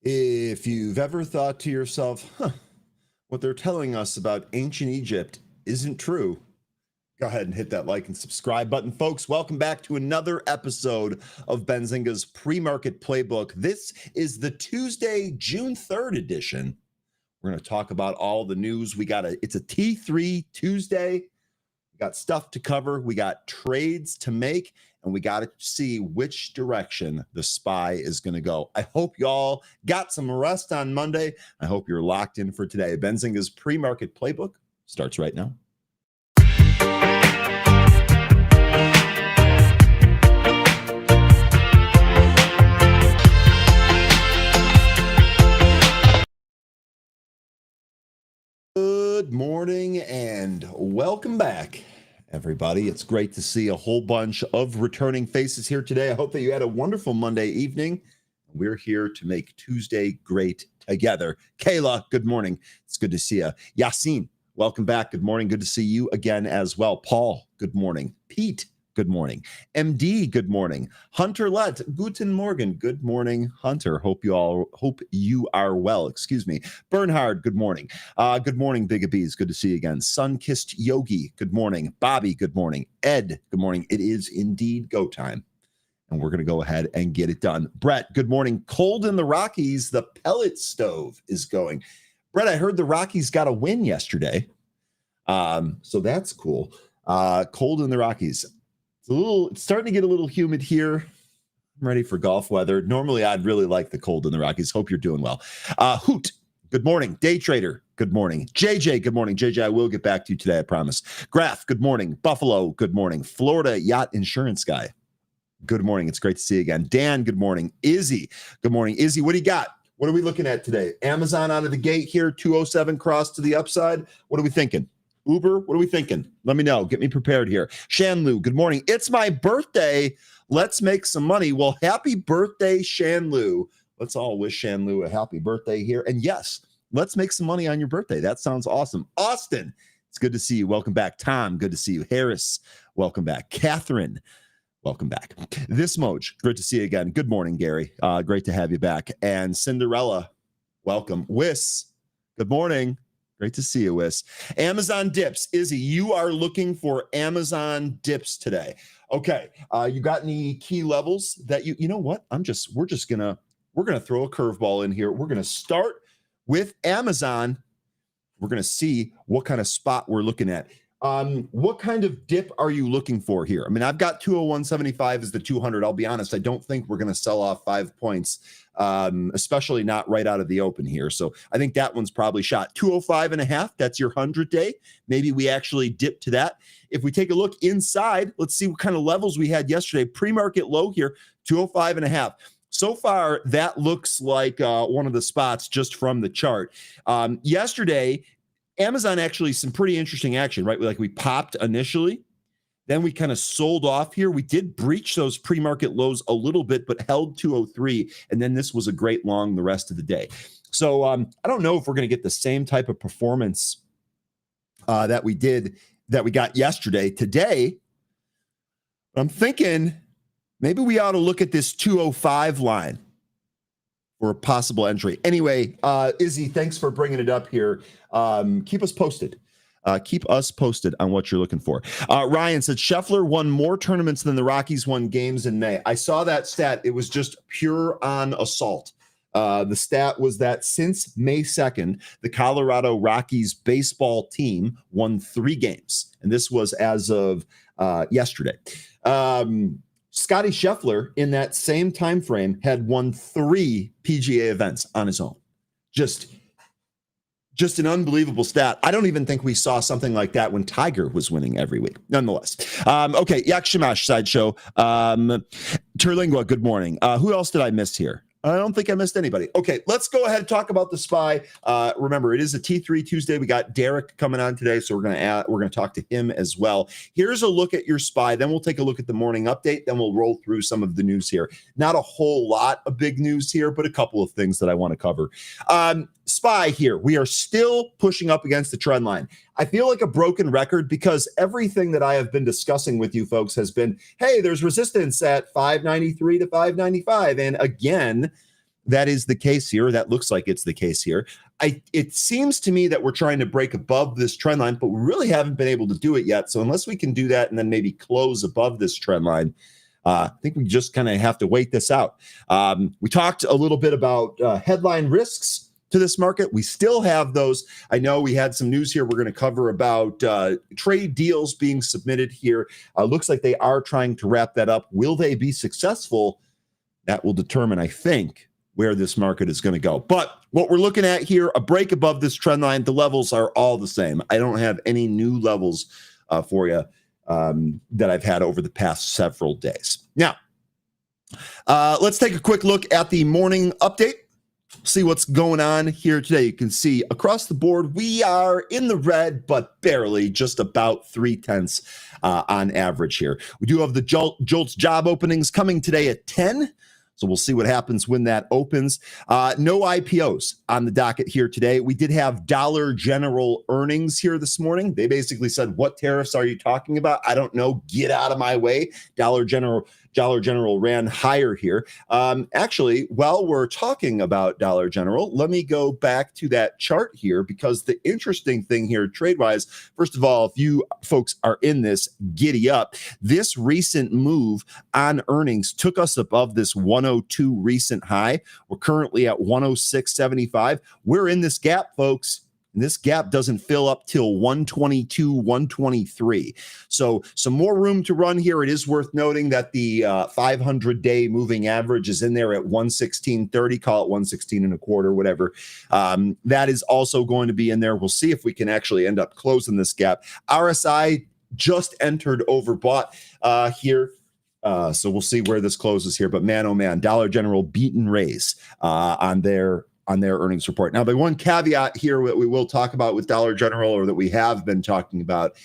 If you've ever thought to yourself, what they're telling us about ancient Egypt isn't true, go ahead and hit that like and subscribe button. Folks, welcome back to another episode of Benzinga's Pre-Market Playbook. This is the Tuesday, June 3rd edition. We're going to talk about all the news. It's a T3 Tuesday. We got stuff to cover. We got trades to make, and we got to see which direction the SPY is going to go. I hope y'all got some rest on Monday. I hope you're locked in for today. Benzinga's Pre-Market Playbook starts right now. Good morning and welcome back, everybody. It's great to see a whole bunch of returning faces here today. I hope that you had a wonderful Monday evening. We're here to make Tuesday great together. Kayla, good morning. It's good to see you. Yasin, welcome back. Good morning. Good to see you again as well. Paul, good morning. Pete, good morning. MD, good morning. Hunter Lett, guten Morgen. Good morning, Hunter. Hope you are well. Excuse me. Bernhard, good morning. Good morning, Big Bees. Good to see you again. Sun-kissed Yogi, good morning. Bobby, good morning. Ed, good morning. It is indeed go time, and we're going to go ahead and get it done. Brett, good morning. Cold in the Rockies. The pellet stove is going. Brett, I heard the Rockies got a win yesterday, so that's cool. Cold in the Rockies. It's starting to get a little humid here. I'm ready for golf weather. Normally, I'd really like the cold in the Rockies. Hope you're doing well. Hoot, good morning. Day Trader, good morning. JJ, good morning. JJ, I will get back to you today, I promise. Graf, good morning. Buffalo, good morning. Florida Yacht Insurance Guy, good morning. It's great to see you again. Dan, good morning. Izzy, good morning. Izzy, what do you got? What are we looking at today? Amazon out of the gate here, 207 cross to the upside. What are we thinking? Uber, what are we thinking? Let me know. Get me prepared here. Shanlu, good morning. It's my birthday. Let's make some money. Well, happy birthday, Shanlu. Let's all wish Shanlu a happy birthday here. And yes, let's make some money on your birthday. That sounds awesome. Austin, it's good to see you. Welcome back. Tom, good to see you. Harris, welcome back. Catherine, welcome back. This Moj, great to see you again. Good morning, Gary. Great to have you back. And Cinderella, welcome. Wiss, good morning. Great to see you, Wiss. Amazon dips. Izzy, you are looking for Amazon dips today. Okay. You got any key levels that you know what? We're gonna throw a curveball in here. We're gonna start with Amazon. We're gonna see what kind of spot we're looking at. What kind of dip are you looking for here? I mean, I've got 201.75 as the 200. I'll be honest, I don't think we're going to sell off 5 points, especially not right out of the open here. So I think that one's probably shot. 205.5, that's your 100-day. Maybe we actually dip to that. If we take a look inside, let's see what kind of levels we had yesterday. Pre-market low here, 205.5. So far, that looks like one of the spots just from the chart. Yesterday, Amazon actually some pretty interesting action, right? Like we popped initially, then we kind of sold off here. We did breach those pre-market lows a little bit, but held 203. And then this was a great long the rest of the day. So I don't know if we're going to get the same type of performance that we got yesterday. Today, I'm thinking maybe we ought to look at this 205 line for a possible entry. Anyway, Izzy, thanks for bringing it up here. Keep us posted. Keep us posted on what you're looking for. Ryan said Scheffler won more tournaments than the Rockies won games in May. I saw that stat. It was just pure on assault. The stat was that since May 2nd, the Colorado Rockies baseball team won 3 games. And this was as of yesterday. Scotty Scheffler in that same time frame had won 3 PGA events on his own. Just an unbelievable stat. I don't even think we saw something like that when Tiger was winning every week. Nonetheless. Okay, Yak Shamash Sideshow. Terlingua, good morning. Who else did I miss here? I don't think I missed anybody. Okay, let's go ahead and talk about the SPY. Remember, it is a T3 Tuesday. We got Derrick coming on today, so we're gonna talk to him as well. Here's a look at your SPY. Then we'll take a look at the morning update. Then we'll roll through some of the news here. Not a whole lot of big news here, but a couple of things that I want to cover. SPY here. We are still pushing up against the trend line. I feel like a broken record because everything that I have been discussing with you folks has been, hey, there's resistance at 593 to 595. And again, that is the case here. That looks like it's the case here. It seems to me that we're trying to break above this trend line, but we really haven't been able to do it yet. So unless we can do that and then maybe close above this trend line, I think we just kind of have to wait this out. We talked a little bit about headline risks to this market. We still have those. I know we had some news here we're going to cover about trade deals being submitted here. Looks like they are trying to wrap that up. Will they be successful? That will determine, I think, where this market is going to go. But what we're looking at here, a break above this trend line, the levels are all the same. I don't have any new levels for you that I've had over the past several days. Now, let's take a quick look at the morning update. See what's going on here today. You can see across the board, we are in the red, but barely, just about 0.3 on average here. We do have the JOLTS job openings coming today at 10. So we'll see what happens when that opens. No IPOs on the docket here today. We did have Dollar General earnings here this morning. They basically said, what tariffs are you talking about? I don't know. Get out of my way. Dollar General ran higher here. Actually, while we're talking about Dollar General, let me go back to that chart here, because the interesting thing here trade-wise, first of all, if you folks are in this, giddy up. This recent move on earnings took us above this 102 recent high. We're currently at 106.75. We're in this gap, folks. And this gap doesn't fill up till 122, 123. So some more room to run here. It is worth noting that the 500-day moving average is in there at 116.30, call it 116 and a quarter, whatever. That is also going to be in there. We'll see if we can actually end up closing this gap. RSI just entered overbought here. So we'll see where this closes here. But man, oh man, Dollar General beat and raise on their earnings report. Now, the one caveat here that we will talk about with Dollar General, or that we have been talking about,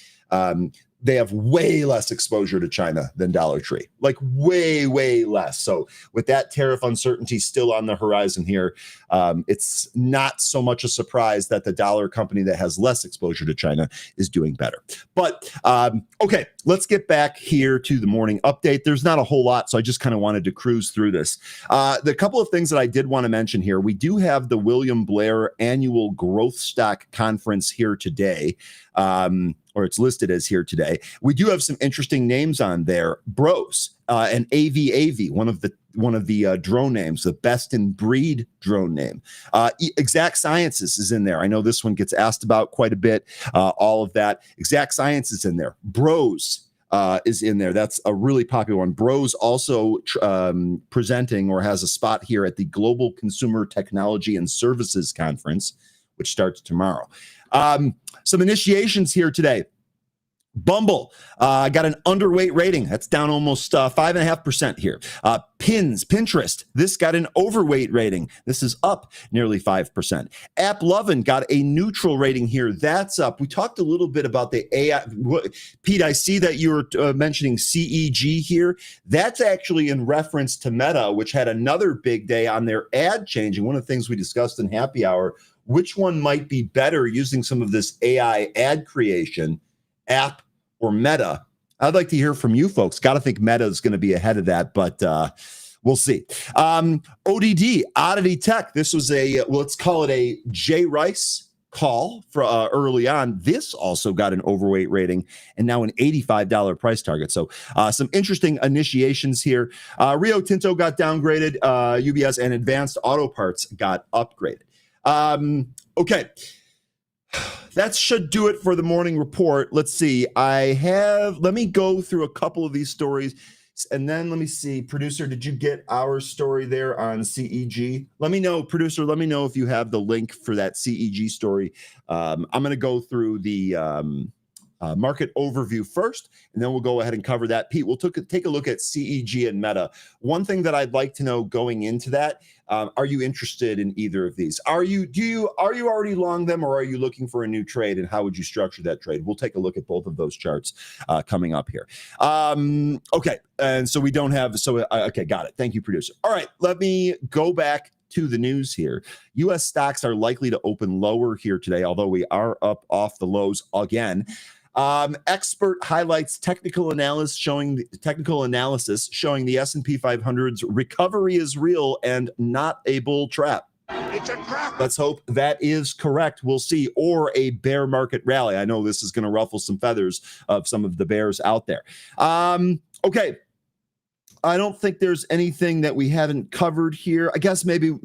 they have way less exposure to China than Dollar Tree, like way, way less. So with that tariff uncertainty still on the horizon here, it's not so much a surprise that the dollar company that has less exposure to China is doing better. But okay, let's get back here to the morning update. There's not a whole lot, so I just kind of wanted to cruise through this. The couple of things that I did want to mention here, we do have the William Blair Annual Growth Stock Conference here today. Or it's listed as here today. We do have some interesting names on there. Bros and AVAV, one of the drone names, the best in breed drone name. Exact Sciences is in there. I know this one gets asked about quite a bit. All of that. Exact Science is in there. Bros is in there. That's a really popular one. Bros also presenting, or has a spot here at the Global Consumer Technology and Services Conference, which starts tomorrow. Some initiations here today. Bumble got an underweight rating. That's down almost 5.5% here. Pinterest, this got an overweight rating. This is up nearly 5%. AppLovin got a neutral rating here. That's up. We talked a little bit about the AI. Pete, I see that you were mentioning CEG here. That's actually in reference to Meta, which had another big day on their ad changing. One of the things we discussed in Happy Hour, which one might be better using some of this AI ad creation, App or Meta? I'd like to hear from you folks. Got to think Meta is going to be ahead of that, but we'll see. ODD, Oddity Tech. This was let's call it a Jay Rice call for early on. This also got an overweight rating and now an $85 price target. So some interesting initiations here. Rio Tinto got downgraded. UBS and Advanced Auto Parts got upgraded. Okay. That should do it for the morning report. Let's see. Let me go through a couple of these stories, and then let me see. Producer, did you get our story there on CEG? Let me know, producer. Let me know if you have the link for that CEG story. I'm going to go through the market overview first, and then we'll go ahead and cover that. Pete, we'll take a look at CEG and Meta. One thing that I'd like to know going into that, are you interested in either of these? Are you already long them, or are you looking for a new trade, and how would you structure that trade? We'll take a look at both of those charts coming up here. Okay, and so we don't have, okay, got it. Thank you, producer. All right, let me go back to the news here. U.S. stocks are likely to open lower here today, although we are up off the lows again. Expert highlights technical analysis showing the S&P 500's recovery is real and not a bull trap. It's a trap. Let's hope that is correct. We'll see. Or a bear market rally. I know this is going to ruffle some feathers of some of the bears out there. Okay. I don't think there's anything that we haven't covered here. I guess maybe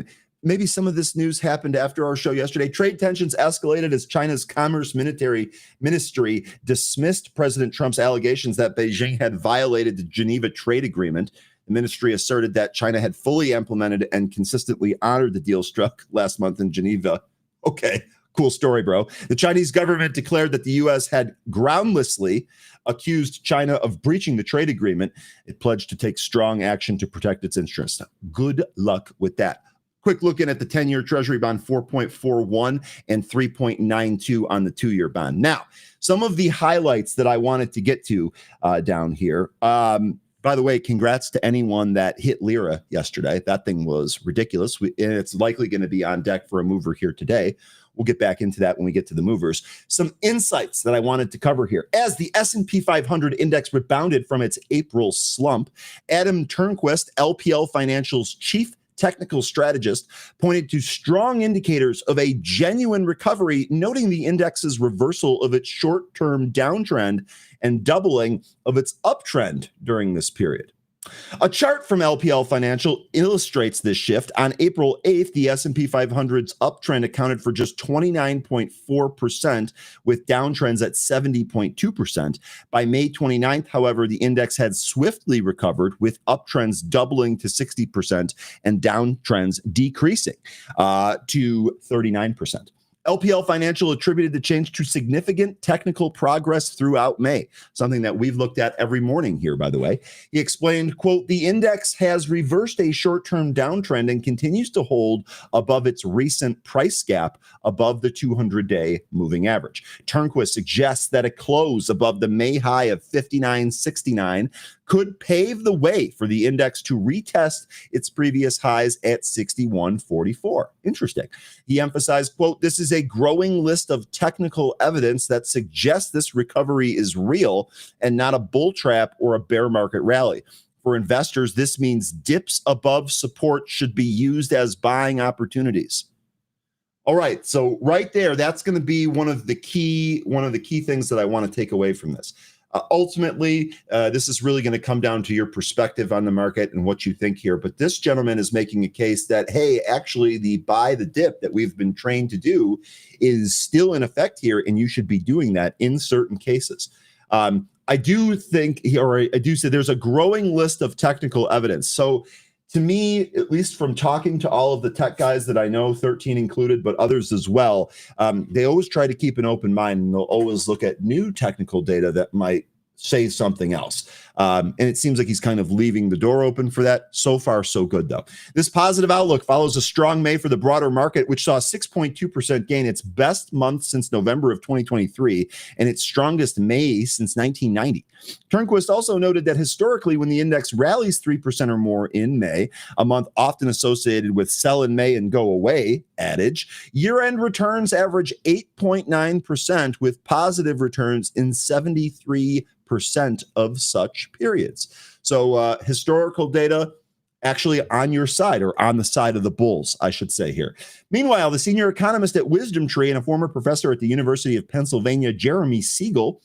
some of this news happened after our show yesterday. Trade tensions escalated as China's Commerce Ministry dismissed President Trump's allegations that Beijing had violated the Geneva Trade Agreement. The ministry asserted that China had fully implemented and consistently honored the deal struck last month in Geneva. Okay, cool story, bro. The Chinese government declared that the U.S. had groundlessly accused China of breaching the trade agreement. It pledged to take strong action to protect its interests. Good luck with that. Quick looking at the 10-year Treasury bond, 4.41 and 3.92 on the 2-year bond. Now, some of the highlights that I wanted to get to down here. By the way, congrats to anyone that hit Lira yesterday. That thing was ridiculous. And it's likely going to be on deck for a mover here today. We'll get back into that when we get to the movers. Some insights that I wanted to cover here. As the S&P 500 index rebounded from its April slump, Adam Turnquist, LPL Financial's chief technical strategist, pointed to strong indicators of a genuine recovery, noting the index's reversal of its short-term downtrend and doubling of its uptrend during this period. A chart from LPL Financial illustrates this shift. On April 8th, the S&P 500's uptrend accounted for just 29.4%, with downtrends at 70.2%. By May 29th, however, the index had swiftly recovered, with uptrends doubling to 60% and downtrends decreasing to 39%. LPL Financial attributed the change to significant technical progress throughout May, something that we've looked at every morning here, by the way. He explained, quote, the index has reversed a short-term downtrend and continues to hold above its recent price gap above the 200-day moving average. Turnquist suggests that a close above the May high of 59.69 could pave the way for the index to retest its previous highs at 61.44. Interesting. He emphasized, quote, this is a growing list of technical evidence that suggests this recovery is real and not a bull trap or a bear market rally. For investors, this means dips above support should be used as buying opportunities. All right, so right there, that's going to be one of the key things that I want to take away from this. Ultimately, this is really going to come down to your perspective on the market and what you think here. But this gentleman is making a case that, hey, actually, the buy the dip that we've been trained to do is still in effect here, and you should be doing that in certain cases. I do think, or I do say there's a growing list of technical evidence. So to me, at least from talking to all of the tech guys that I know, 13 included, but others as well, they always try to keep an open mind, and they'll always look at new technical data that might say something else. And it seems like he's kind of leaving the door open for that. So far, so good, though. This positive outlook follows a strong May for the broader market, which saw a 6.2% gain, its best month since November of 2023, and its strongest May since 1990. Turnquist also noted that historically, when the index rallies 3% or more in May, a month often associated with sell in May and go away adage, year-end returns average 8.9%, with positive returns in 73% of such periods. So historical data actually on your side, or on the side of the bulls, I should say here. Meanwhile, the senior economist at Wisdom Tree and a former professor at the University of Pennsylvania, Jeremy Siegel,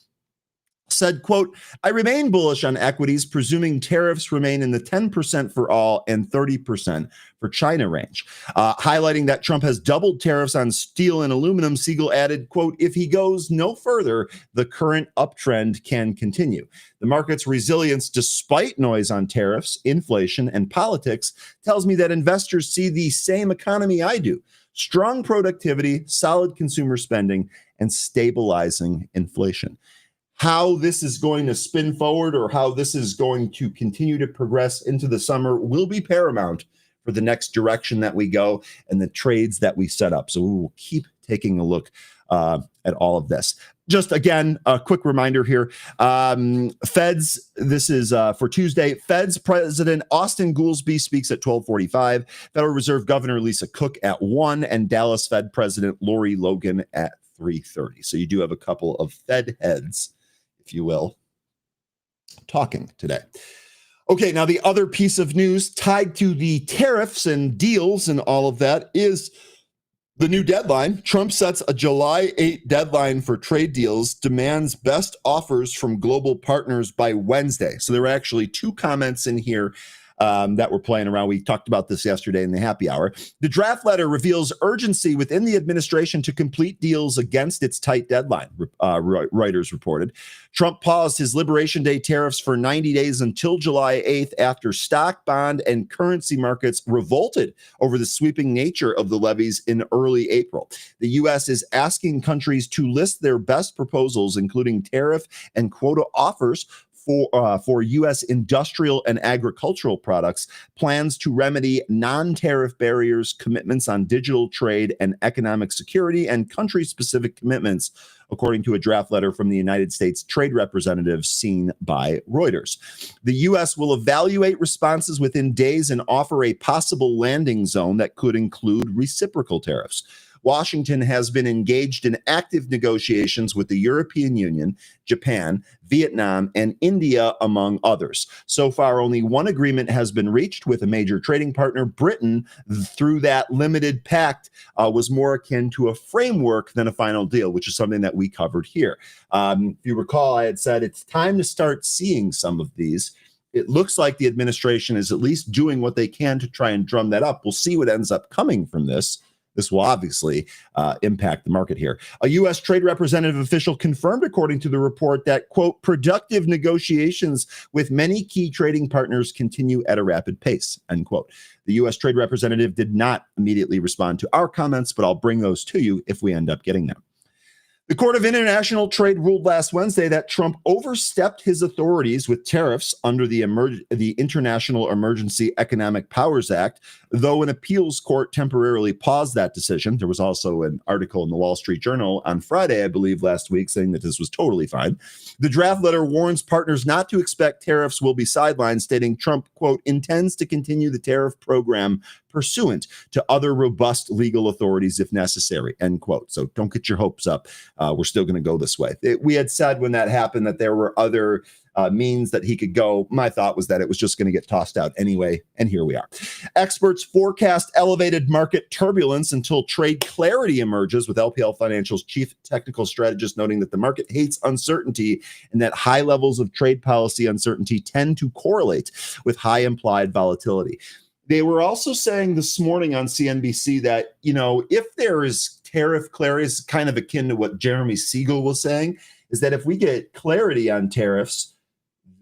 said, quote, I remain bullish on equities, presuming tariffs remain in the 10% for all and 30% for China range. Highlighting that Trump has doubled tariffs on steel and aluminum, Siegel added, quote, if he goes no further, the current uptrend can continue. The market's resilience, despite noise on tariffs, inflation, and politics, tells me that investors see the same economy I do. Strong productivity, solid consumer spending, and stabilizing inflation. How this is going to spin forward, or how this is going to continue to progress into the summer, will be paramount for the next direction that we go and the trades that we set up. So we will keep taking a look at all of this. Just again, a quick reminder here. Feds, this is for Tuesday. Fed's President Austin Goolsbee speaks at 12:45. Federal Reserve Governor Lisa Cook at 1, and Dallas Fed President Lori Logan at 3:30. So you do have a couple of Fed heads if you will, talking today. Okay, now the other piece of news tied to the tariffs and deals and all of that is the new deadline. Trump sets a July 8 deadline for trade deals, demands best offers from global partners by Wednesday. So there were actually two comments in here that were playing around. We talked about this yesterday in the happy hour. The draft letter reveals urgency within the administration to complete deals against its tight deadline, Reuters reported. Trump paused his Liberation Day tariffs for 90 days until July 8th after stock, bond, and currency markets revolted over the sweeping nature of the levies in early April. The U.S. is asking countries to list their best proposals, including tariff and quota offers for U.S. industrial and agricultural products, plans to remedy non-tariff barriers, commitments on digital trade and economic security, and country-specific commitments, according to a draft letter from the United States Trade Representative seen by Reuters. The U.S. will evaluate responses within days and offer a possible landing zone that could include reciprocal tariffs. Washington has been engaged in active negotiations with the European Union, Japan, Vietnam, and India, among others. So far, only one agreement has been reached with a major trading partner. Britain, through that limited pact, was more akin to a framework than a final deal, which is something that we covered here. If you recall, I had said it's time to start seeing some of these. It looks like the administration is at least doing what they can to try and drum that up. We'll see what ends up coming from this. This will obviously impact the market here. A U.S. Trade Representative official confirmed, according to the report, that, quote, productive negotiations with many key trading partners continue at a rapid pace, end quote. The U.S. Trade Representative did not immediately respond to our comments, but I'll bring those to you if we end up getting them. The Court of International Trade ruled last Wednesday that Trump overstepped his authorities with tariffs under the International Emergency Economic Powers Act, though an appeals court temporarily paused that decision. There was also an article in the Wall Street Journal on Friday, I believe, last week, saying that this was totally fine. The draft letter warns partners not to expect tariffs will be sidelined, stating Trump, quote, intends to continue the tariff program pursuant to other robust legal authorities if necessary, end quote. So don't get your hopes up. We're still going to go this way. We had said when that happened that there were other means that he could go. My thought was that it was just going to get tossed out anyway, and here we are. Experts forecast elevated market turbulence until trade clarity emerges, with LPL Financial's chief technical strategist noting that the market hates uncertainty and that high levels of trade policy uncertainty tend to correlate with high implied volatility. They were also saying this morning on CNBC that, you know, if there is tariff clarity, is kind of akin to what Jeremy Siegel was saying, is that if we get clarity on tariffs,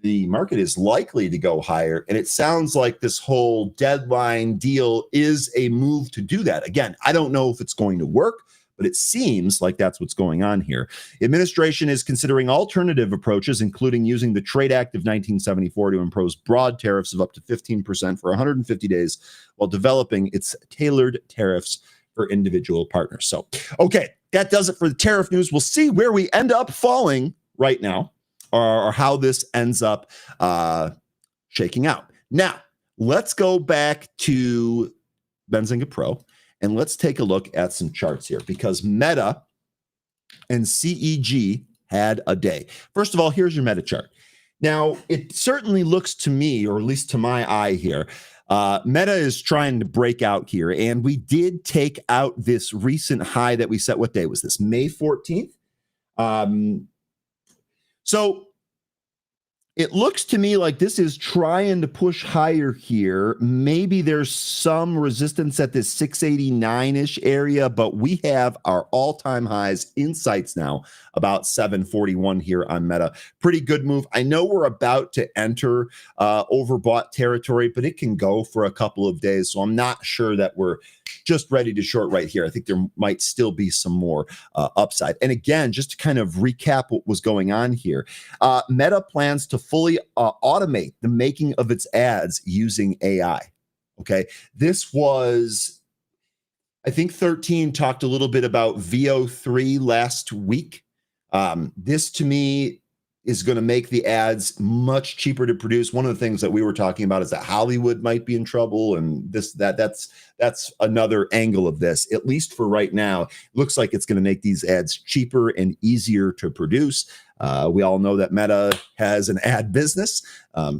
the market is likely to go higher. And it sounds like this whole deadline deal is a move to do that. Again, I don't know if it's going to work, but it seems like that's what's going on here. The administration is considering alternative approaches, including using the Trade Act of 1974 to impose broad tariffs of up to 15% for 150 days while developing its tailored tariffs for individual partners. So, okay, that does it for the tariff news. We'll see where we end up falling right now, or how this ends up shaking out. Now, let's go back to Benzinga Pro. And let's take a look at some charts here, because Meta and CEG had a day. First of all, here's your Meta chart. Now, it certainly looks to me, or at least to my eye here, Meta is trying to break out here. And we did take out this recent high that we set. What day was this? May 14th? So it looks to me like this is trying to push higher here. Maybe there's some resistance at this 689-ish area, but we have our all-time highs in sights now, about 741 here on Meta. Pretty good move. I know we're about to enter overbought territory, but it can go for a couple of days, so I'm not sure that we're just ready to short right here. I think there might still be some more upside. And again, just to kind of recap what was going on here, Meta plans to fully automate the making of its ads using AI. Okay, this was, I think 13 talked a little bit about VO3 last week. This to me is going to make the ads much cheaper to produce. One of the things that we were talking about is that Hollywood might be in trouble, and that's another angle of this. At least for right now, it looks like it's going to make these ads cheaper and easier to produce. We all know that Meta has an ad business,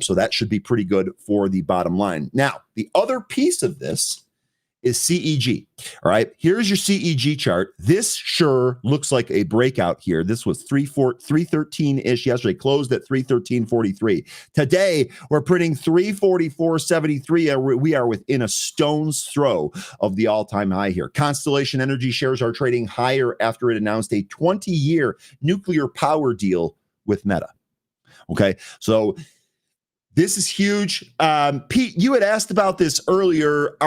so that should be pretty good for the bottom line. Now, the other piece of this is CEG. All right, here's your CEG chart. This sure looks like a breakout here. This was 313-ish yesterday, closed at 313.43. Today, we're printing 344.73. We are within a stone's throw of the all-time high here. Constellation Energy shares are trading higher after it announced a 20-year nuclear power deal with Meta. Okay, so this is huge. Pete, you had asked about this earlier.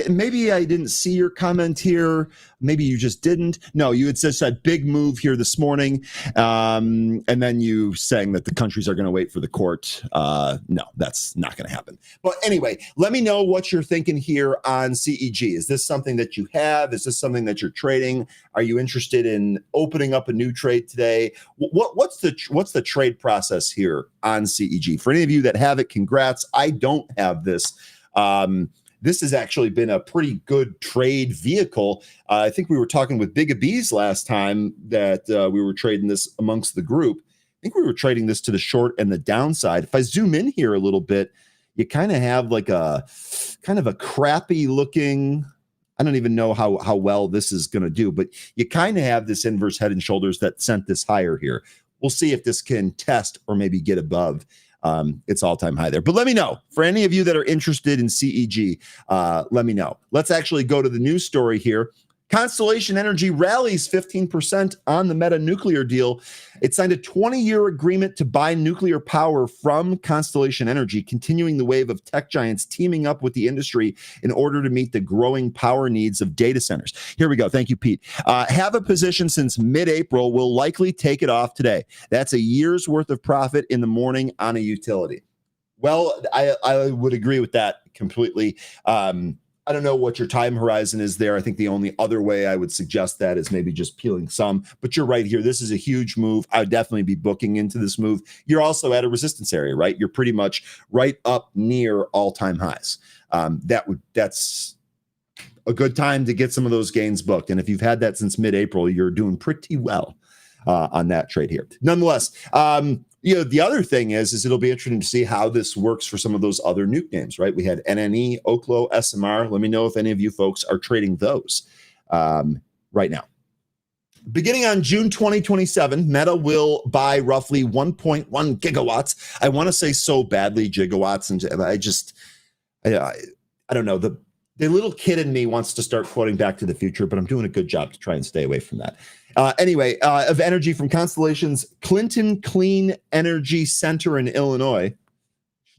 Maybe I didn't see your comment here. Maybe you just didn't. No, you had said big move here this morning. And then you saying that the countries are going to wait for the court. No, that's not going to happen. But anyway, let me know what you're thinking here on CEG. Is this something that you have? Is this something that you're trading? Are you interested in opening up a new trade today? What's the trade process here on CEG? For any of you that have it, congrats. I don't have this. This has actually been a pretty good trade vehicle. I think we were talking with Big Bees last time that we were trading this amongst the group. I think we were trading this to the short and the downside. If I zoom in here a little bit, you kind of have like a kind of a crappy looking, I don't even know how well this is going to do, but you kind of have this inverse head and shoulders that sent this higher here. We'll see if this can test or maybe get above its all-time high there. But let me know. For any of you that are interested in CEG, let me know. Let's actually go to the news story here. Constellation Energy rallies 15% on the Meta nuclear deal. It signed a 20-year agreement to buy nuclear power from Constellation Energy, continuing the wave of tech giants teaming up with the industry in order to meet the growing power needs of data centers. Here we go. Thank you, Pete. Have a position since mid-April. Will likely take it off today. That's a year's worth of profit in the morning on a utility. Well, I would agree with that completely. I don't know what your time horizon is there. I think the only other way I would suggest that is maybe just peeling some. But you're right here. This is a huge move. I would definitely be booking into this move. You're also at a resistance area, right? You're pretty much right up near all-time highs. That's a good time to get some of those gains booked. And if you've had that since mid-April, you're doing pretty well on that trade here. Nonetheless, the other thing is it'll be interesting to see how this works for some of those other nuke names, right? We had NNE, Oklo, SMR. Let me know if any of you folks are trading those right now. Beginning on June 2027, Meta will buy roughly 1.1 gigawatts. I want to say so badly gigawatts, and I don't know. The little kid in me wants to start quoting Back to the Future, but I'm doing a good job to try and stay away from that. Of energy from Constellation's Clinton Clean Energy Center in Illinois.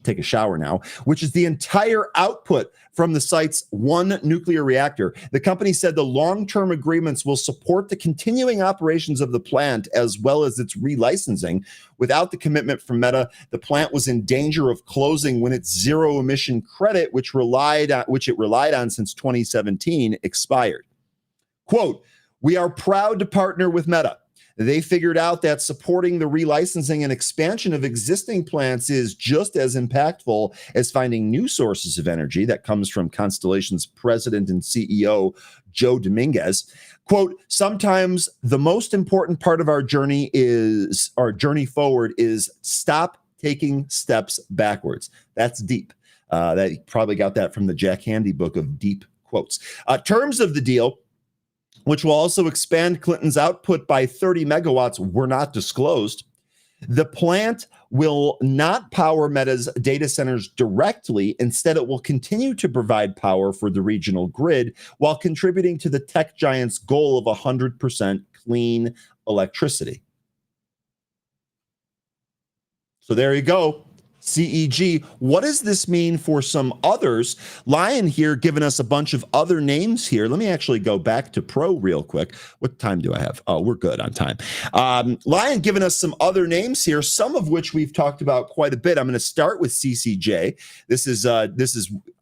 Take a shower now, which is the entire output from the site's one nuclear reactor. The company said the long-term agreements will support the continuing operations of the plant as well as its relicensing. Without the commitment from Meta, the plant was in danger of closing when its zero emission credit, which it relied on since 2017, expired. Quote, "We are proud to partner with Meta. They figured out that supporting the relicensing and expansion of existing plants is just as impactful as finding new sources of energy." That comes from Constellation's president and CEO, Joe Dominguez. Quote, "Sometimes the most important part of our journey forward is stop taking steps backwards." That's deep. That you probably got that from the Jack Handy book of deep quotes. Terms of the deal, which will also expand Clinton's output by 30 megawatts, were not disclosed. The plant will not power Meta's data centers directly. Instead, it will continue to provide power for the regional grid while contributing to the tech giant's goal of 100% clean electricity. So there you go. CEG. What does this mean for some others? Lion here giving us a bunch of other names here. Let me actually go back to Pro real quick. What time do I have? Oh, we're good on time. Lion giving us some other names here, some of which we've talked about quite a bit. I'm going to start with CCJ. This is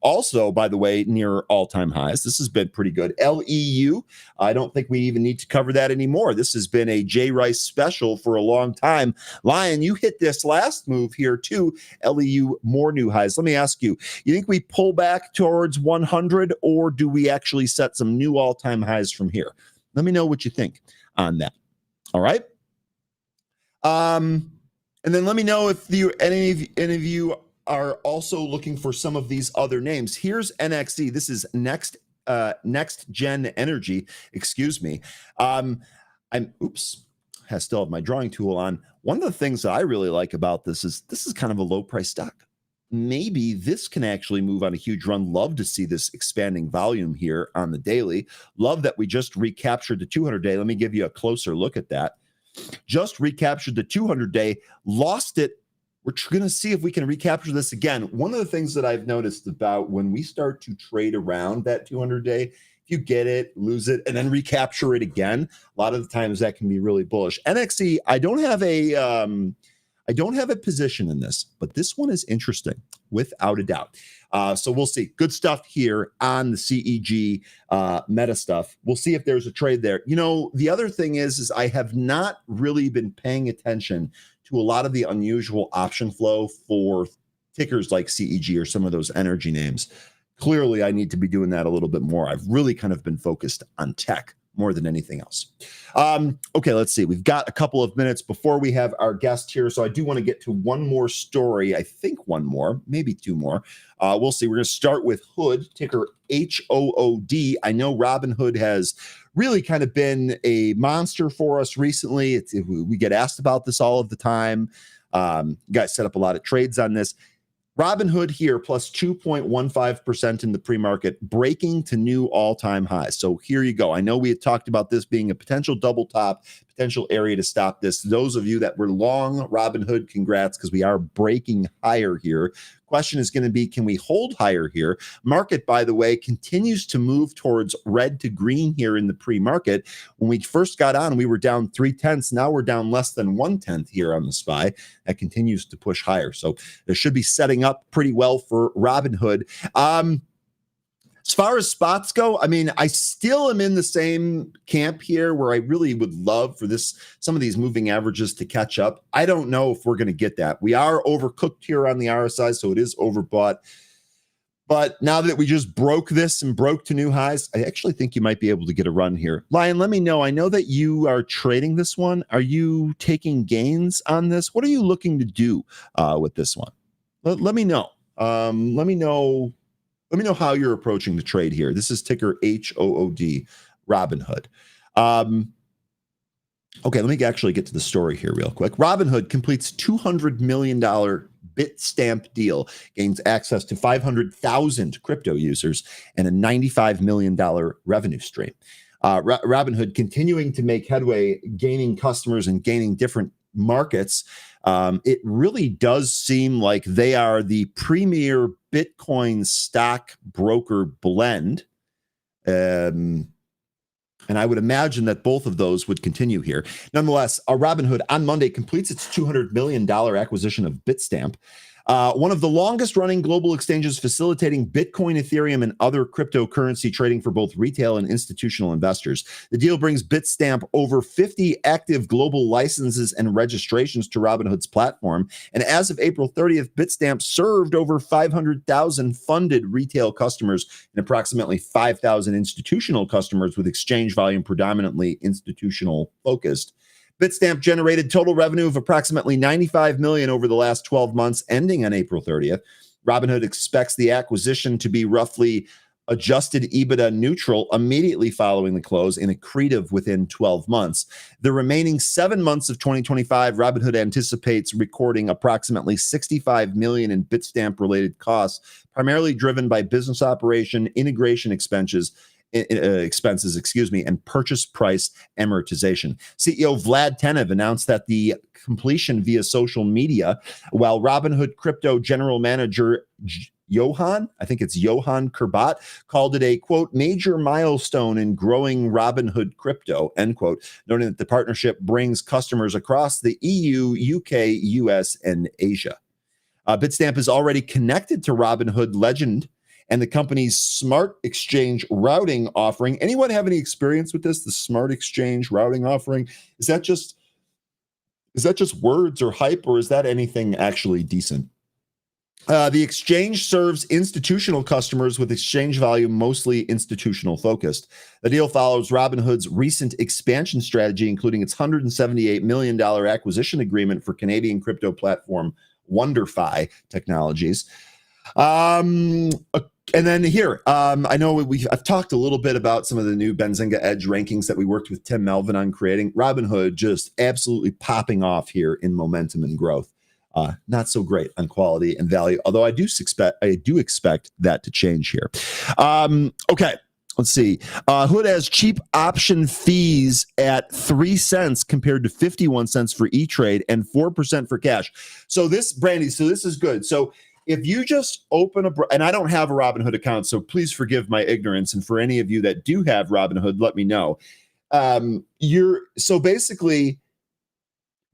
Also, by the way, near all-time highs. This has been pretty good. LEU, I don't think we even need to cover that anymore. This has been a J. Rice special for a long time. Lion, you hit this last move here too. LEU, more new highs. Let me ask you, you think we pull back towards 100, or do we actually set some new all-time highs from here? Let me know what you think on that. All right. And then let me know if any of you are also looking for some of these other names. Here's NXE. This is Next Gen Energy. Excuse me. I still have my drawing tool on. One of the things that I really like about this is kind of a low price stock. Maybe this can actually move on a huge run. Love to see this expanding volume here on the daily. Love that we just recaptured the 200-day. Let me give you a closer look at that. Just recaptured the 200-day, lost it. We're going to see if we can recapture this again. One of the things that I've noticed about when we start to trade around that 200-day, if you get it, lose it, and then recapture it again, a lot of the times that can be really bullish. NXE, I don't have a position in this, but this one is interesting without a doubt. So we'll see. Good stuff here on the CEG meta stuff. We'll see if there's a trade there. You know, the other thing is I have not really been paying attention to a lot of the unusual option flow for tickers like CEG or some of those energy names. Clearly, I need to be doing that a little bit more. I've really kind of been focused on tech more than anything else. Okay, let's see. We've got a couple of minutes before we have our guest here, so I do want to get to one more story. I think one more, maybe two more. We'll see. We're going to start with Hood, ticker HOOD. I know Robinhood has really kind of been a monster for us recently. We get asked about this all of the time. You guys set up a lot of trades on this. Robinhood here plus 2.15% in the pre-market, breaking to new all-time highs. So here you go. I know we had talked about this being a potential double top, potential area to stop this. Those of you that were long Robinhood, congrats, because we are breaking higher here. Question is going to be, can we hold higher here? Market, by the way, continues to move towards red to green here in the pre-market. When we first got on, we were down 0.3. Now we're down less than 1/10 here on the SPY. That continues to push higher. So it should be setting up pretty well for Robinhood. As far as spots go, I mean, I still am in the same camp here where I really would love for some of these moving averages to catch up. I don't know if we're going to get that. We are overcooked here on the RSI, so it is overbought. But now that we just broke this and broke to new highs, I actually think you might be able to get a run here. Lion, let me know. I know that you are trading this one. Are you taking gains on this? What are you looking to do with this one? Let me know. Let me know how you're approaching the trade here. This is ticker HOOD, Robinhood. Okay, let me actually get to the story here real quick. Robinhood completes $200 million Bitstamp deal, gains access to 500,000 crypto users and a $95 million revenue stream. Robinhood continuing to make headway, gaining customers and gaining different markets. It really does seem like they are the premier Bitcoin stock broker blend. And I would imagine that both of those would continue here. Nonetheless, Robinhood on Monday completes its $200 million acquisition of Bitstamp, one of the longest running global exchanges facilitating Bitcoin, Ethereum, and other cryptocurrency trading for both retail and institutional investors. The deal brings Bitstamp over 50 active global licenses and registrations to Robinhood's platform. And as of April 30th, Bitstamp served over 500,000 funded retail customers and approximately 5,000 institutional customers with exchange volume predominantly institutional focused. Bitstamp generated total revenue of approximately $95 million over the last 12 months, ending on April 30th. Robinhood expects the acquisition to be roughly adjusted EBITDA neutral immediately following the close and accretive within 12 months. The remaining 7 months of 2025, Robinhood anticipates recording approximately $65 million in Bitstamp related costs, primarily driven by business operation, integration expenses, and purchase price amortization. CEO Vlad Tenev announced that the completion via social media, while Robinhood crypto general manager Johan Kurbat called it a, quote, major milestone in growing Robinhood crypto, end quote, noting that the partnership brings customers across the EU, UK, US, and Asia. Bitstamp is already connected to Robinhood legend and the company's smart exchange routing offering. Anyone have any experience with this? The smart exchange routing offering? Is that just words or hype, or is that anything actually decent? The exchange serves institutional customers with exchange volume mostly institutional focused. The deal follows Robinhood's recent expansion strategy, including its $178 million acquisition agreement for Canadian crypto platform WonderFi Technologies. And then here, I know I've talked a little bit about some of the new Benzinga Edge rankings that we worked with Tim Melvin on creating. Robinhood just absolutely popping off here in momentum and growth. Not so great on quality and value, although I do expect that to change here. Okay, let's see. Hood has cheap option fees at 3 cents compared to 51 cents for E-Trade and 4% for cash. So this, Brandy, this is good. So if you just open and I don't have a Robinhood account, so please forgive my ignorance. And for any of you that do have Robinhood, let me know. So basically,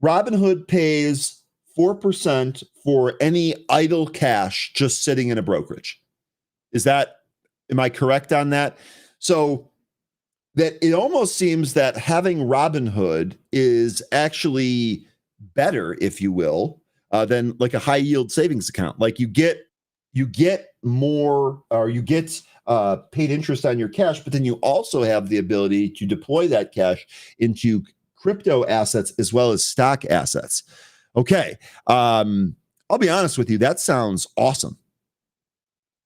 Robinhood pays 4% for any idle cash just sitting in a brokerage. Am I correct on that? So that it almost seems that having Robinhood is actually better, if you will, than like a high yield savings account. Like you get more, or you get paid interest on your cash, but then you also have the ability to deploy that cash into crypto assets as well as stock assets. Okay. I'll be honest with you. That sounds awesome,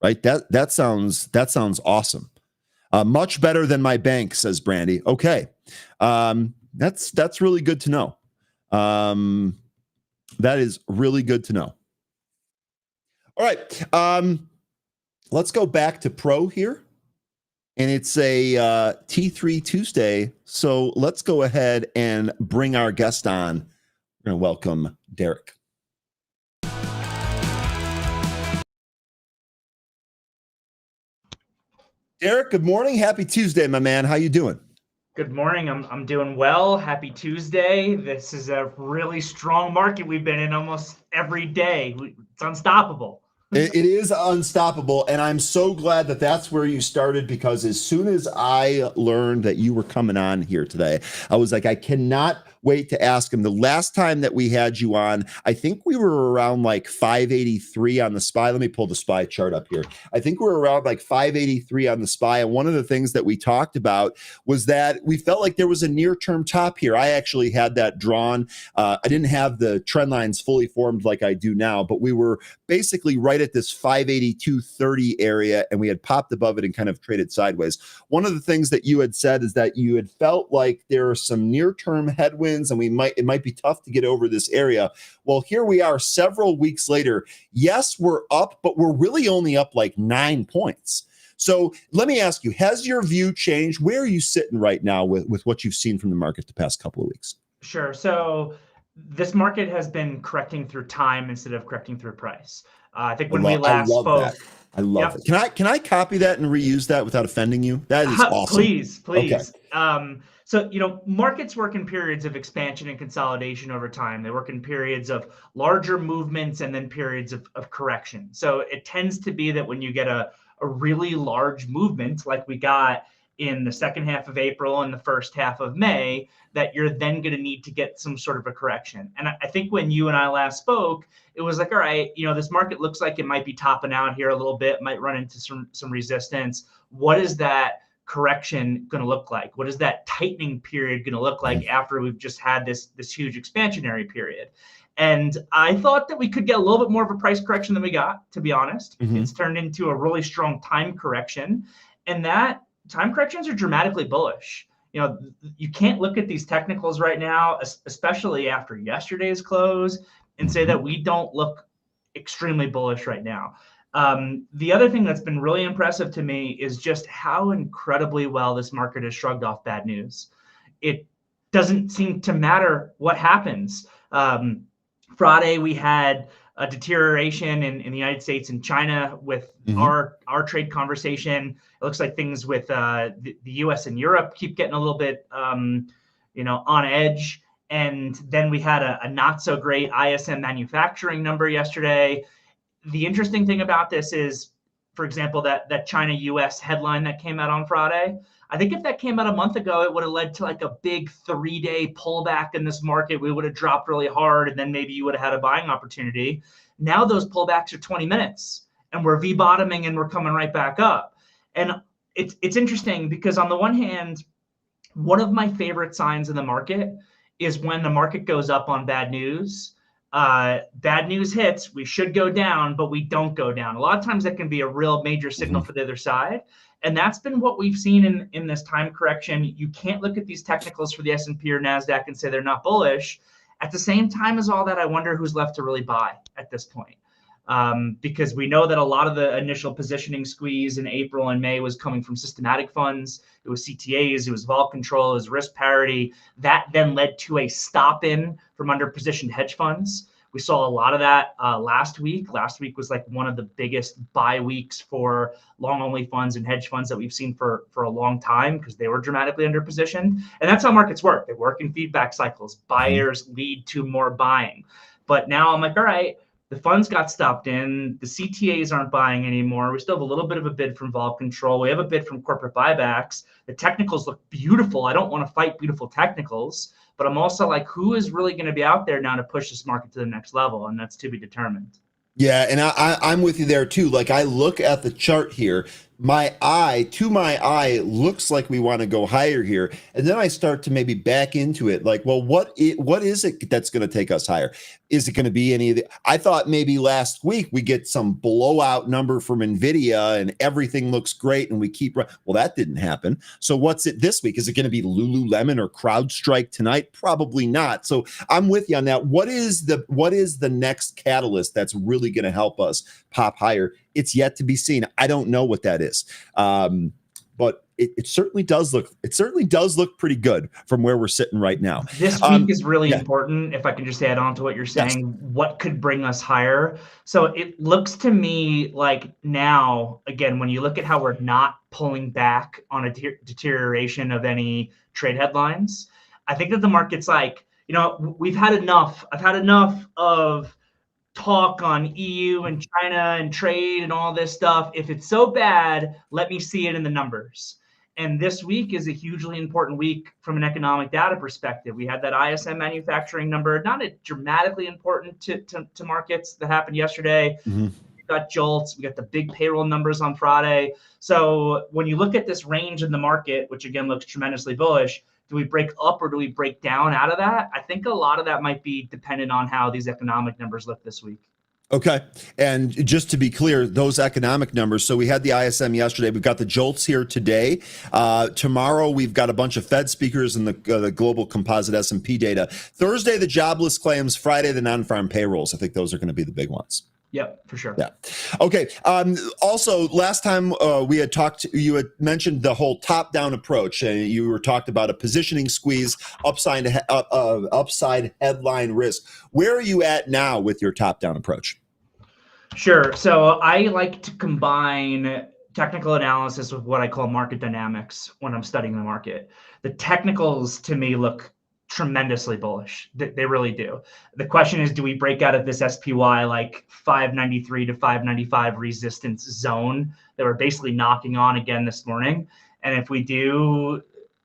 right? That sounds awesome. Much better than my bank, says Brandy. Okay. That's really good to know. That is really good to know. All right. Let's go back to Pro here. And it's a T3 Tuesday. So let's go ahead and bring our guest on. We're going to welcome Derrick. Derrick, good morning. Happy Tuesday, my man. How you doing? Good morning. I'm doing well. Happy Tuesday. This is a really strong market we've been in almost every day. It's unstoppable. It is unstoppable, and I'm so glad that that's where you started, because as soon as I learned that you were coming on here today, I was like, I cannot wait to ask him. The last time that we had you on, I think we were around like 583 on the SPY. Let me pull the SPY chart up here. I think we're around like 583 on the SPY, and one of the things that we talked about was that we felt like there was a near-term top here. I actually had that drawn. I didn't have the trend lines fully formed like I do now, but we were basically right at this 582.30 area, and we had popped above it and kind of traded sideways. One of the things that you had said is that you had felt like there are some near-term headwinds, and it might be tough to get over this area. Well, here we are several weeks later. Yes, we're up, but we're really only up like 9 points. So let me ask you, has your view changed? Where are you sitting right now with what you've seen from the market the past couple of weeks? Sure. So this market has been correcting through time instead of correcting through price. I think when we last spoke, I love it. Can I copy that and reuse that without offending you? That is awesome. Please. Okay. So, markets work in periods of expansion and consolidation over time. They work in periods of larger movements and then periods of correction. So it tends to be that when you get a really large movement like we got in the second half of April and the first half of May, that you're then going to need to get some sort of a correction. And I think when you and I last spoke, it was like, all right, this market looks like it might be topping out here a little bit, might run into some resistance. What is that correction going to look like? What is that tightening period going to look like after we've just had this huge expansionary period? And I thought that we could get a little bit more of a price correction than we got, to be honest. Mm-hmm. It's turned into a really strong time correction, and that time corrections are dramatically bullish. You can't look at these technicals right now, especially after yesterday's close, and say that we don't look extremely bullish right now. The other thing that's been really impressive to me is just how incredibly well this market has shrugged off bad news. It doesn't seem to matter what happens. Friday, we had a deterioration in the United States and China with our trade conversation. It looks like things with the U.S. and Europe keep getting a little bit, on edge. And then we had a not so great ISM manufacturing number yesterday. The interesting thing about this is for example, that China-US headline that came out on Friday. I think if that came out a month ago, it would have led to like a big 3-day pullback in this market. We would have dropped really hard, and then maybe you would have had a buying opportunity. Now those pullbacks are 20 minutes, and we're V-bottoming and we're coming right back up. And it's interesting because on the one hand, one of my favorite signs in the market is when the market goes up on bad news. Bad news hits, we should go down, but we don't go down. A lot of times that can be a real major signal for the other side. And that's been what we've seen in this time correction. You can't look at these technicals for the S&P or NASDAQ and say they're not bullish. At the same time as all that, I wonder who's left to really buy at this point. Because we know that a lot of the initial positioning squeeze in April and May was coming from systematic funds. It was CTAs, it was vol control, it was risk parity. That then led to a stop in from under-positioned hedge funds. We saw a lot of that last week. Last week was like one of the biggest buy weeks for long-only funds and hedge funds that we've seen for a long time because they were dramatically under-positioned. And that's how markets work. They work in feedback cycles. Buyers lead to more buying. But now I'm like, all right, the funds got stopped in. The CTAs aren't buying anymore. We still have a little bit of a bid from vol control. We have a bid from corporate buybacks. The technicals look beautiful. I don't want to fight beautiful technicals, but I'm also like, who is really going to be out there now to push this market to the next level? And that's to be determined. Yeah, and I'm with you there too. Like I look at the chart here, my eye looks like we want to go higher here, and then I start to maybe back into it. Like, well, what is it that's going to take us higher? Is it going to be any of the? I thought maybe last week we get some blowout number from Nvidia and everything looks great, and we keep. Well, that didn't happen. So what's it this week? Is it going to be Lululemon or CrowdStrike tonight? Probably not. So I'm with you on that. What is the next catalyst that's really going to help us pop higher? It's yet to be seen. I don't know what that is, but it certainly does look. It certainly does look pretty good from where we're sitting right now. This week is really important. If I can just add on to what you're saying, what could bring us higher? So it looks to me like now, again, when you look at how we're not pulling back on a deterioration of any trade headlines, I think that the market's like, we've had enough. I've had enough of talk on EU and China and trade and all this stuff. If it's so bad, let me see it in the numbers. And this week is a hugely important week from an economic data perspective. We had that ISM manufacturing number, not a dramatically important to markets that happened yesterday. We got jolts. We got the big payroll numbers on Friday. So when you look at this range in the market, which again looks tremendously bullish, do we break up or do we break down out of that? I think a lot of that might be dependent on how these economic numbers look this week. Okay. And just to be clear, those economic numbers. So we had the ISM yesterday. We've got the jolts here today. Tomorrow, we've got a bunch of Fed speakers and the global composite S&P data. Thursday, the jobless claims. Friday, the non-farm payrolls. I think those are going to be the big ones. Yep, for sure. Yeah. Okay. Also, last time we had talked, you had mentioned the whole top-down approach, and you were talked about a positioning squeeze, upside headline risk. Where are you at now with your top-down approach? Sure. So I like to combine technical analysis with what I call market dynamics when I'm studying the market. The technicals to me look tremendously bullish. They really do. The question is, do we break out of this SPY like 593 to 595 resistance zone that we're basically knocking on again this morning? And if we do,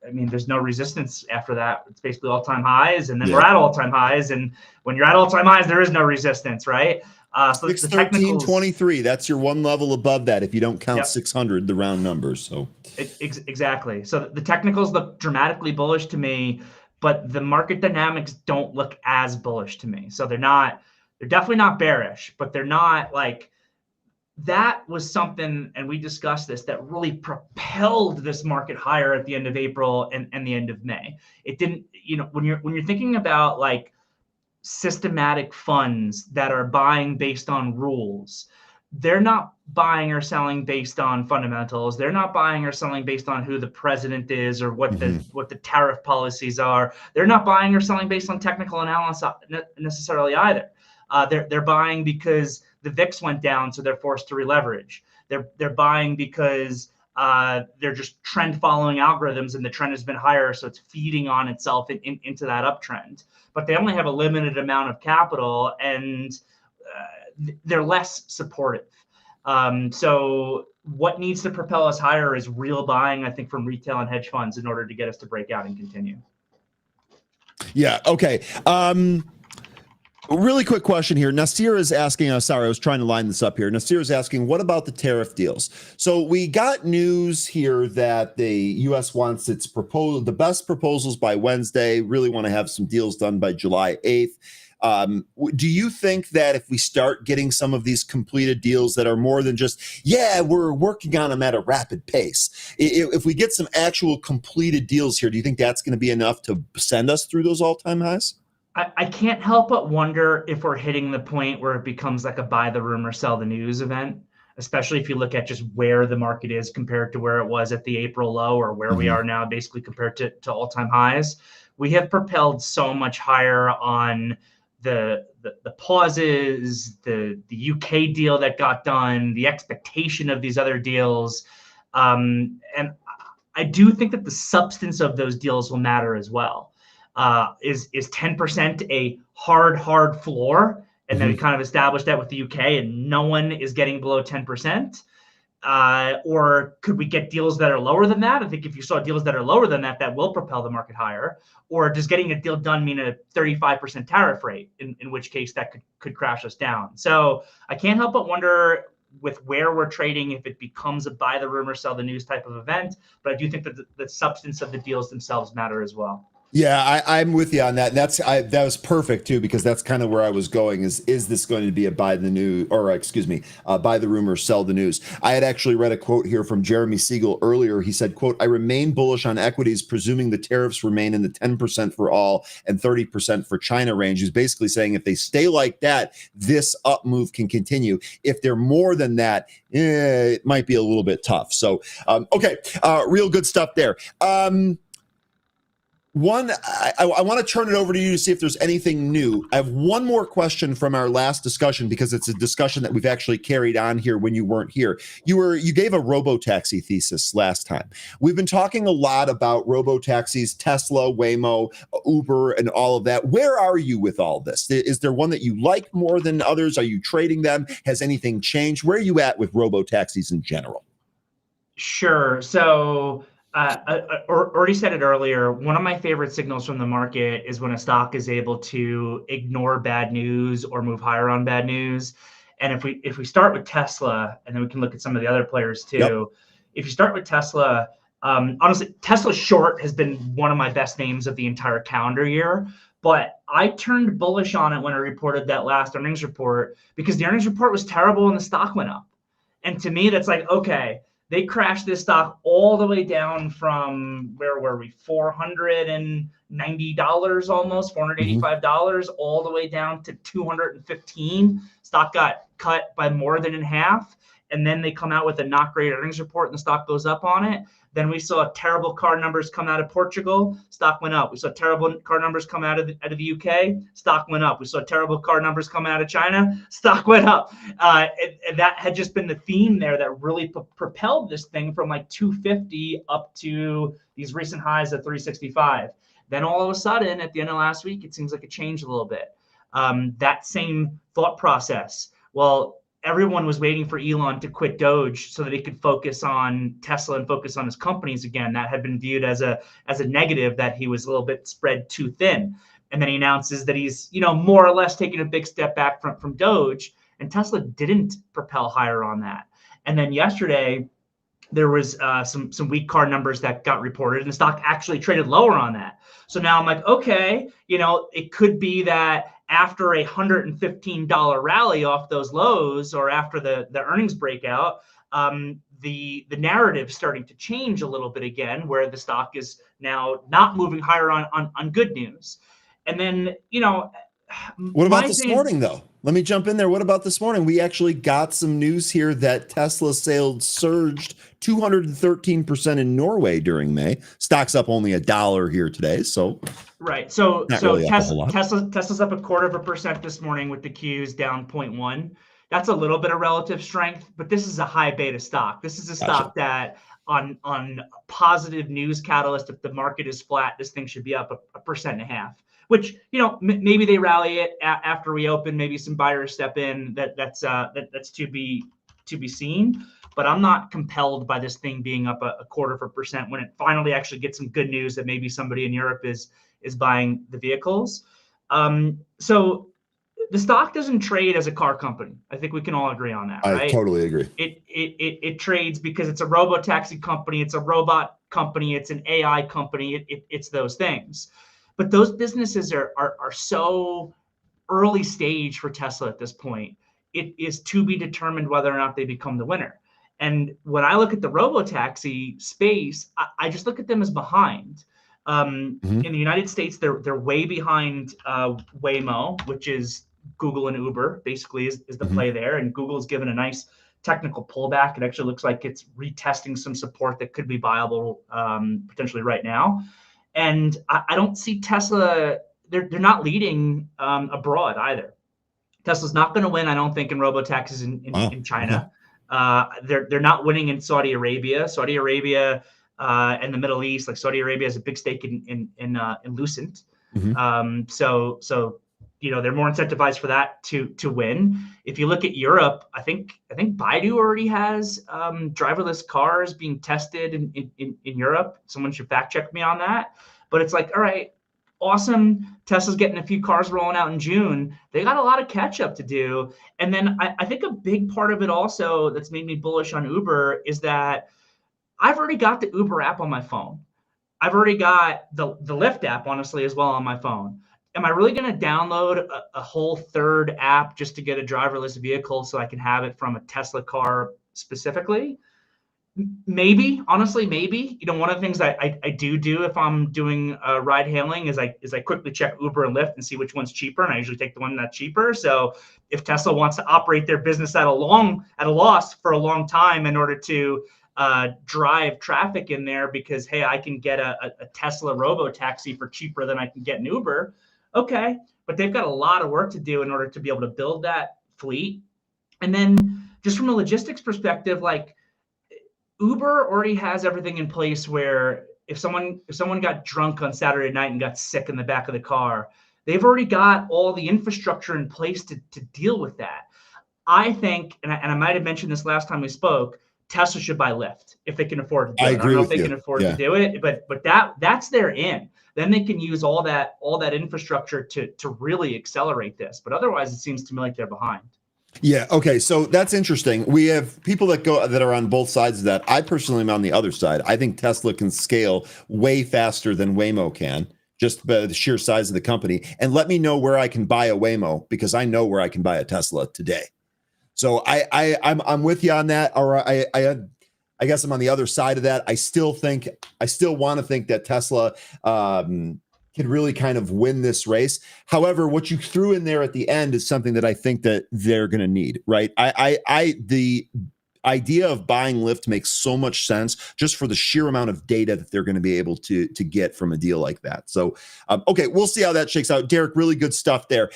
I mean, there's no resistance after that. It's basically all-time highs, and then we're at all-time highs. And when you're at all-time highs, there is no resistance, right? So 613.23. That's your one level above that if you don't count 600, the round numbers. So exactly. So the technicals look dramatically bullish to me, but the market dynamics don't look as bullish to me. So they're definitely not bearish, but they're not like, that was something, and we discussed this, that really propelled this market higher at the end of April and the end of May. It didn't, when you're thinking about like systematic funds that are buying based on rules, they're not buying or selling based on fundamentals. They're not buying or selling based on who the president is or what the tariff policies are. They're not buying or selling based on technical analysis necessarily either. They're buying because the VIX went down, so they're forced to releverage. They're buying because they're just trend following algorithms, and the trend has been higher, so it's feeding on itself into that uptrend. But they only have a limited amount of capital, and they're less supportive. So what needs to propel us higher is real buying, I think, from retail and hedge funds in order to get us to break out and continue. Yeah. Okay. Really quick question here. Nasir is asking us, sorry, I was trying to line this up here. Nasir is asking, what about the tariff deals? So we got news here that the U.S. wants its proposal, the best proposals by Wednesday, really want to have some deals done by July 8th. Do you think that if we start getting some of these completed deals that are more than just, yeah, we're working on them at a rapid pace, if we get some actual completed deals here, do you think that's going to be enough to send us through those all-time highs? I can't help but wonder if we're hitting the point where it becomes like a buy the rumor, sell the news event, especially if you look at just where the market is compared to where it was at the April low or where we are now, basically compared to all-time highs. We have propelled so much higher on the pauses, the UK deal that got done, the expectation of these other deals. And I do think that the substance of those deals will matter as well. Is 10% a hard floor? And then we kind of established that with the UK and no one is getting below 10%. Or could we get deals that are lower than that? I think if you saw deals that are lower than that, that will propel the market higher. Or does getting a deal done mean a 35% tariff rate, in which case that could crash us down? So I can't help but wonder with where we're trading if it becomes a buy the rumor, sell the news type of event. But I do think that the substance of the deals themselves matter as well. Yeah, I'm with you on that. That was perfect too, because that's kind of where I was going. Is this going to be a buy the news, or excuse me, buy the rumor, sell the news? I had actually read a quote here from Jeremy Siegel earlier. He said, "quote I remain bullish on equities, presuming the tariffs remain in the 10% for all and 30% for China range." He's basically saying if they stay like that, this up move can continue. If they're more than that, it might be a little bit tough. So, okay, real good stuff there. I want to turn it over to you to see if there's anything new. I have one more question from our last discussion, because it's a discussion that we've actually carried on here when you weren't here. You gave a robo-taxi thesis last time. We've been talking a lot about robo-taxis, Tesla, Waymo, Uber, and all of that. Where are you with all this? Is there one that you like more than others? Are you trading them? Has anything changed? Where are you at with robo-taxis in general? Sure. So I already said it earlier. One of my favorite signals from the market is when a stock is able to ignore bad news or move higher on bad news. And if we start with Tesla, and then we can look at some of the other players too. Yep. If you start with Tesla, honestly, Tesla short has been one of my best names of the entire calendar year. But I turned bullish on it when I reported that last earnings report, because the earnings report was terrible and the stock went up. And to me, that's like, okay, they crashed this stock all the way down from, where were we, $490 almost, $485, all the way down to $215. Stock got cut by more than in half. And then they come out with a not great earnings report and the stock goes up on it. Then we saw terrible car numbers come out of Portugal, stock went up. We saw terrible car numbers come out of the UK, stock went up. We saw terrible car numbers come out of China, stock went up. And that had just been the theme there that really propelled this thing from like 250 up to these recent highs at 365. Then all of a sudden, at the end of last week, it seems like it changed a little bit. That same thought process. Well, everyone was waiting for Elon to quit Doge so that he could focus on Tesla and focus on his companies again. That had been viewed as a negative, that he was a little bit spread too thin. And then he announces that he's, more or less taking a big step back from Doge, and Tesla didn't propel higher on that. And then yesterday, there was some weak car numbers that got reported, and the stock actually traded lower on that. So now I'm like, okay, it could be that after a $115 rally off those lows, or after the earnings breakout, the narrative starting to change a little bit again, where the stock is now not moving higher on good news. And then, what about this morning, though? Let me jump in there. What about this morning? We actually got some news here that Tesla sales surged 213% in Norway during May. Stock's up only $1 here today, so right. So really Tesla's up 0.25% this morning, with the Qs down 0.1. That's a little bit of relative strength, but this is a high beta stock. This is a stock that on positive news catalyst, if the market is flat, this thing should be up 1.5%. Which, maybe they rally it after we open, maybe some buyers step in. That's to be to be seen. But I'm not compelled by this thing being up a 0.25% when it finally actually gets some good news that maybe somebody in Europe is buying the vehicles. So the stock doesn't trade as a car company. I think we can all agree on that, right? I totally agree. It trades because it's a robo-taxi company, it's a robot company, it's an AI company, it's those things. But those businesses are so early stage for Tesla at this point. It is to be determined whether or not they become the winner. And when I look at the robo-taxi space, I just look at them as behind. In the United States, they're way behind Waymo, which is Google and Uber, basically is the play there. And Google's given a nice technical pullback. It actually looks like it's retesting some support that could be viable potentially right now. And I don't see Tesla, they're not leading abroad either. Tesla's not going to win, I don't think, in robo-taxis in China. They're not winning in Saudi Arabia. Saudi Arabia and the Middle East, like Saudi Arabia has a big stake in Lucent. So they're more incentivized for that to win. If you look at Europe, I think Baidu already has driverless cars being tested in Europe. Someone should fact check me on that. But it's like, all right, awesome. Tesla's getting a few cars rolling out in June. They got a lot of catch up to do. And then I think a big part of it also that's made me bullish on Uber is that I've already got the Uber app on my phone. I've already got the Lyft app, honestly, as well on my phone. Am I really going to download a whole third app just to get a driverless vehicle so I can have it from a Tesla car specifically? Maybe, honestly, maybe. One of the things I do if I'm doing ride hailing is I quickly check Uber and Lyft and see which one's cheaper, and I usually take the one that's cheaper. So if Tesla wants to operate their business at a loss for a long time in order to drive traffic in there because, hey, I can get a Tesla robo-taxi for cheaper than I can get an Uber, okay. But they've got a lot of work to do in order to be able to build that fleet. And then just from a logistics perspective, like, Uber already has everything in place where if someone got drunk on Saturday night and got sick in the back of the car, they've already got all the infrastructure in place to deal with that. I think, and I might have mentioned this last time we spoke, Tesla should buy Lyft if they can afford to do it. I don't know if they can afford to do it, but that's their in. Then they can use all that infrastructure to really accelerate this. But otherwise, it seems to me like they're behind. Yeah. Okay. So that's interesting. We have people that are on both sides of that. I personally am on the other side. I think Tesla can scale way faster than Waymo can, just by the sheer size of the company. And let me know where I can buy a Waymo, because I know where I can buy a Tesla today. So I'm with you on that. Or I guess I'm on the other side of that. I still want to think that Tesla can really kind of win this race. However, what you threw in there at the end is something that I think that they're going to need, right? The idea of buying Lyft makes so much sense just for the sheer amount of data that they're going to be able to get from a deal like that. So, okay, we'll see how that shakes out. Derrick, really good stuff there.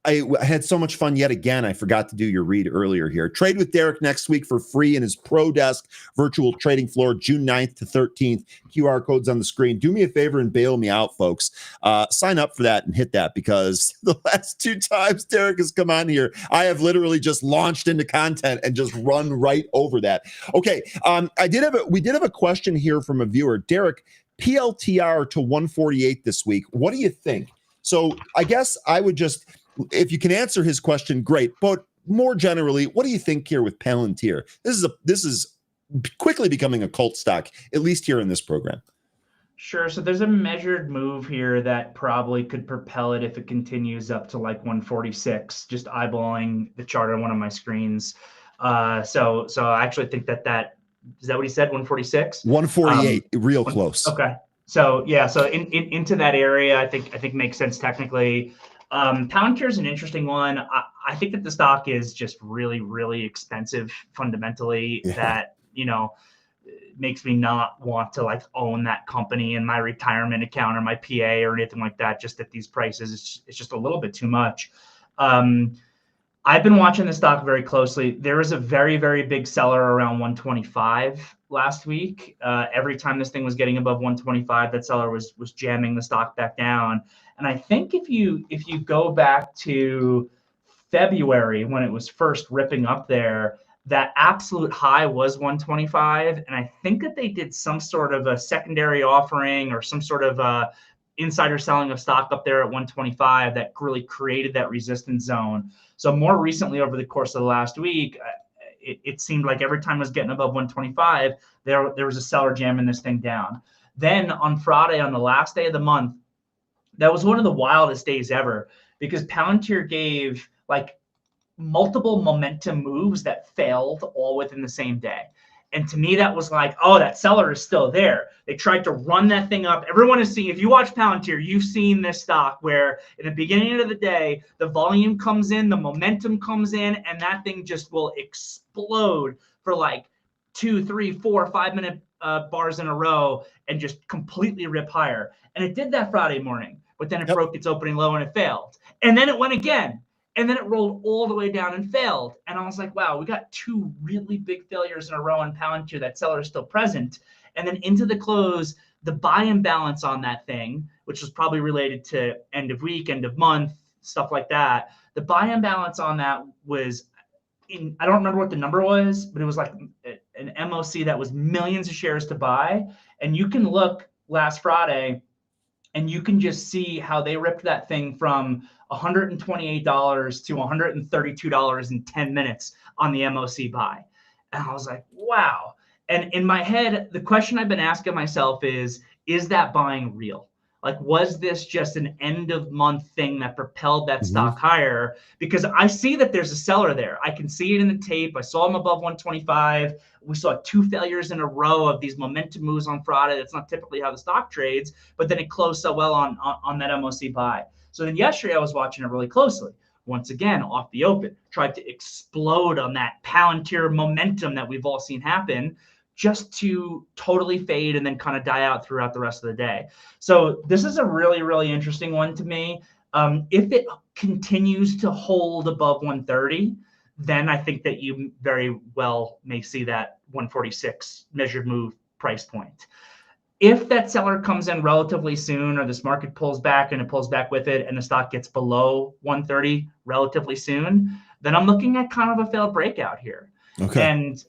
I had so much fun yet again. I forgot to do your read earlier here. Trade with Derrick next week for free in his Pro Desk virtual trading floor, June 9th to 13th. QR codes on the screen. Do me a favor and bail me out, folks. Sign up for that and hit that, because the last 2 times Derrick has come on here, I have literally just launched into content and just run right over that. Okay, we did have a question here from a viewer. Derrick, PLTR to 148 this week. What do you think? So I guess I would just, if you can answer his question, great. But more generally, what do you think here with Palantir? This is quickly becoming a cult stock, at least here in this program. Sure. So there's a measured move here that probably could propel it if it continues up to like 146. Just eyeballing the chart on one of my screens. So I actually think that is that what he said? 146. 148, real close. Okay. So yeah. So into that area, I think makes sense technically. Palantir is an interesting one. I think that the stock is just really, really expensive fundamentally. Yeah. That, makes me not want to like own that company in my retirement account or my PA or anything like that. Just at these prices, it's just a little bit too much. I've been watching the stock very closely. There was a very, very big seller around 125 last week. Every time this thing was getting above 125, that seller was jamming the stock back down. And I think if you go back to February when it was first ripping up there, that absolute high was 125. And I think that they did some sort of a secondary offering or some sort of insider selling of stock up there at 125 that really created that resistance zone. So more recently, over the course of the last week, it seemed like every time it was getting above 125, there was a seller jamming this thing down. Then on Friday, on the last day of the month, that was one of the wildest days ever because Palantir gave like multiple momentum moves that failed all within the same day. And to me, that was like, oh, that seller is still there. They tried to run that thing up. Everyone is seeing, if you watch Palantir, you've seen this stock where in the beginning of the day, the volume comes in, the momentum comes in, and that thing just will explode for like 2, 3, 4, 5 minute bars in a row and just completely rip higher. And it did that Friday morning, but then it broke its opening low and it failed. And then it went again. And then it rolled all the way down and failed. And I was like, wow, we got 2 really big failures in a row on Palantir. That seller is still present. And then into the close, the buy imbalance on that thing, which was probably related to end of week, end of month, stuff like that. The buy imbalance on that was I don't remember what the number was, but it was like an MOC that was millions of shares to buy. And you can look last Friday and you can just see how they ripped that thing from $128 to $132 in 10 minutes on the MOC buy. And I was like, wow. And in my head, the question I've been asking myself is that buying real? Like, was this just an end of month thing that propelled that stock higher? Because I see that there's a seller there. I can see it in the tape. I saw him above 125. We saw 2 failures in a row of these momentum moves on Friday. That's not typically how the stock trades, but then it closed so well on that MOC buy. So then yesterday I was watching it really closely. Once again, off the open, tried to explode on that Palantir momentum that we've all seen happen, just to totally fade and then kind of die out throughout the rest of the day. So this is a really, really interesting one to me. If it continues to hold above 130, then I think that you very well may see that 146 measured move price point. If that seller comes in relatively soon or this market pulls back and it pulls back with it and the stock gets below 130 relatively soon, then I'm looking at kind of a failed breakout here. Okay. And,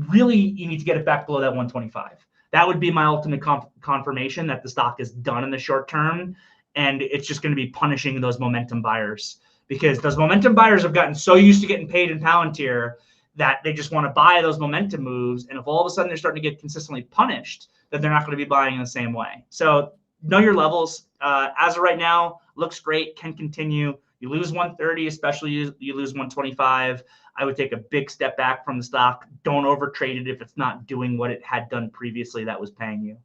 really, you need to get it back below that 125. That would be my ultimate confirmation that the stock is done in the short term, and it's just going to be punishing those momentum buyers because those momentum buyers have gotten so used to getting paid in Palantir that they just want to buy those momentum moves. And if all of a sudden they're starting to get consistently punished, then they're not going to be buying in the same way. So know your levels. As of right now, looks great, can continue. You lose 130, especially you lose 125. I would take a big step back from the stock. Don't overtrade it if it's not doing what it had done previously that was paying you.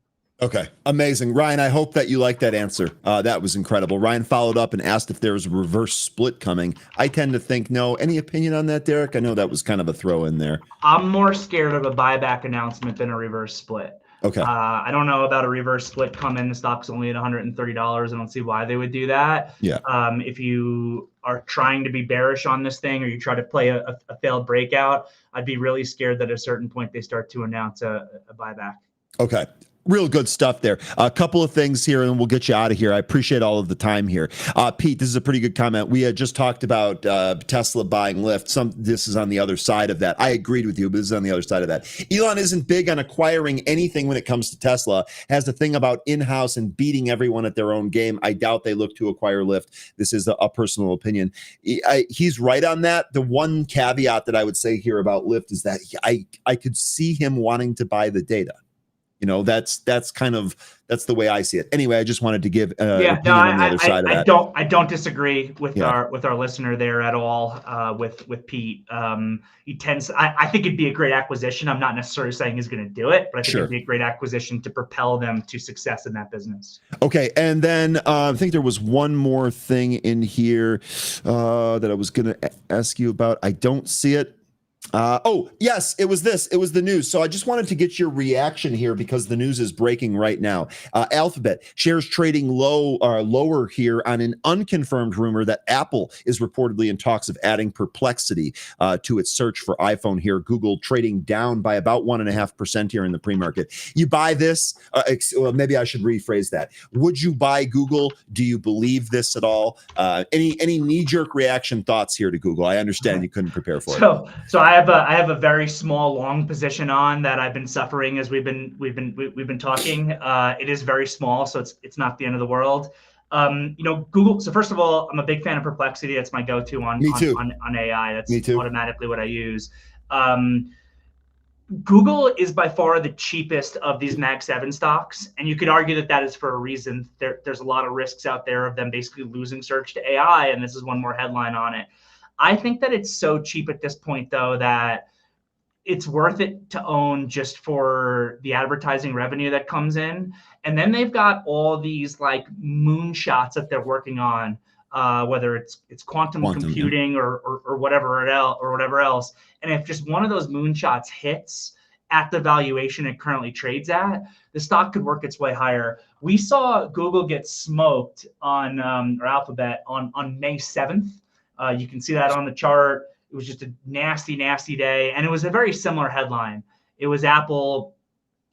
Okay, amazing. Ryan, I hope that you liked that answer. That was incredible. Ryan followed up and asked if there was a reverse split coming. I tend to think no. Any opinion on that, Derrick? I know that was kind of a throw in there. I'm more scared of a buyback announcement than a reverse split. Okay. I don't know about a reverse split coming. The stock's only at $130. I don't see why they would do that. Yeah. If you are trying to be bearish on this thing or you try to play a failed breakout, I'd be really scared that at a certain point they start to announce a buyback. Okay. Real good stuff there. A couple of things here, and we'll get you out of here. I appreciate all of the time here. Pete, this is a pretty good comment. We had just talked about Tesla buying Lyft. This is on the other side of that. I agreed with you, but this is on the other side of that. Elon isn't big on acquiring anything when it comes to Tesla. Has a thing about in-house and beating everyone at their own game. I doubt they look to acquire Lyft. This is a personal opinion. He's right on that. The one caveat that I would say here about Lyft is that I could see him wanting to buy the data. That's the way I see it. Anyway, I just wanted to give on the other side of that. I don't disagree with our listener there at all. With Pete, he tends. I think it'd be a great acquisition. I'm not necessarily saying he's going to do it, but I think it'd be a great acquisition to propel them to success in that business. Okay, and then I think there was one more thing in here that I was going to ask you about. I don't see it. Oh, yes, it was this. It was the news. So I just wanted to get your reaction here because the news is breaking right now. Alphabet shares trading lower here on an unconfirmed rumor that Apple is reportedly in talks of adding Perplexity to its search for iPhone here. Google trading down by about 1.5% here in the pre-market. You buy this? Well, maybe I should rephrase that. Would you buy Google? Do you believe this at all? Any knee-jerk reaction thoughts here to Google? I understand you couldn't prepare for it. So I have a very small long position on that I've been suffering as we've been talking. It is very small, so it's not the end of the world. Google. So first of all, I'm a big fan of Perplexity. That's my go-to on Me too. AI. That's Me too. automatically what I use. Google is by far the cheapest of these Mag 7 stocks, and you could argue that that is for a reason. There's a lot of risks out there of them basically losing search to AI, and this is one more headline on it. I think that it's so cheap at this point, though, that it's worth it to own just for the advertising revenue that comes in. And then they've got all these like moonshots that they're working on, whether it's quantum computing or whatever else. And if just one of those moonshots hits at the valuation it currently trades at, the stock could work its way higher. We saw Google get smoked on or Alphabet on May 7th. You can see that on the chart. It was just a nasty, nasty day. And it was a very similar headline. It was Apple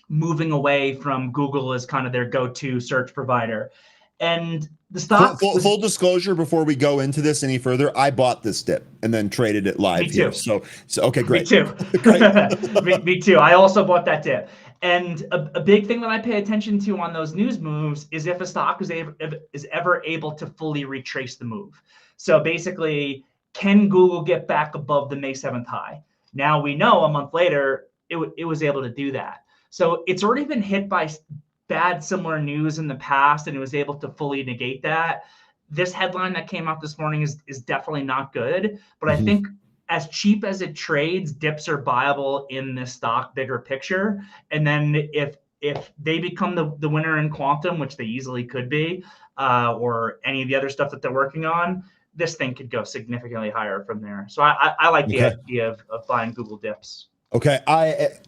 moving away from Google as kind of their go-to search provider. And the stock full disclosure before we go into this any further, I bought this dip and then traded it live here. So okay, great. Me too. me too. I also bought that dip. And a big thing that I pay attention to on those news moves is if a stock is ever able to fully retrace the move. So basically, can Google get back above the May 7th high? Now we know a month later, it was able to do that. So it's already been hit by bad similar news in the past, and it was able to fully negate that. This headline that came out this morning is definitely not good, but I think as cheap as it trades, dips are viable in this stock bigger picture. And then if they become the winner in quantum, which they easily could be, or any of the other stuff that they're working on, this thing could go significantly higher from there. So I like the idea of buying Google dips. Okay,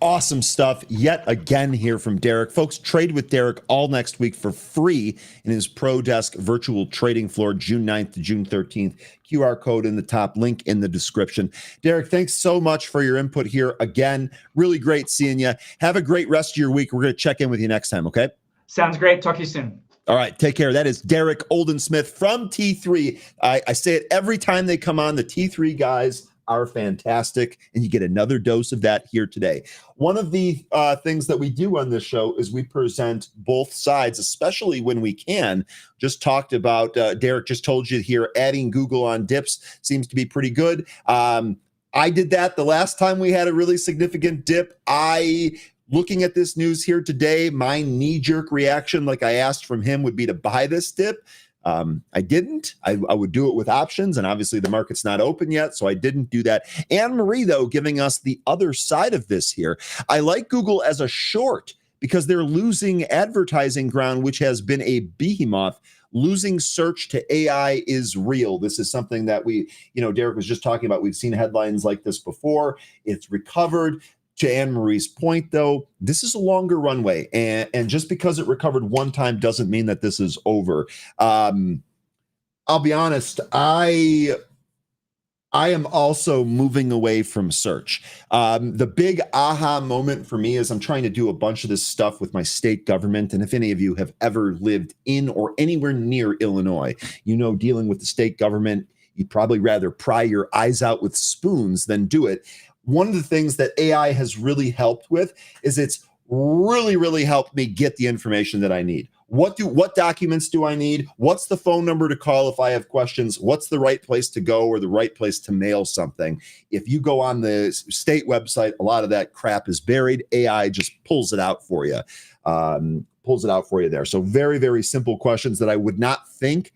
awesome stuff yet again here from Derrick. Folks, trade with Derrick all next week for free in his ProDesk virtual trading floor, June 9th to June 13th. QR code in the top, link in the description. Derrick, thanks so much for your input here again. Really great seeing you. Have a great rest of your week. We're going to check in with you next time, okay? Sounds great. Talk to you soon. All right, take care. That is Derrick Oldensmith from T3. I say it every time they come on. The T3 guys are fantastic, and you get another dose of that here today. One of the things that we do on this show is we present both sides, especially when we can. Just talked about, Derrick just told you here, adding Google on dips seems to be pretty good. I did that the last time we had a really significant dip. Looking at this news here today, my knee-jerk reaction, like I asked from him, would be to buy this dip. I didn't. I would do it with options, and obviously the market's not open yet, so I didn't do that. Anne-Marie, though, giving us the other side of this here. I like Google as a short because they're losing advertising ground, which has been a behemoth. Losing search to AI is real. This is something that Derrick was just talking about. We've seen headlines like this before. It's recovered. To Anne-Marie's point, though, this is a longer runway, and just because it recovered one time doesn't mean that this is over. I'll be honest, I am also moving away from search. The big aha moment for me is I'm trying to do a bunch of this stuff with my state government, and if any of you have ever lived in or anywhere near Illinois, dealing with the state government, you'd probably rather pry your eyes out with spoons than do it. One of the things that AI has really helped with is it's really, really helped me get the information that I need. What documents do I need? What's the phone number to call if I have questions? What's the right place to go or the right place to mail something? If you go on the state website, a lot of that crap is buried. AI just pulls it out for you. There. So very, very simple questions that I would not think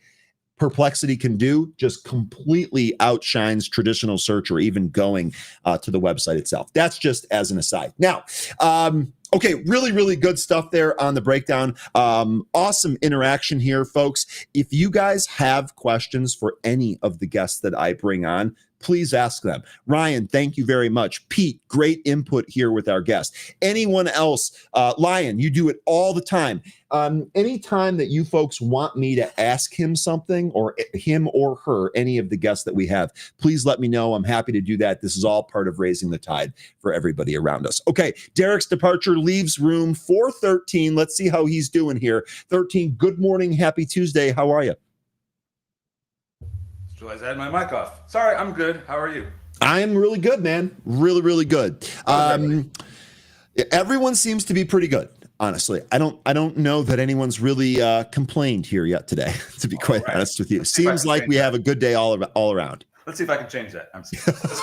Perplexity can do, just completely outshines traditional search or even going to the website itself. That's just as an aside. Now, okay, really, really good stuff there on the breakdown. Awesome interaction here, folks. If you guys have questions for any of the guests that I bring on, please ask them. Ryan, thank you very much. Pete, great input here with our guest. Anyone else? Lion, you do it all the time. Anytime that you folks want me to ask him something, or him or her, any of the guests that we have, please let me know. I'm happy to do that. This is all part of raising the tide for everybody around us. Okay, Derrick's departure leaves room for 13. Let's see how he's doing here. 13, good morning. Happy Tuesday. How are you? Realized I had my mic off. Sorry, I'm good. How are you? I'm really good, man. Really, really good. Everyone seems to be pretty good. Honestly, I don't know that anyone's really complained here yet today. To be quite honest with you, seems like we have a good day all around. Let's see if I can change that. I'm serious.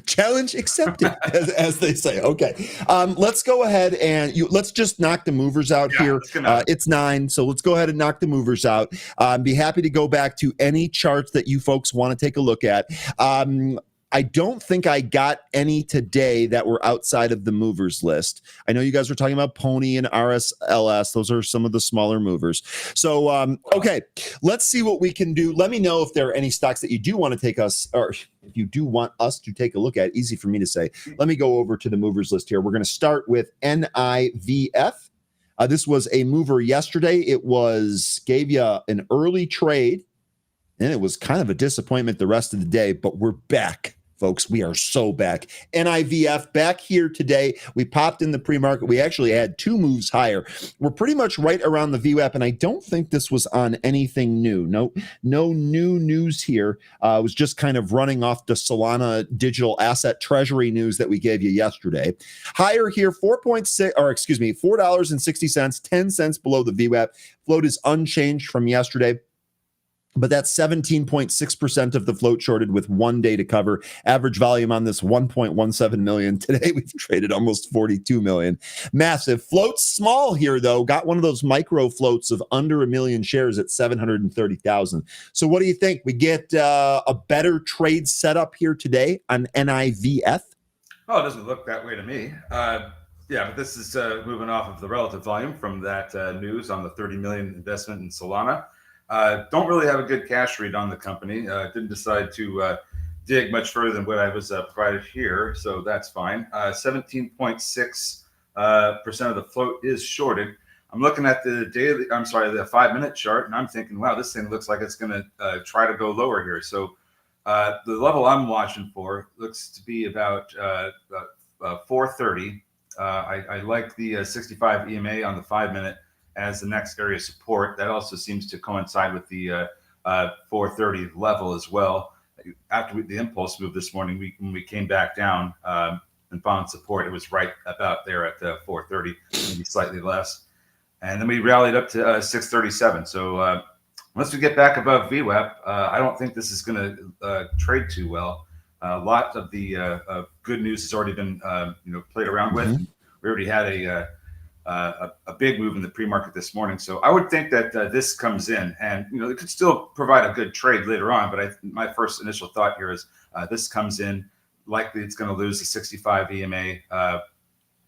Challenge accepted, as they say. Okay, let's go ahead and let's just knock the movers out here. It's 9, so let's go ahead and knock the movers out. Be happy to go back to any charts that you folks want to take a look at. I don't think I got any today that were outside of the movers list. I know you guys were talking about Pony and RSLS. Those are some of the smaller movers. So, okay, let's see what we can do. Let me know if there are any stocks that you do want to take us, or if you do want us to take a look at. Easy for me to say. Let me go over to the movers list here. We're going to start with NIVF. This was a mover yesterday. It gave you an early trade, and it was kind of a disappointment the rest of the day, but we're back. Folks, we are so back. NIVF back here today. We popped in the pre-market. We actually had 2 moves higher. We're pretty much right around the VWAP, and I don't think this was on anything new. No new news here. It was just kind of running off the Solana digital asset treasury news that we gave you yesterday. Higher here, $4.60, 10 cents below the VWAP. Float is unchanged from yesterday. But that's 17.6% of the float shorted with 1 day to cover. Average volume on this 1.17 million. Today we've traded almost 42 million. Massive. Floats small here, though. Got one of those micro floats of under 1 million shares at 730,000. So what do you think? We get a better trade setup here today on NIVF? Oh, it doesn't look that way to me. Yeah, but this is moving off of the relative volume from that news on the 30 million investment in Solana. Don't really have a good cash read on the company. Didn't decide to dig much further than what I was provided here, so that's fine. 17.6% of the float is shorted. I'm looking at the 5-minute chart, and I'm thinking, wow, this thing looks like it's going to try to go lower here. So the level I'm watching for looks to be about 430. I like the 65 EMA on the 5-minute. As the next area of support. That also seems to coincide with the 430 level as well. After the impulse move this morning, when we came back down and found support, it was right about there at 430, maybe slightly less. And then we rallied up to 637. So once we get back above VWAP, I don't think this is going to trade too well. A lot of the good news has already been played around with. We already had a big move in the pre-market this morning. So I would think that this comes in and, it could still provide a good trade later on. But my first initial thought here is this comes in, likely it's going to lose the 65 EMA,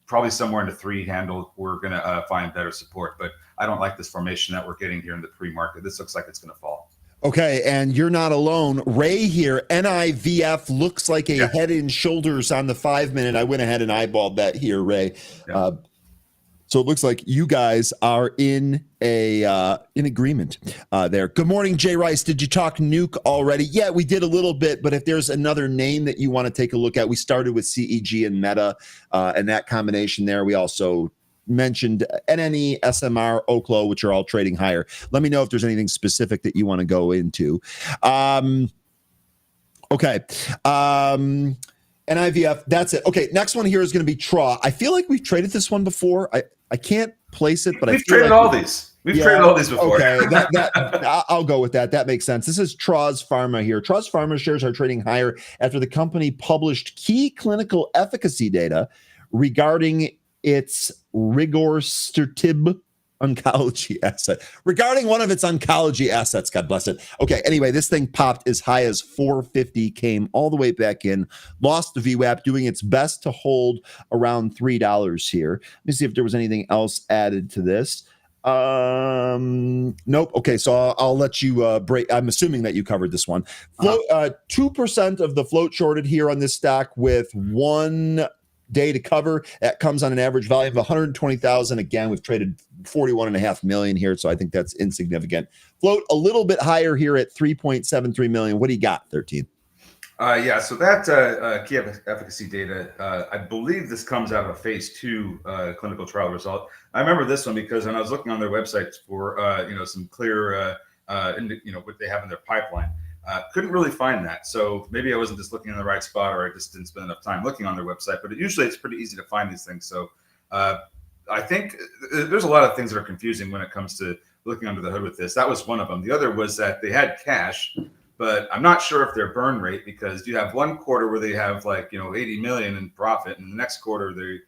probably somewhere in the 3 handle. We're going to find better support. But I don't like this formation that we're getting here in the pre-market. This looks like it's going to fall. Okay, and you're not alone. Ray here, NIVF looks like a head and shoulders on the 5-minute. I went ahead and eyeballed that here, Ray. Yeah. So it looks like you guys are in agreement there. Good morning, Jay Rice. Did you talk Nuke already? Yeah, we did a little bit, but if there's another name that you want to take a look at, we started with CEG and Meta and that combination there. We also mentioned NNE, SMR, Oklo, which are all trading higher. Let me know if there's anything specific that you want to go into. Okay. NIVF, that's it. Okay, next one here is going to be TRA. I feel like we've traded this one before. I can't place it, but we've traded all these. We've traded all these before. Okay, I'll go with that. That makes sense. This is TRA's Pharma here. TRA's Pharma shares are trading higher after the company published key clinical efficacy data regarding its rigosertib oncology asset. Regarding one of its oncology assets, God bless it. Okay, anyway, this thing popped as high as 450, came all the way back in, lost the VWAP, doing its best to hold around $3 here. Let me see if there was anything else added to this. Nope. Okay, so I'll let you break. I'm assuming that you covered this one. 2% of the float shorted here on this stock with 1 day to cover. That comes on an average volume of 120,000. Again, we've traded 41.5 million here, so I think that's insignificant. Float a little bit higher here at 3.73 million. What do you got, 13? Yeah, so that key efficacy data, I believe this comes out of a phase 2 clinical trial result. I remember this one because when I was looking on their website for some clear, what they have in their pipeline, Couldn't really find that. So maybe I wasn't just looking in the right spot, or I just didn't spend enough time looking on their website. But usually it's pretty easy to find these things. So I think there's a lot of things that are confusing when it comes to looking under the hood with this. That was one of them. The other was that they had cash, but I'm not sure if their burn rate, because you have one quarter where they have 80 million in profit, and the next quarter they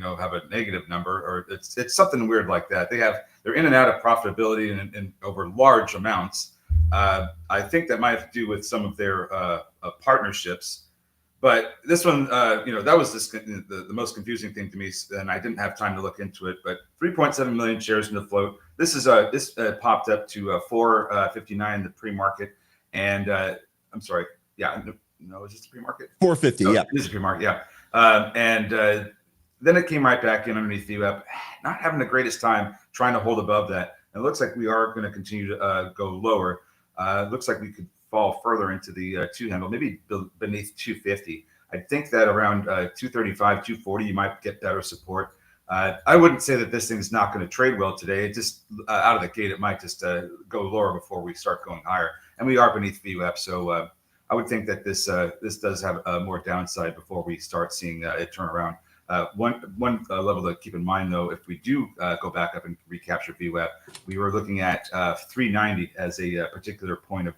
have a negative number, or it's something weird like that. They're in and out of profitability and over large amounts. I think that might have to do with some of their partnerships. But this one, that was the most confusing thing to me, and I didn't have time to look into it. But 3.7 million shares in the float. This popped up to 459 the pre-market, and I'm sorry, yeah, no, is this the pre-market? 450, yeah, it is a pre-market, yeah. And then it came right back in underneath the VWAP. Not having the greatest time trying to hold above that. It looks like we are going to continue to go lower. It looks like we could fall further into the 2 handle, maybe beneath 250. I think that around 235, 240, you might get better support. I wouldn't say that this thing is not going to trade well today. It just out of the gate, it might just go lower before we start going higher. And we are beneath VWAP, so I would think that this does have more downside before we start seeing it turn around. One level to keep in mind, though, if we do go back up and recapture VWAP, we were looking at 390 as a particular point of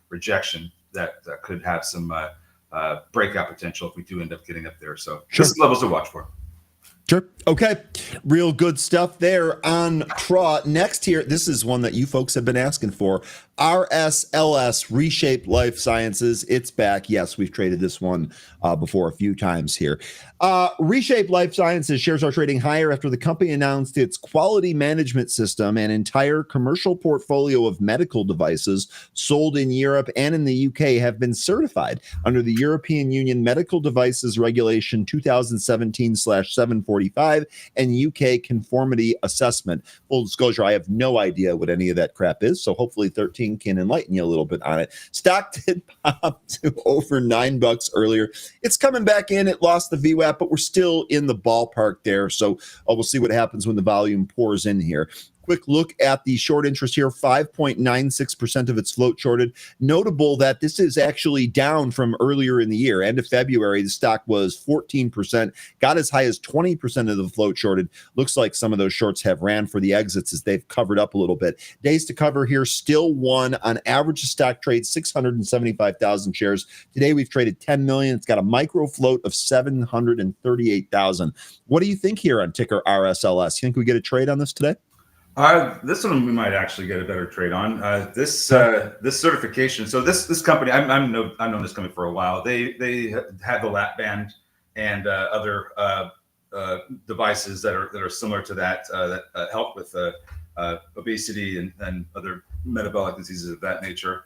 rejection that could have some breakout potential if we do end up getting up there. So Sure. This is levels to watch for. Sure. Okay. Real good stuff there on TRA. Next here, this is one that you folks have been asking for. RSLS, Reshape Life Sciences. It's back. Yes, we've traded this one before a few times here. Reshape Life Sciences shares are trading higher after the company announced its quality management system and entire commercial portfolio of medical devices sold in Europe and in the UK have been certified under the European Union Medical Devices Regulation 2017/745 and UK Conformity Assessment. Full disclosure, I have no idea what any of that crap is, so hopefully 13 can enlighten you a little bit on it. Stock did pop to over $9 earlier. It's coming back in. It lost the VWAP, but we're still in the ballpark there. So we'll see what happens when the volume pours in here. Quick look at the short interest here, 5.96% of its float shorted. Notable that this is actually down from earlier in the year. End of February, the stock was 14%, got as high as 20% of the float shorted. Looks like some of those shorts have ran for the exits as they've covered up a little bit. Days to cover here, still one. On average, the stock trades 675,000 shares. Today, we've traded 10 million. It's got a micro float of 738,000. What do you think here on ticker RSLS? You think we get a trade on this today? This one we might actually get a better trade on. This certification. So this company, I've known this company for a while. They have the lap band and other devices that are similar to that help with obesity and other metabolic diseases of that nature.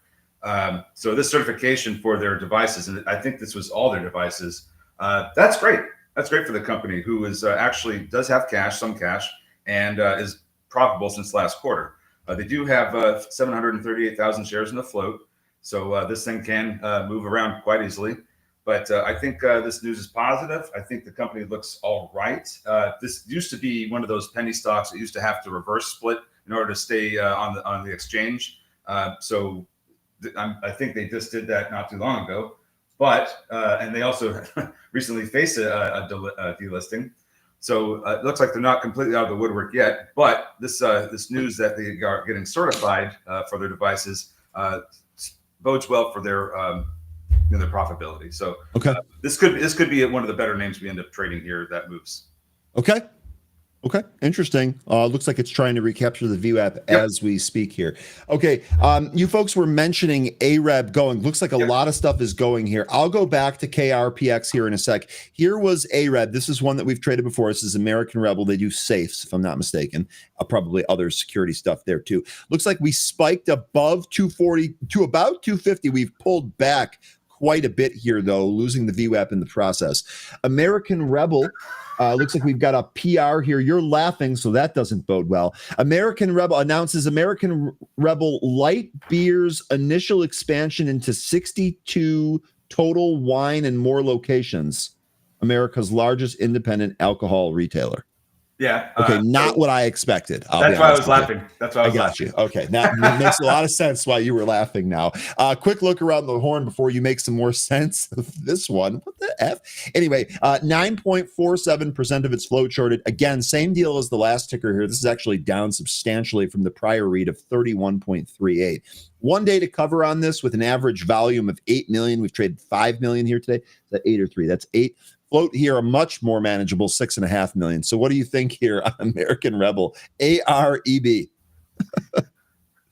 So this certification for their devices, and I think this was all their devices. That's great. That's great for the company, who is actually does have some cash, and is profitable since last quarter. They do have 738,000 shares in the float, so this thing can move around quite easily. But I think this news is positive. I think the company looks all right. This used to be one of those penny stocks that used to have to reverse split in order to stay on the exchange. So I think they just did that not too long ago. But and they also recently faced a delisting. So it looks like they're not completely out of the woodwork yet, but this news that they are getting certified for their devices bodes well for their their profitability. So okay, this could be one of the better names we end up trading here that moves. Okay. Okay, interesting. Looks like it's trying to recapture the VWAP as we speak here. Okay, you folks were mentioning AREB going. Looks like a lot of stuff is going here. I'll go back to KRPX here in a sec. Here was AREB. This is one that we've traded before. This is American Rebel. They do safes, if I'm not mistaken. Probably other security stuff there too. Looks like we spiked above 240 to about 250. We've pulled back quite a bit here, though, losing the VWAP in the process. American Rebel. Looks like we've got a PR here. You're laughing, so that doesn't bode well. American Rebel announces American Rebel Light Beer's initial expansion into 62 total wine and more locations. America's largest independent alcohol retailer. Yeah. Okay, not what I expected. That's why I was laughing. That's why I was got laughing. you. Okay, that makes a lot of sense why you were laughing now. Quick look around the horn before you make some more sense of this one. What the F? Anyway, 9.47% of its float shorted. Again, same deal as the last ticker here. This is actually down substantially from the prior read of 31.38. 1 day to cover on this with an average volume of 8 million. We've traded 5 million here today. Is that 8 or 3? That's 8. Float here a much more manageable 6.5 million. So what do you think here on American Rebel AREB?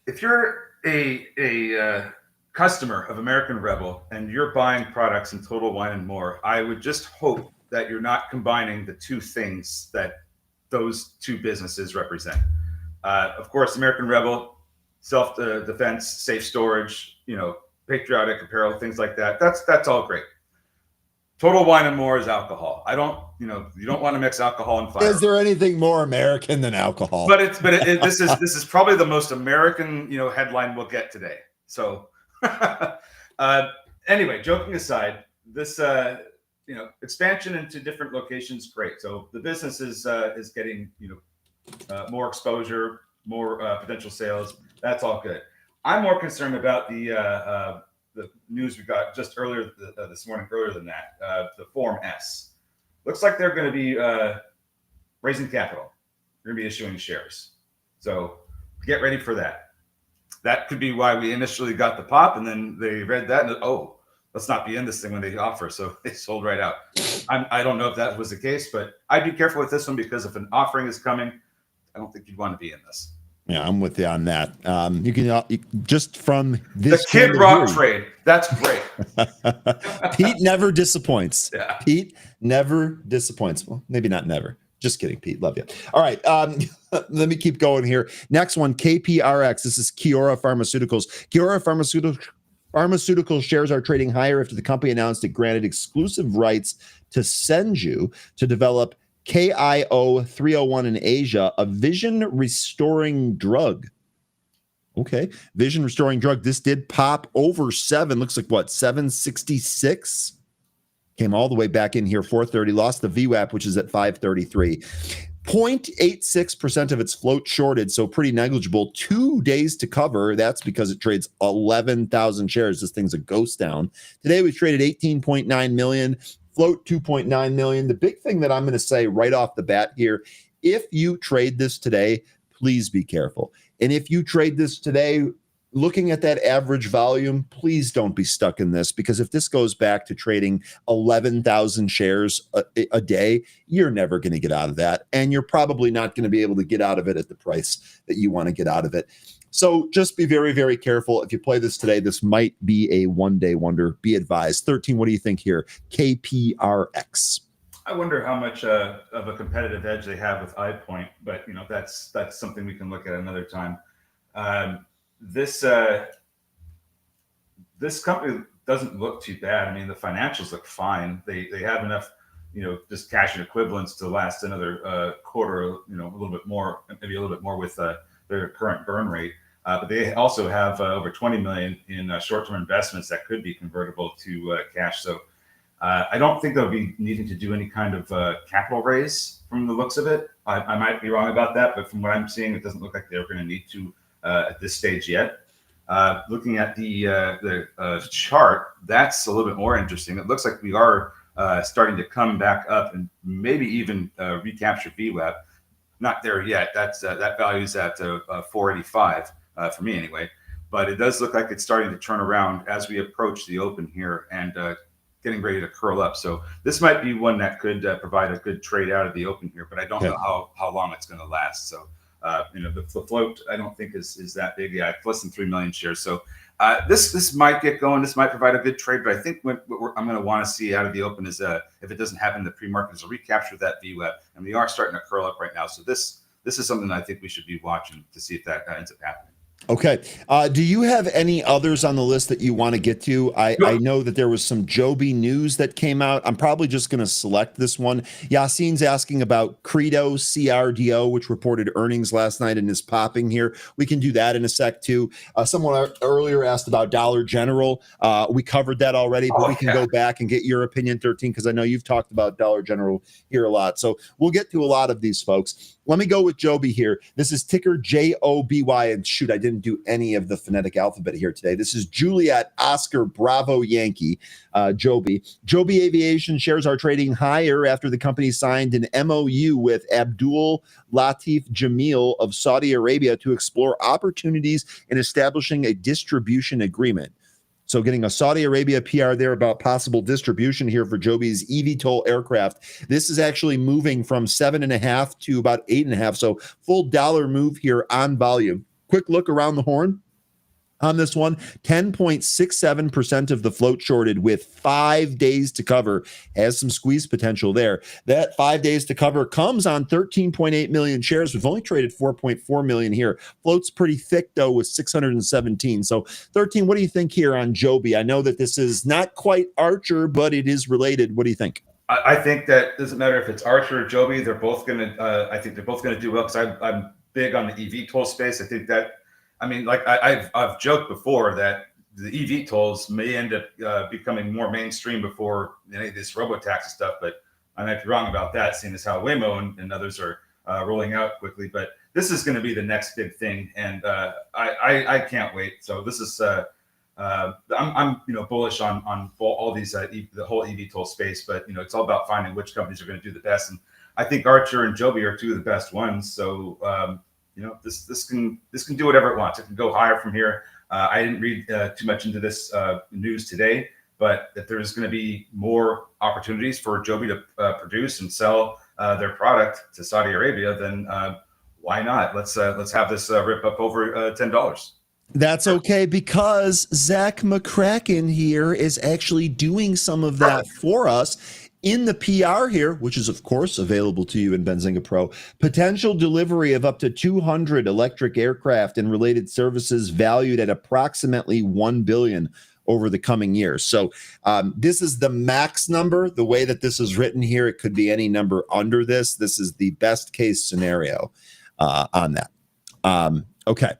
If you're a customer of American Rebel and you're buying products in Total Wine and More, I would just hope that you're not combining the two things that those two businesses represent. Of course, American Rebel, self-defense, safe storage, patriotic apparel, things like that. That's all great. Total Wine and More is alcohol. You don't want to mix alcohol and fire. Is there anything more American than alcohol? This is probably the most American, headline we'll get today. So, anyway, joking aside, this, expansion into different locations, great. So the business is getting, more exposure, more potential sales. That's all good. I'm more concerned about the news we got just earlier this morning, earlier than that, the Form S. Looks like they're going to be raising capital. They're going to be issuing shares. So get ready for that. That could be why we initially got the pop, and then they read that and, let's not be in this thing when they offer. So they sold right out. I don't know if that was the case, but I'd be careful with this one because if an offering is coming, I don't think you'd want to be in this. Yeah, I'm with you on that. You can just from this the Kid Rock trade. That's great. Pete never disappoints. Yeah. Pete never disappoints. Well, maybe not never. Just kidding, Pete. Love you. All right. Let me keep going here. Next one, KPRX. This is Kiora Pharmaceuticals. Kiora Pharmaceutical shares are trading higher after the company announced it granted exclusive rights to Senju to develop KIO 301 in Asia, a vision restoring drug. Okay, vision restoring drug. This did pop over 7. Looks like what, 766? Came all the way back in here, 430. Lost the VWAP, which is at 533. 0.86% of its float shorted, so pretty negligible. 2 days to cover. That's because it trades 11,000 shares. This thing's a ghost town. Today we traded 18.9 million. Float 2.9 million. The big thing that I'm going to say right off the bat here, if you trade this today, please be careful. And if you trade this today, looking at that average volume, please don't be stuck in this, because if this goes back to trading 11,000 shares a day, you're never going to get out of that. And you're probably not going to be able to get out of it at the price that you want to get out of it. So just be very, very careful. If you play this today, this might be a one-day wonder. Be advised. 13, what do you think here? KPRX. I wonder how much of a competitive edge they have with iPoint, but that's something we can look at another time. This company doesn't look too bad. I mean, the financials look fine. They have enough, just cash and equivalents to last another quarter, a little bit more, maybe a little bit more with their current burn rate. But they also have over 20 million in short-term investments that could be convertible to cash. So I don't think they'll be needing to do any kind of capital raise from the looks of it. I might be wrong about that, but from what I'm seeing, it doesn't look like they're going to need to at this stage yet. Looking at the chart, that's a little bit more interesting. It looks like we are starting to come back up and maybe even recapture VWAP. Not there yet. That value is at 485 for me anyway. But it does look like it's starting to turn around as we approach the open here and getting ready to curl up. So this might be one that could provide a good trade out of the open here, but I don't know how long it's going to last. So the float I don't think is that big. Yeah, less than 3 million shares. So this might get going. This might provide a good trade, but I think what I'm going to want to see out of the open is if it doesn't happen in the pre-market, is a recapture of that VWAP, and we are starting to curl up right now. So this is something that I think we should be watching to see if that ends up happening. Okay. Do you have any others on the list that you want to get to? I know that there was some Joby news that came out. I'm probably just going to select this one. Yassine's asking about Credo CRDO, which reported earnings last night and is popping here. We can do that in a sec too. Someone earlier asked about Dollar General. We covered that already, but we can go back and get your opinion, 13, because I know you've talked about Dollar General here a lot. So we'll get to a lot of these folks. Let me go with Joby here. This is ticker JOBY. And shoot, I didn't do any of the phonetic alphabet here today. This is Juliet Oscar Bravo Yankee, Joby. Joby Aviation shares are trading higher after the company signed an MOU with Abdul Latif Jamil of Saudi Arabia to explore opportunities in establishing a distribution agreement. So getting a Saudi Arabia PR there about possible distribution here for Joby's eVTOL aircraft. This is actually moving from 7.5 to about 8.5. So full dollar move here on volume. Quick look around the horn on this one. 10.67% of the float shorted with 5 days to cover. Has some squeeze potential there. That 5 days to cover comes on 13.8 million shares. We've only traded 4.4 million here. Float's pretty thick though with 617. So 13, what do you think here on Joby? I know that this is not quite Archer, but it is related. What do you think? I think that it doesn't matter if it's Archer or Joby. They're both going to, I think they're both going to do well because I'm big on the eVTOL space. I think that, I mean, like I've joked before that the eVTOLs may end up becoming more mainstream before any of this robotaxi stuff, but I might be wrong about that, seeing as how Waymo and others are rolling out quickly. But this is going to be the next big thing, and I can't wait. So this is I'm bullish on all these the whole eVTOL space, but it's all about finding which companies are going to do the best, and I think Archer and Joby are two of the best ones. So this can do whatever it wants. It can go higher from here. I didn't read too much into this news today, but if there's going to be more opportunities for Joby to produce and sell their product to Saudi Arabia, then why not? Let's have this rip up over $10. That's okay, because Zach McCracken here is actually doing some of that for us in the PR here, which is, of course, available to you in Benzinga Pro. Potential delivery of up to 200 electric aircraft and related services valued at approximately $1 billion over the coming years. So this is the max number. The way that this is written here, it could be any number under this. This is the best case scenario on that. Okay.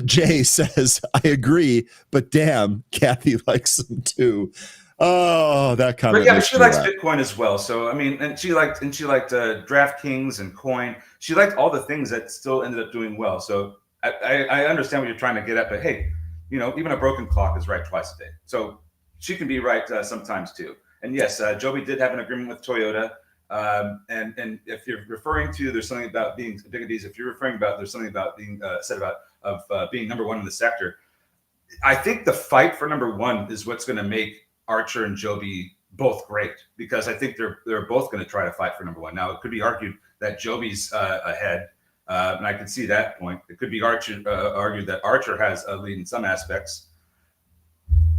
Jay says, I agree, but damn, Kathy likes them too. Oh, that comment. But yeah, she likes Bitcoin as well. So I mean, and she liked DraftKings and Coin. She liked all the things that still ended up doing well. So I understand what you're trying to get at, but hey, even a broken clock is right twice a day. So she can be right sometimes too. And yes, Joby did have an agreement with Toyota. And if you're referring to, there's something about being big of these. If you're referring about, there's something about being said about being number one in the sector. I think the fight for number one is what's going to make Archer and Joby both great, because I think they're both going to try to fight for number one. Now, it could be argued that Joby's ahead, and I can see that point. It could be argued that Archer has a lead in some aspects.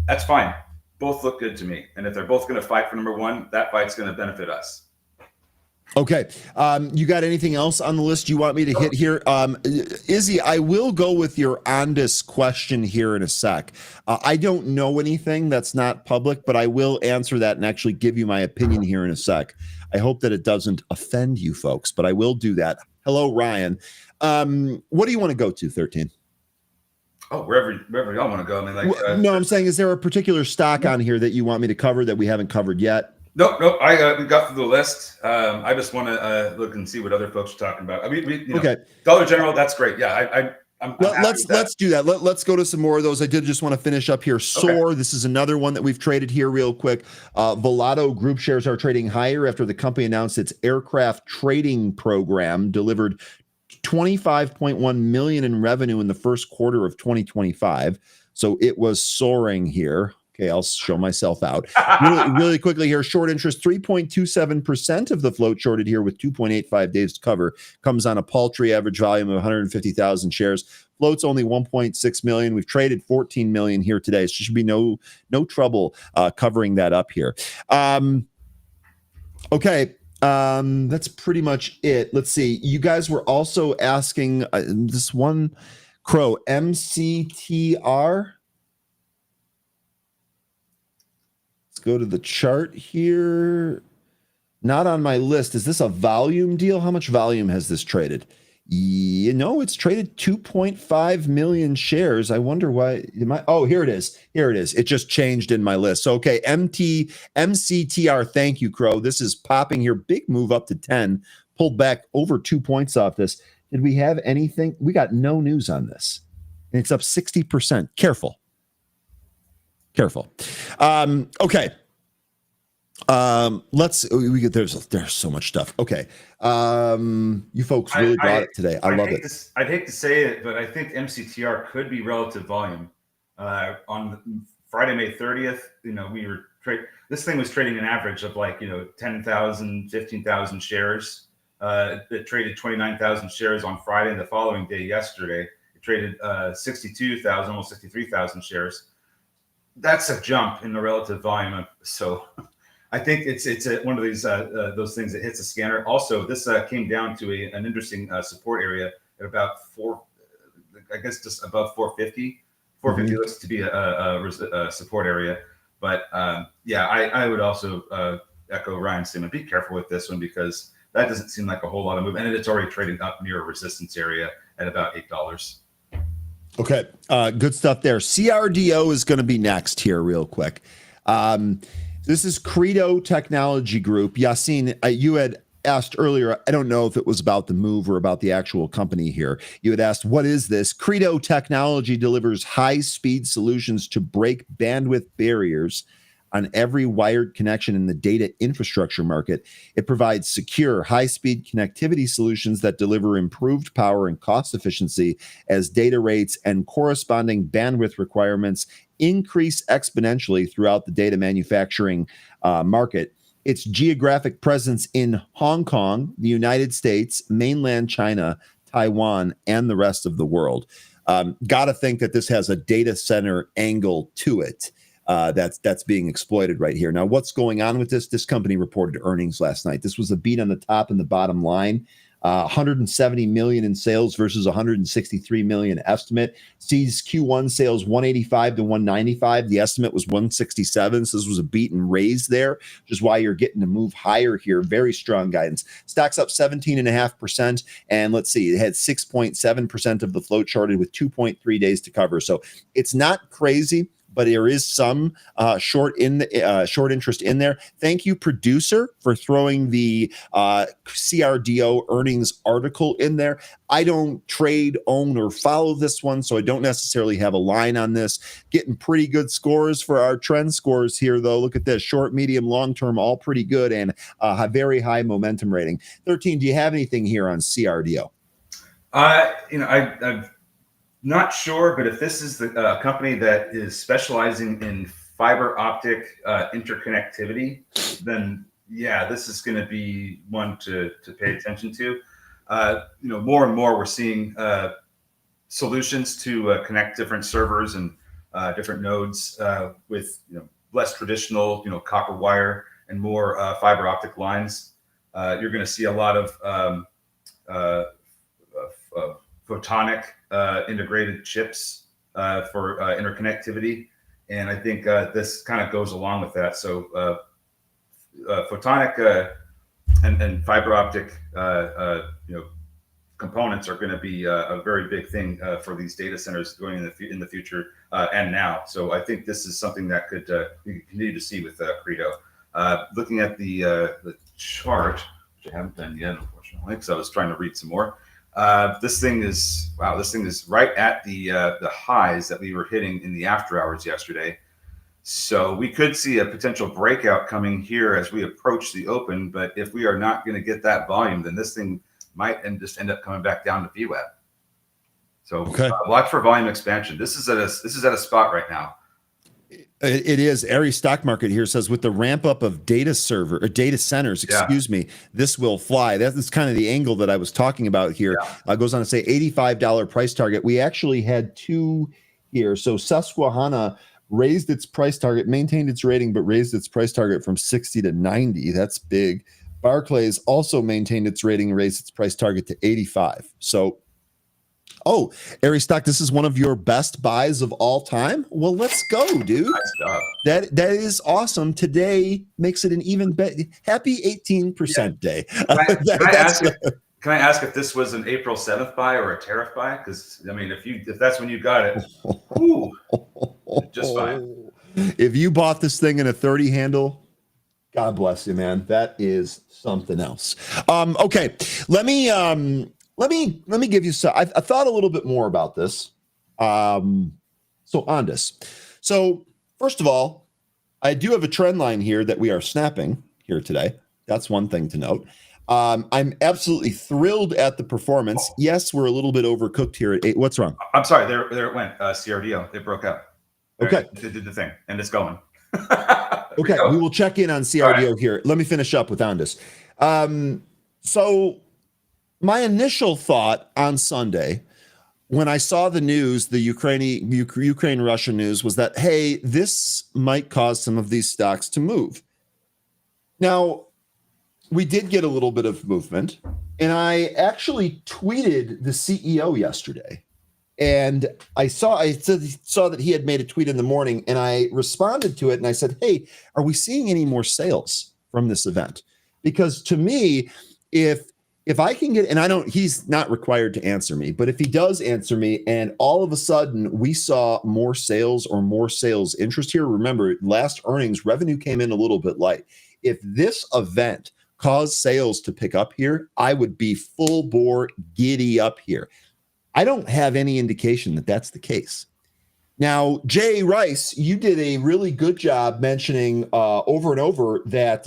That's fine. Both look good to me. And if they're both going to fight for number one, that fight's going to benefit us. Okay. You got anything else on the list you want me to hit here? Izzy, I will go with your Ondas question here in a sec. I don't know anything that's not public, but I will answer that and actually give you my opinion here in a sec. I hope that it doesn't offend you folks, but I will do that. Hello, Ryan. What do you want to go to, 13? Oh, wherever y'all want to go. I mean, no, I'm saying, is there a particular stock on here that you want me to cover that we haven't covered yet? No. We got through the list. I just want to look and see what other folks are talking about. I mean, okay. Dollar General, that's great. Yeah, let's do that. Let's go to some more of those. I did just want to finish up here. Soar. Okay. This is another one that we've traded here real quick. Volato Group shares are trading higher after the company announced its aircraft trading program delivered $25.1 million in revenue in the first quarter of 2025. So it was soaring here. Okay, I'll show myself out really quickly here. Short interest, 3.27% of the float shorted here with 2.85 days to cover. Comes on a paltry average volume of 150,000 shares. Float's only 1.6 million. We've traded 14 million here today. So should be no trouble covering that up here. Okay, that's pretty much it. Let's see. You guys were also asking this one Crow, MCTR. Let's go to the chart here. Not on my list. Is this a volume deal? How much volume has this traded? You know, it's traded 2.5 million shares. I wonder why. Oh, here it is. Here it is. It just changed in my list. So, okay, MCTR. Thank you, Crow. This is popping here. Big move up to 10. Pulled back over 2 points off this. Did we have anything? We got no news on this. And it's up 60%. Careful. Okay. There's so much stuff. Okay. You folks really brought it today. I love it. I'd hate to say it, but I think MCTR could be relative volume. On Friday, May 30th, we were this thing was trading an average of 10,000, 15,000 shares. It traded 29,000 shares on Friday, and the following day, yesterday, it traded 62,000, almost 63,000 shares. That's a jump in the relative volume. So I think it's one of these those things that hits a scanner. Also, this came down to an interesting support area at about just above 450. 450 looks to be a support area. But I would also echo Ryan's statement. Be careful with this one because that doesn't seem like a whole lot of movement, and it's already trading up near a resistance area at about $8. Okay, good stuff there. CRDO is going to be next here real quick. This is Credo Technology Group. Yasin, you had asked earlier, I don't know if it was about the move or about the actual company here. You had asked, what is this? Credo Technology delivers high-speed solutions to break bandwidth barriers on every wired connection in the data infrastructure market. It provides secure, high-speed connectivity solutions that deliver improved power and cost efficiency as data rates and corresponding bandwidth requirements increase exponentially throughout the data manufacturing market. Its geographic presence in Hong Kong, the United States, mainland China, Taiwan, and the rest of the world. Got to think that this has a data center angle to it. That's being exploited right here. Now, what's going on with this? This company reported earnings last night. This was a beat on the top and the bottom line. 170 million in sales versus 163 million estimate. Sees Q1 sales 185 to 195. The estimate was 167. So this was a beat and raise there, which is why you're getting to move higher here. Very strong guidance. Stocks up 17.5%. And let's see, it had 6.7% of the float charted with 2.3 days to cover. So it's not crazy, but there is some short interest in there. Thank you, producer, for throwing the CRDO earnings article in there. I don't trade, own, or follow this one, so I don't necessarily have a line on this. Getting pretty good scores for our trend scores here, though. Look at this. Short, medium, long-term, all pretty good, and a very high momentum rating. 13, do you have anything here on CRDO? I've not sure, but if this is the company that is specializing in fiber optic interconnectivity, then this is going to be one to pay attention to. More and more we're seeing solutions to connect different servers and different nodes with less traditional copper wire and more fiber optic lines. You're going to see a lot of photonic integrated chips for interconnectivity, and I think this kind of goes along with that. So photonic and fiber optic components are going to be a very big thing for these data centers going in the future and now. So I think this is something that could we continue to see with Credo. Looking at the chart, which I haven't done yet, unfortunately, because I was trying to read some more. This thing is right at the highs that we were hitting in the after hours yesterday. So we could see a potential breakout coming here as we approach the open. But if we are not going to get that volume, then this thing might just end up coming back down to VWAP. So watch for volume expansion. This is at a spot right now. It is. Aries Stock Market here says with the ramp up of data centers, this will fly. That's kind of the angle that I was talking about here. Goes on to say $85 price target. We actually had two here. So Susquehanna raised its price target, maintained its rating, but raised its price target from 60 to 90. That's big. Barclays also maintained its rating and raised its price target to 85. So Oh, Aries stock, this is one of your best buys of all time. Well, let's go, dude. Nice job. That is awesome. Today makes it an even better. Happy 18% day. Can I ask if this was an April 7th buy or a tariff buy? Because I mean, if that's when you got it, whew, just fine. If you bought this thing in a 30 handle, God bless you, man. That is something else. Okay, let me give you some. I thought a little bit more about this. So on this. So first of all, I do have a trend line here that we are snapping here today. That's one thing to note. I'm absolutely thrilled at the performance. Yes, we're a little bit overcooked here at 8. What's wrong? I'm sorry. There it went. CRDO. They broke out. Okay. They did the thing, and it's going. Okay, we will check in on CRDO here. Let me finish up with Ondas. So my initial thought on Sunday, when I saw the news, the Ukraine-Russia news, was that, hey, this might cause some of these stocks to move. Now, we did get a little bit of movement, and I actually tweeted the CEO yesterday. And I saw that he had made a tweet in the morning, and I responded to it, and I said, hey, are we seeing any more sales from this event? Because to me, if I can get, and he's not required to answer me, but if he does answer me and all of a sudden we saw more sales or more sales interest here, remember last earnings revenue came in a little bit light. If this event caused sales to pick up here, I would be full bore giddy up here. I don't have any indication that that's the case. Now, Jay Rice, you did a really good job mentioning over and over that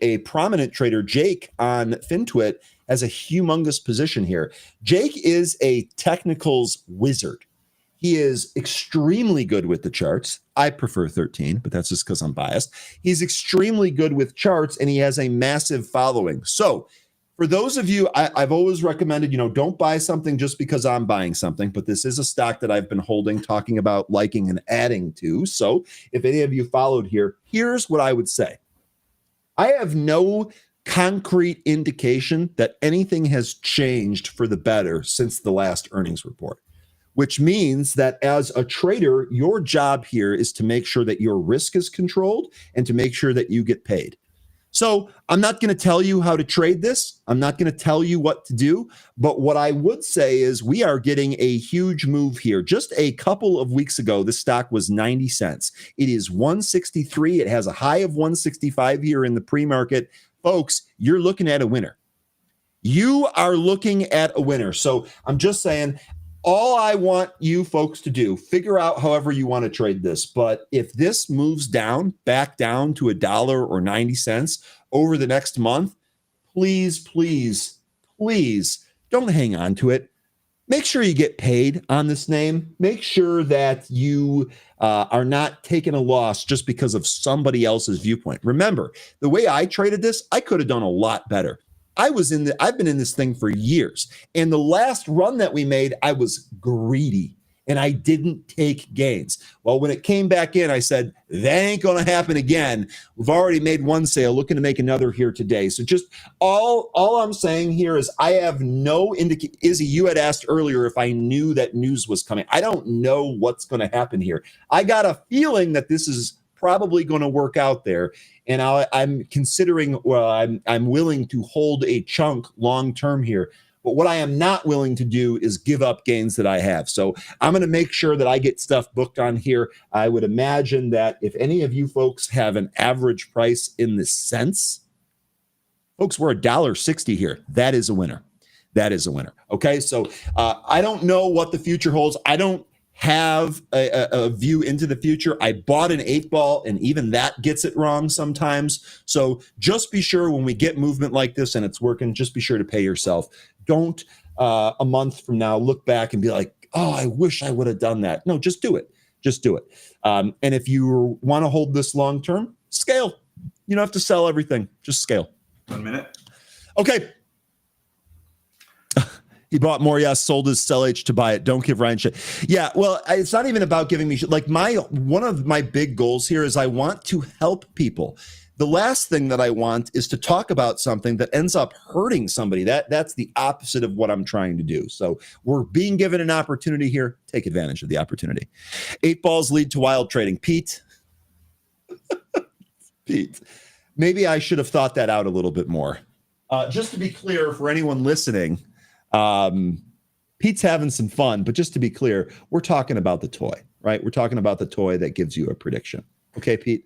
a prominent trader, Jake, on FinTwit has a humongous position here. Jake is a technicals wizard. He is extremely good with the charts. I prefer 13, but that's just because I'm biased. He's extremely good with charts, and he has a massive following. So for those of you, I've always recommended, don't buy something just because I'm buying something, but this is a stock that I've been holding, talking about, liking, and adding to. So if any of you followed here, here's what I would say. I have no concrete indication that anything has changed for the better since the last earnings report, which means that as a trader, your job here is to make sure that your risk is controlled and to make sure that you get paid. So I'm not going to tell you how to trade this. I'm not going to tell you what to do. But what I would say is we are getting a huge move here. Just a couple of weeks ago, the stock was 90 cents. It is 163. It has a high of 165 here in the pre-market. Folks, you're looking at a winner. You are looking at a winner. So I'm just saying, all I want you folks to do, figure out however you want to trade this. But if this moves back down to $1 or 90 cents over the next month, please, please, please don't hang on to it. Make sure you get paid on this name. Make sure that you are not taking a loss just because of somebody else's viewpoint. Remember, the way I traded this, I could have done a lot better. I've been in this thing for years. And the last run that we made, I was greedy and I didn't take gains. Well, when it came back in, I said, that ain't going to happen again. We've already made one sale, looking to make another here today. So just all I'm saying here is I have no indication. Izzy, you had asked earlier if I knew that news was coming. I don't know what's going to happen here. I got a feeling that this is probably going to work out there. And I'm considering, I'm willing to hold a chunk long term here. But what I am not willing to do is give up gains that I have. So I'm going to make sure that I get stuff booked on here. I would imagine that if any of you folks have an average price in the cents, folks, we're $1.60 here. That is a winner. That is a winner. Okay, so I don't know what the future holds. I don't have a view into the future. I bought an 8-ball, and even that gets it wrong sometimes. So just be sure when we get movement like this and it's working, just be sure to pay yourself. Don't a month from now look back and be like, oh, I wish I would have done that. No, just do it. Just do it. And if you want to hold this long term, scale. You don't have to sell everything. Just scale. 1 minute. Okay. He bought more, yes, sold his sell H to buy it. Don't give Ryan shit. Yeah, well, it's not even about giving me shit. Like one of my big goals here is I want to help people. The last thing that I want is to talk about something that ends up hurting somebody. That's the opposite of what I'm trying to do. So we're being given an opportunity here. Take advantage of the opportunity. 8 balls lead to wild trading. Pete, maybe I should have thought that out a little bit more. Just to be clear for anyone listening, Pete's having some fun, but just to be clear, we're talking about the toy, right? We're talking about the toy that gives you a prediction. Okay, Pete?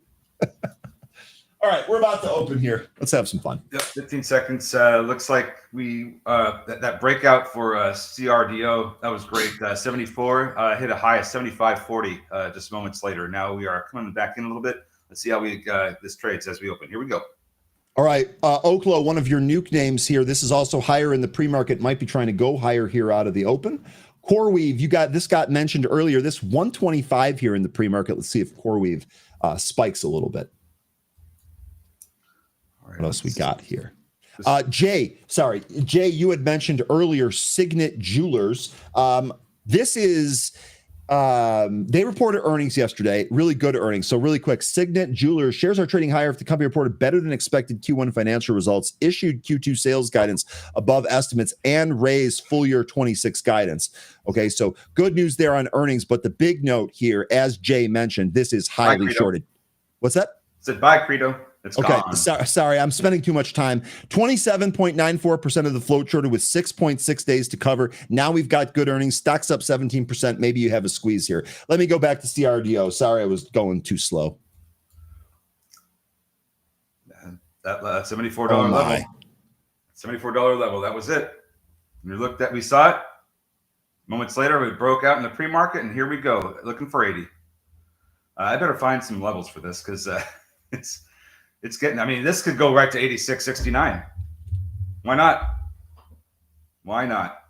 All right, we're about to open here. Let's have some fun. Yep, 15 seconds. Looks like we that breakout for CRDO, that was great. 74 hit a high of 75.40 just moments later. Now we are coming back in a little bit. Let's see how this trades as we open. Here we go. All right, Oklo, one of your nuke names here. This is also higher in the pre-market. Might be trying to go higher here out of the open. CoreWeave, got mentioned earlier. This 125 here in the pre-market. Let's see if CoreWeave spikes a little bit. All right, what else we got here? Jay, you had mentioned earlier Signet Jewelers. This is they reported earnings yesterday, really good earnings. So really quick, Signet Jewelers shares are trading higher if the company reported better than expected Q1 financial results, issued Q2 sales guidance above estimates, and raised full year 26 guidance. Okay, so good news there on earnings, but the big note here, as Jay mentioned, this is highly shorted. What's that? Said bye, Credo. It's okay, gone. sorry, I'm spending too much time. 27.94% of the float shorted with 6.6 days to cover. Now we've got good earnings. Stock's up 17%. Maybe you have a squeeze here. Let me go back to CRDO. Sorry, I was going too slow. That $74 level. $74 level. That was it. We saw it. Moments later, we broke out in the pre-market, and here we go, looking for 80. I better find some levels for this because it's getting, I mean, this could go right to 86.69. Why not? Why not?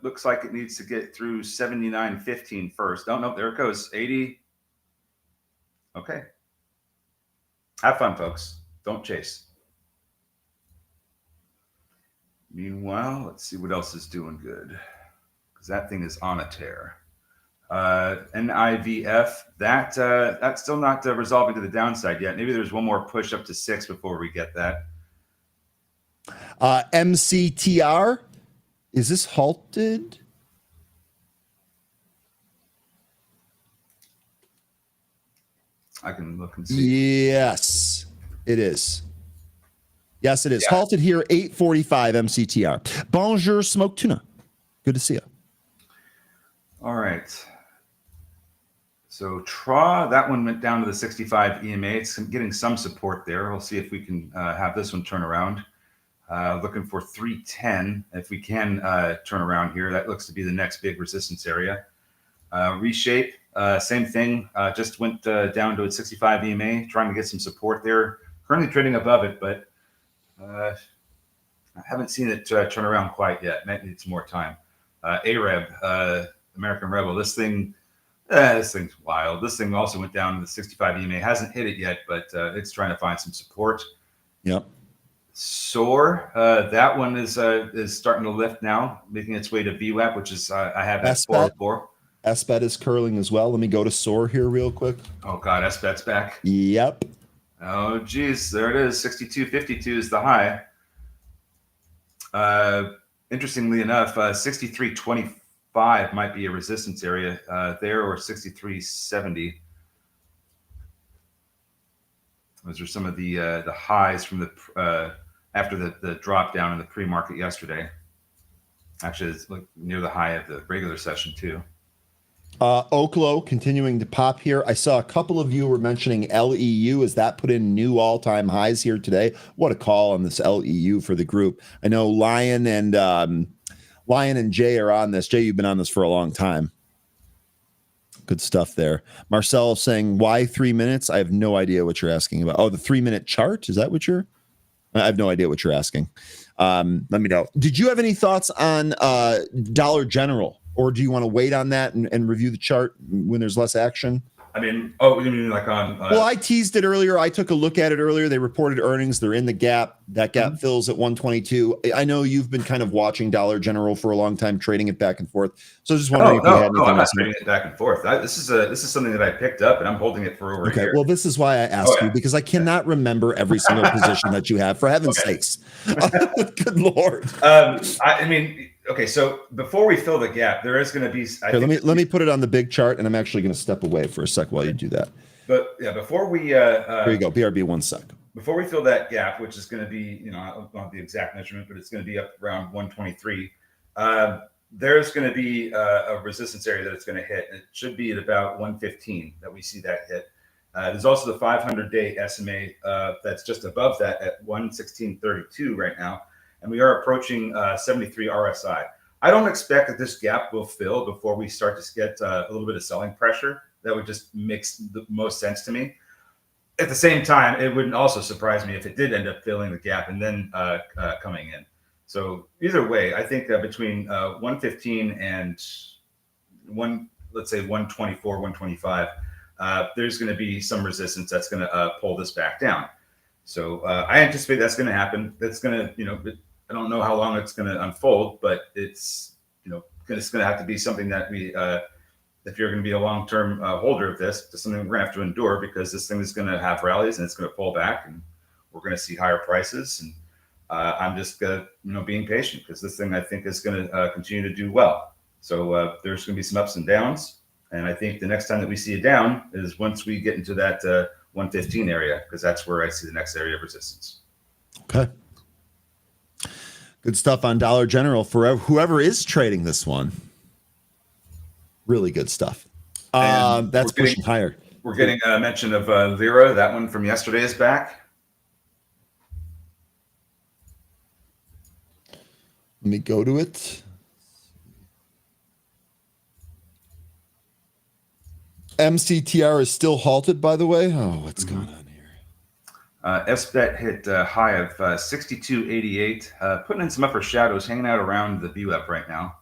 Looks like it needs to get through 79.15 first. Oh, no, there it goes. 80. Okay. Have fun, folks. Don't chase. Meanwhile, let's see what else is doing good. Because that thing is on a tear. NIVF, that's still not resolving to the downside yet. Maybe there's one more push up to 6 before we get that. MCTR, is this halted? I can look and see. Yes, it is. Yes, it is. Yeah. Halted here, 8:45 MCTR. Bonjour, smoked tuna. Good to see you. All right. So TRA, that one went down to the 65 EMA. It's getting some support there. We'll see if we can have this one turn around. Looking for 310 if we can turn around here. That looks to be the next big resistance area. Reshape, same thing. Just went down to its 65 EMA, trying to get some support there. Currently trading above it, but I haven't seen it turn around quite yet. Might need some more time. AREB, American Rebel, this thing's wild. This thing also went down to the 65 EMA. Hasn't hit it yet, but it's trying to find some support. Yep. SOAR, that one is starting to lift now, making its way to VWAP, which is I have at 404. SBET is curling as well. Let me go to SOAR here real quick. Oh God, SBET's back. Yep. Oh geez, there it is. 62.52 is the high. Interestingly enough, 63.25 might be a resistance area there, or 63.70. Those are some of the highs from the after the drop down in the pre-market yesterday. Actually, it's like near the high of the regular session too. Oklo continuing to pop here. I saw a couple of you were mentioning LEU. Has that put in new all-time highs here today? What a call on this LEU for the group. I know Lion and Jay are on this. Jay, you've been on this for a long time. Good stuff there. Marcel saying, why 3 minutes? I have no idea what you're asking about. Oh, the 3-minute chart? Is that what you're? I have no idea what you're asking. Let me know. Did you have any thoughts on Dollar General? Or do you want to wait on that and review the chart when there's less action? I mean, oh, you mean like on? Well, I teased it earlier. I took a look at it earlier. They reported earnings. They're in the gap. That gap fills at 122. I know you've been kind of watching Dollar General for a long time, trading it back and forth. So just wondering if you had anything I'm not else. trading it back and forth. This is something that I picked up, and I'm holding it for over a year. Well, this is why I asked you, because I cannot remember every single position that you have. For heaven's sakes, good Lord. I mean, okay. So before we fill the gap, there is going to be. Let me put it on the big chart, and I'm actually going to step away for a sec while you do that. But yeah, before we here you go, BRB 1 sec. Before we fill that gap, which is going to be, I don't know the exact measurement, but it's going to be up around 123. There's going to be a resistance area that it's going to hit. It should be at about 115 that we see that hit. There's also the 500-day SMA that's just above that at 116.32 right now, and we are approaching 73 RSI. I don't expect that this gap will fill before we start to get a little bit of selling pressure. That would just makes the most sense to me. At the same time, it wouldn't also surprise me if it did end up filling the gap and then coming in. So either way, I think between 115 and let's say 124, 125, there's going to be some resistance that's going to pull this back down. So I anticipate that's going to happen. That's going to, I don't know how long it's going to unfold, but it's, it's going to have to be something that we, if you're going to be a long-term holder of this, it's something we're going to have to endure, because this thing is going to have rallies and it's going to pull back, and we're going to see higher prices. And I'm just being patient, because this thing I think is going to continue to do well. So there's going to be some ups and downs, and I think the next time that we see a down is once we get into that 115 area, because that's where I see the next area of resistance. Okay. Good stuff on Dollar General for whoever is trading this one. Really good stuff. That's pushing higher. We're getting a mention of Lira. That one from yesterday is back. Let me go to it. MCTR is still halted, by the way. Oh, what's going on here? SBET hit a high of 62.88, putting in some upper shadows, hanging out around the VWAP right now.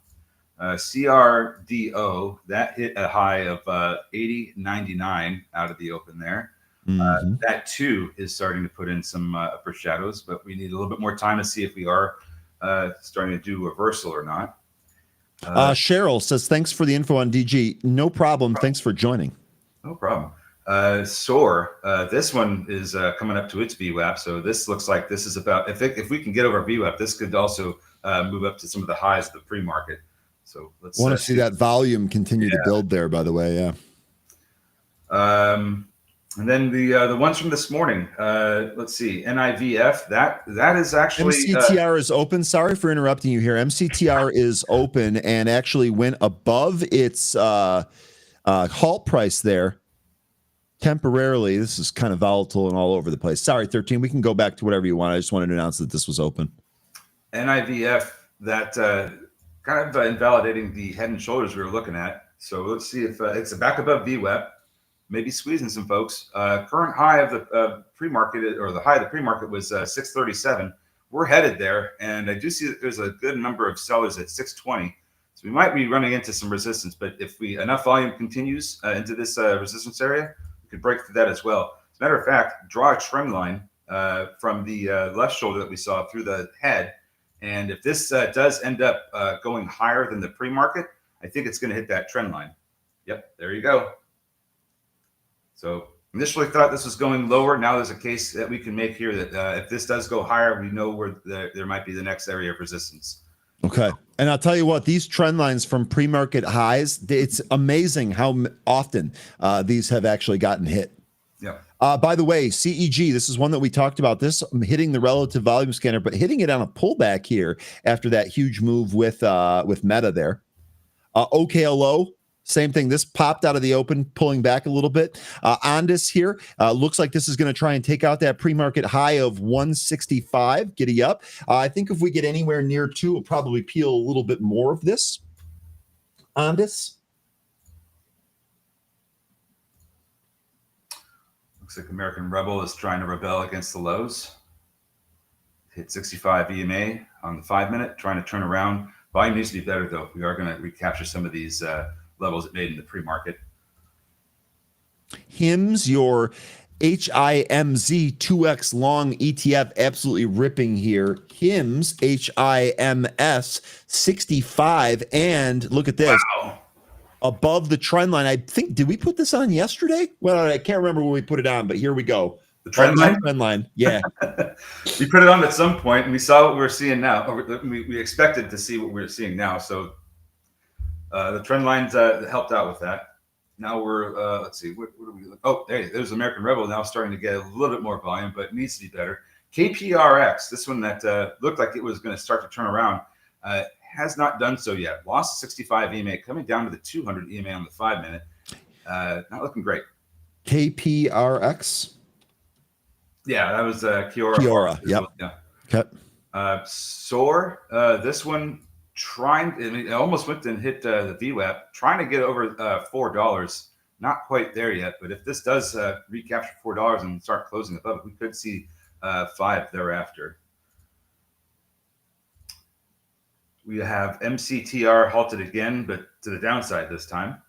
CRDO, that hit a high of 80.99 out of the open there. That too is starting to put in some upper shadows, but we need a little bit more time to see if we are starting to do reversal or not. Cheryl says, thanks for the info on DG. No problem. Thanks for joining. No problem. SOAR, this one is coming up to its VWAP. So this looks like this is about, if we can get over VWAP, this could also move up to some of the highs of the pre-market. So let's want to see that volume continue to build there, by the way. Yeah. And then the ones from this morning, let's see, NIVF, that is actually MCTR is open. Sorry for interrupting you here. MCTR is open and actually went above its halt price there temporarily. This is kind of volatile and all over the place. Sorry, 13. We can go back to whatever you want. I just wanted to announce that this was open. NIVF, that kind of invalidating the head and shoulders we were looking at. So let's see if it's back above VWAP. Maybe squeezing some folks. Current high of the pre-market, or the high of the pre-market, was 637. We're headed there, and I do see that there's a good number of sellers at 620. So we might be running into some resistance, but if enough volume continues into this resistance area, we could break through that as well. As a matter of fact, draw a trend line from the left shoulder that we saw through the head, and if this does end up going higher than the pre-market, I think it's going to hit that trend line. Yep, there you go. So initially thought this was going lower. Now there's a case that we can make here that if this does go higher, we know where there might be the next area of resistance. Okay. And I'll tell you what, these trend lines from pre-market highs, it's amazing how often these have actually gotten hit. Yeah. By the way, CEG, this is one that we talked about, this hitting the relative volume scanner, but hitting it on a pullback here after that huge move with Meta there. OKLO, same thing. This popped out of the open, pulling back a little bit. Ondas here looks like this is going to try and take out that pre-market high of 165. Giddy up. I think if we get anywhere near 2, we'll probably peel a little bit more of this. Ondas. Looks like American Rebel is trying to rebel against the lows. Hit 65 EMA on the 5-minute, trying to turn around. Volume needs to be better, though. We are going to recapture some of these levels it made in the pre-market. HIMS, your HIMZ 2X long ETF, absolutely ripping here. HIMS, HIMS 65. And look at this. Wow. Above the trend line. I think, did we put this on yesterday? Well, I can't remember when we put it on, but here we go. The trend line? Trend line. Yeah. We put it on at some point, and we saw what we're seeing now. We expected to see what we're seeing now. So the trend lines helped out with that. Now we're, let's see, what do we look? Oh, there's American Rebel now starting to get a little bit more volume, but needs to be better. KPRX, this one that looked like it was going to start to turn around, has not done so yet. Lost 65 EMA, coming down to the 200 EMA on the 5 minute. Not looking great. KPRX. Yeah, that was Kiora. Kiora, yep. Yeah. Okay. SOAR, this one it almost went and hit the VWAP, trying to get over $4. Not quite there yet, but if this does recapture $4 and start closing above it, we could see 5 thereafter. We have MCTR halted again, but to the downside this time.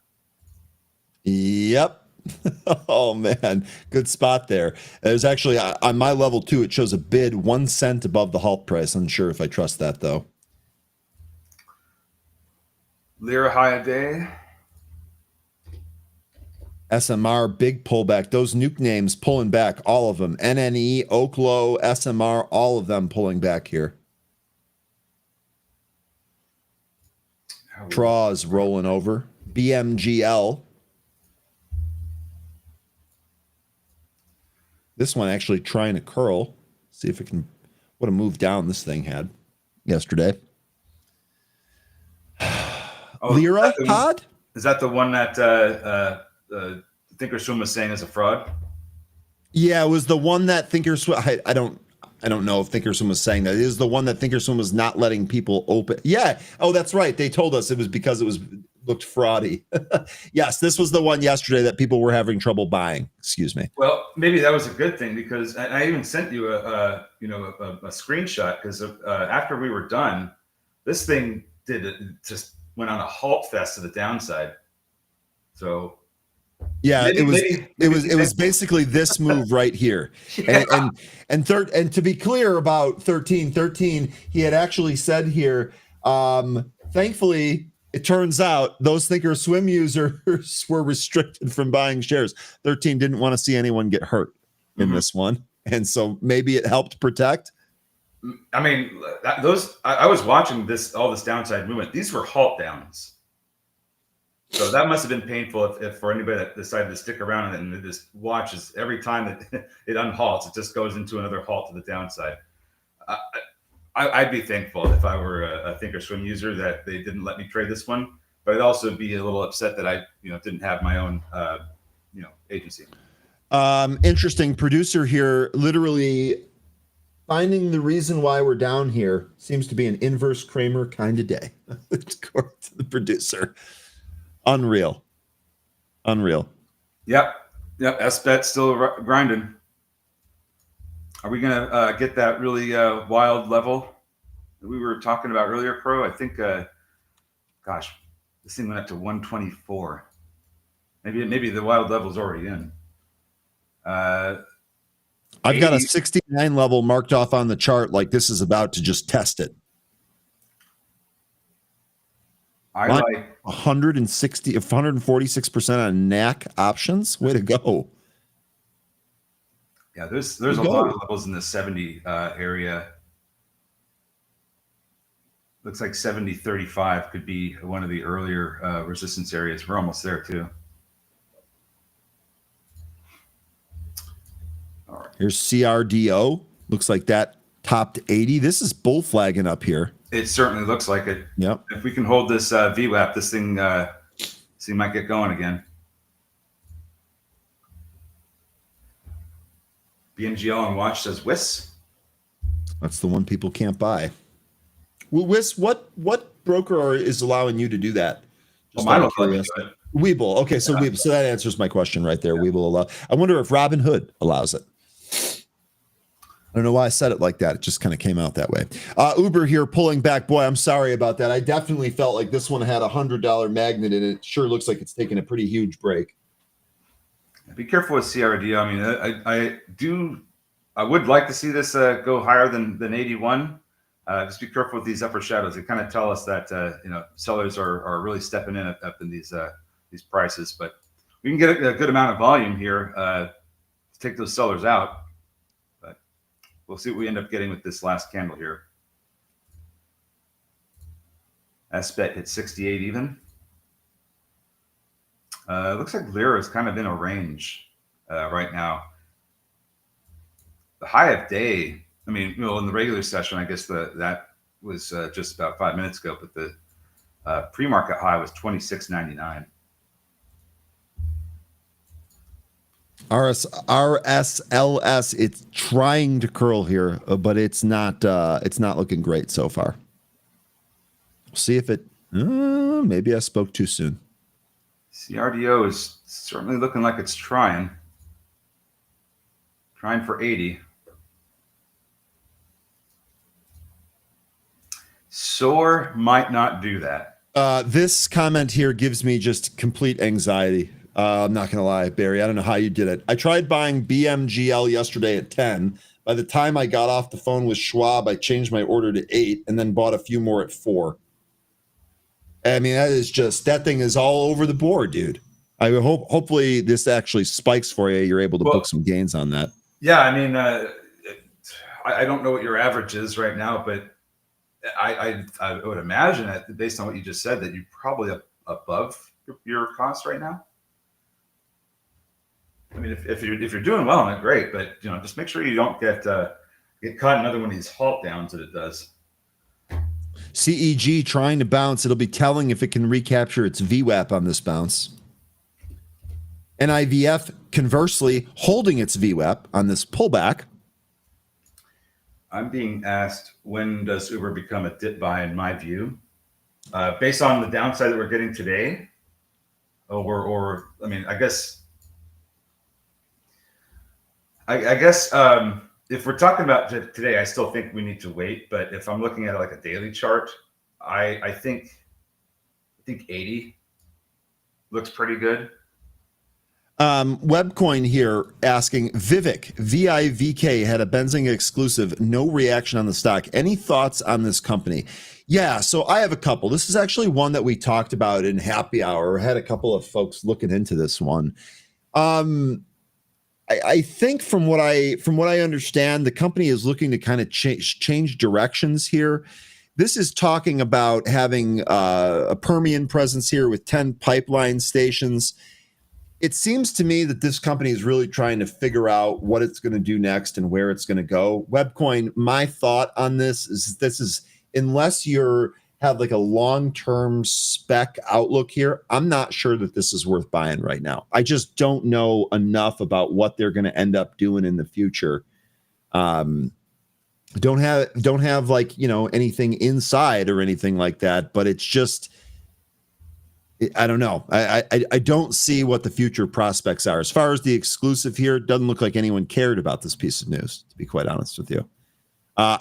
Yep. Oh man, good spot there. There's actually on my level 2, it shows a bid 1 cent above the halt price. Unsure if I trust that though. Lira high a day. SMR big pullback. Those nuke names pulling back, all of them. NNE, Oklo, SMR, all of them pulling back here. Traws rolling over. BMGL. This one actually trying to curl. See if it can. What a move down this thing had yesterday. Lira Pod? Is that the one that Thinkorswim was saying is a fraud? Yeah, it was the one that Thinkorswim. I don't know if Thinkorswim was saying that. It is the one that Thinkorswim was not letting people open. Yeah. Oh, that's right. They told us it was because it looked fraudy. Yes, this was the one yesterday that people were having trouble buying. Excuse me. Well, maybe that was a good thing because I even sent you a screenshot because after we were done, this thing just went on a halt fest to the downside. So yeah, it was basically this move right here. Yeah. And to be clear about 13, he had actually said here, thankfully, it turns out those Thinkorswim users were restricted from buying shares. 13 didn't want to see anyone get hurt in this one. And so maybe it helped protect. I mean, I was watching all this downside movement. These were halt downs. So that must have been painful if for anybody that decided to stick around and just watches every time that it unhalts, it just goes into another halt to the downside. I'd be thankful if I were a Thinkorswim user that they didn't let me trade this one, but I'd also be a little upset that I didn't have my own agency. Interesting producer here, literally finding the reason why we're down here seems to be an inverse Kramer kind of day, according to the producer. Unreal. Yep. SBET still grinding. Are we going to get that really wild level that we were talking about earlier, Pro? I think, gosh, this thing went up to 124. Maybe the wild level's already in. I've got a 69 level marked off on the chart like this is about to just test it. I like 146% on NAC options. Way to go. Yeah, there's a lot of levels in the 70 area. Looks like 70.35 could be one of the earlier resistance areas. We're almost there too. All right. Here's CRDO. Looks like that topped 80. This is bull flagging up here. It certainly looks like it. Yep. If we can hold this VWAP, this thing might get going again. BNGL on watch says WIS. That's the one people can't buy. Well, WIS, what broker is allowing you to do that? Just I don't know. Webull. Okay, so Webull. So that answers my question right there. Yeah. Webull allow. I wonder if Robinhood allows it. I don't know why I said it like that. It just kind of came out that way. Uber here pulling back. Boy, I'm sorry about that. I definitely felt like this one had a $100 magnet in it. Sure looks like it's taking a pretty huge break. Be careful with CRD. I mean, I would like to see this go higher than 81. Just be careful with these upper shadows. They kind of tell us that sellers are really stepping in up in these prices. But we can get a good amount of volume here to take those sellers out. But we'll see what we end up getting with this last candle here. SBET hit 68 even. Looks like Lira is kind of in a range right now. The high of day, I mean, in the regular session, I guess that was just about 5 minutes ago, but the pre-market high was 26.99. RSLS, it's trying to curl here, but it's not looking great so far. We'll see if it, maybe I spoke too soon. CRDO is certainly looking like it's trying for 80. SOAR might not do that. This comment here gives me just complete anxiety. I'm not going to lie, Barry. I don't know how you did it. I tried buying BMGL yesterday at 10. By the time I got off the phone with Schwab, I changed my order to 8 and then bought a few more at 4. I mean, that thing is all over the board, dude. I hopefully this actually spikes for you. You're able to book some gains on that. Yeah, I mean, I don't know what your average is right now, but I would imagine that based on what you just said, that you're probably above your cost right now. I mean, if you're doing well on it, great, but just make sure you don't get caught in another one of these halt downs that it does. CEG trying to bounce. It'll be telling if it can recapture its VWAP on this bounce. NIVF, conversely, holding its VWAP on this pullback. I'm being asked, when does Uber become a dip buy in my view? Based on the downside that we're getting today, or I mean, I guess if we're talking about today, I still think we need to wait. But if I'm looking at like a daily chart, I think 80 looks pretty good. Webcoin here asking, Vivek, VIVK had a Benzinga exclusive, no reaction on the stock. Any thoughts on this company? Yeah, so I have a couple. This is actually one that we talked about in happy hour. I had a couple of folks looking into this one. I think from what I understand, the company is looking to kind of change directions here. This is talking about having a Permian presence here with 10 pipeline stations. It seems to me that this company is really trying to figure out what it's going to do next and where it's going to go. Webcoin, my thought on this is unless you're have like a long-term spec outlook here, I'm not sure that this is worth buying right now. I just don't know enough about what they're going to end up doing in the future. Don't have like, anything inside or anything like that, but it's just, I don't know. I don't see what the future prospects are. As far as the exclusive here, it doesn't look like anyone cared about this piece of news, to be quite honest with you.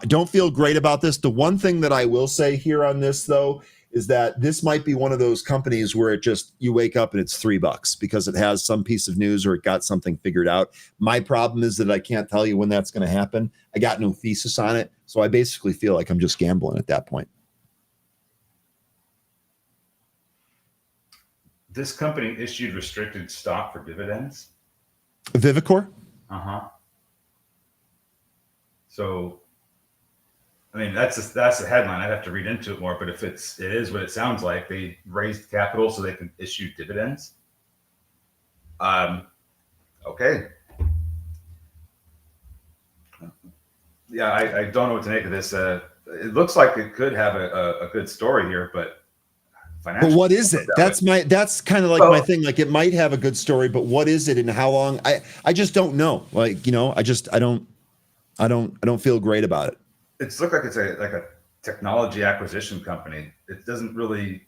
Don't feel great about this. The one thing that I will say here on this, though, is that this might be one of those companies where you wake up and it's $3 because it has some piece of news or it got something figured out. My problem is that I can't tell you when that's going to happen. I got no thesis on it. So I basically feel like I'm just gambling at that point. This company issued restricted stock for dividends. Vivicor? Uh-huh. So, I mean, that's the headline. I'd have to read into it more, but if it is what it sounds like, they raised capital so they can issue dividends. Okay. Yeah, I don't know what to make of this. It looks like it could have a good story here, but But what is it? That's kind of like my thing. Like, it might have a good story, but what is it and how long? I just don't know. Like, I don't feel great about it. It's looked like it's a technology acquisition company. It doesn't really.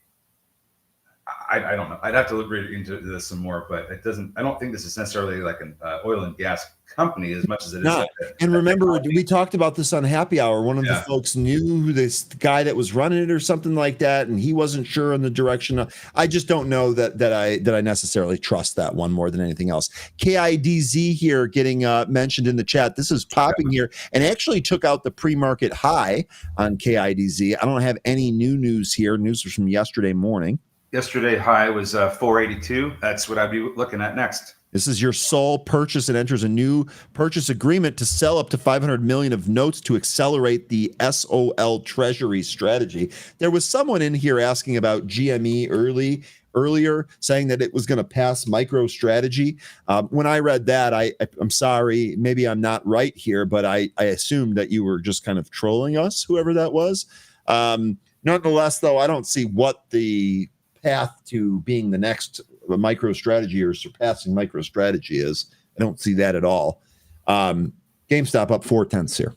I don't know. I'd have to look into this some more, but it doesn't. I don't think this is necessarily like an oil and gas company as much as it is. No. Like And remember, we talked about this on Happy Hour. One of the Yeah. folks knew this guy that was running it or something like that, and he wasn't sure in the direction. I just don't know that I necessarily trust that one more than anything else. KIDZ here getting mentioned in the chat. This is popping here and actually took out the pre-market high on KIDZ. I don't have any new news here. News was from yesterday morning. Yesterday high was 482. That's what I'd be looking at next. This is your sole purchase and enters a new purchase agreement to sell up to 500 million of notes to accelerate the SOL Treasury strategy. There was someone in here asking about GME earlier, saying that it was going to pass MicroStrategy. When I read that, I'm sorry, maybe I'm not right here, but I assumed that you were just kind of trolling us, whoever that was. Nonetheless, though, I don't see what the path to being the next MicroStrategy or surpassing MicroStrategy is. I don't see that at all. GameStop up 0.4 here.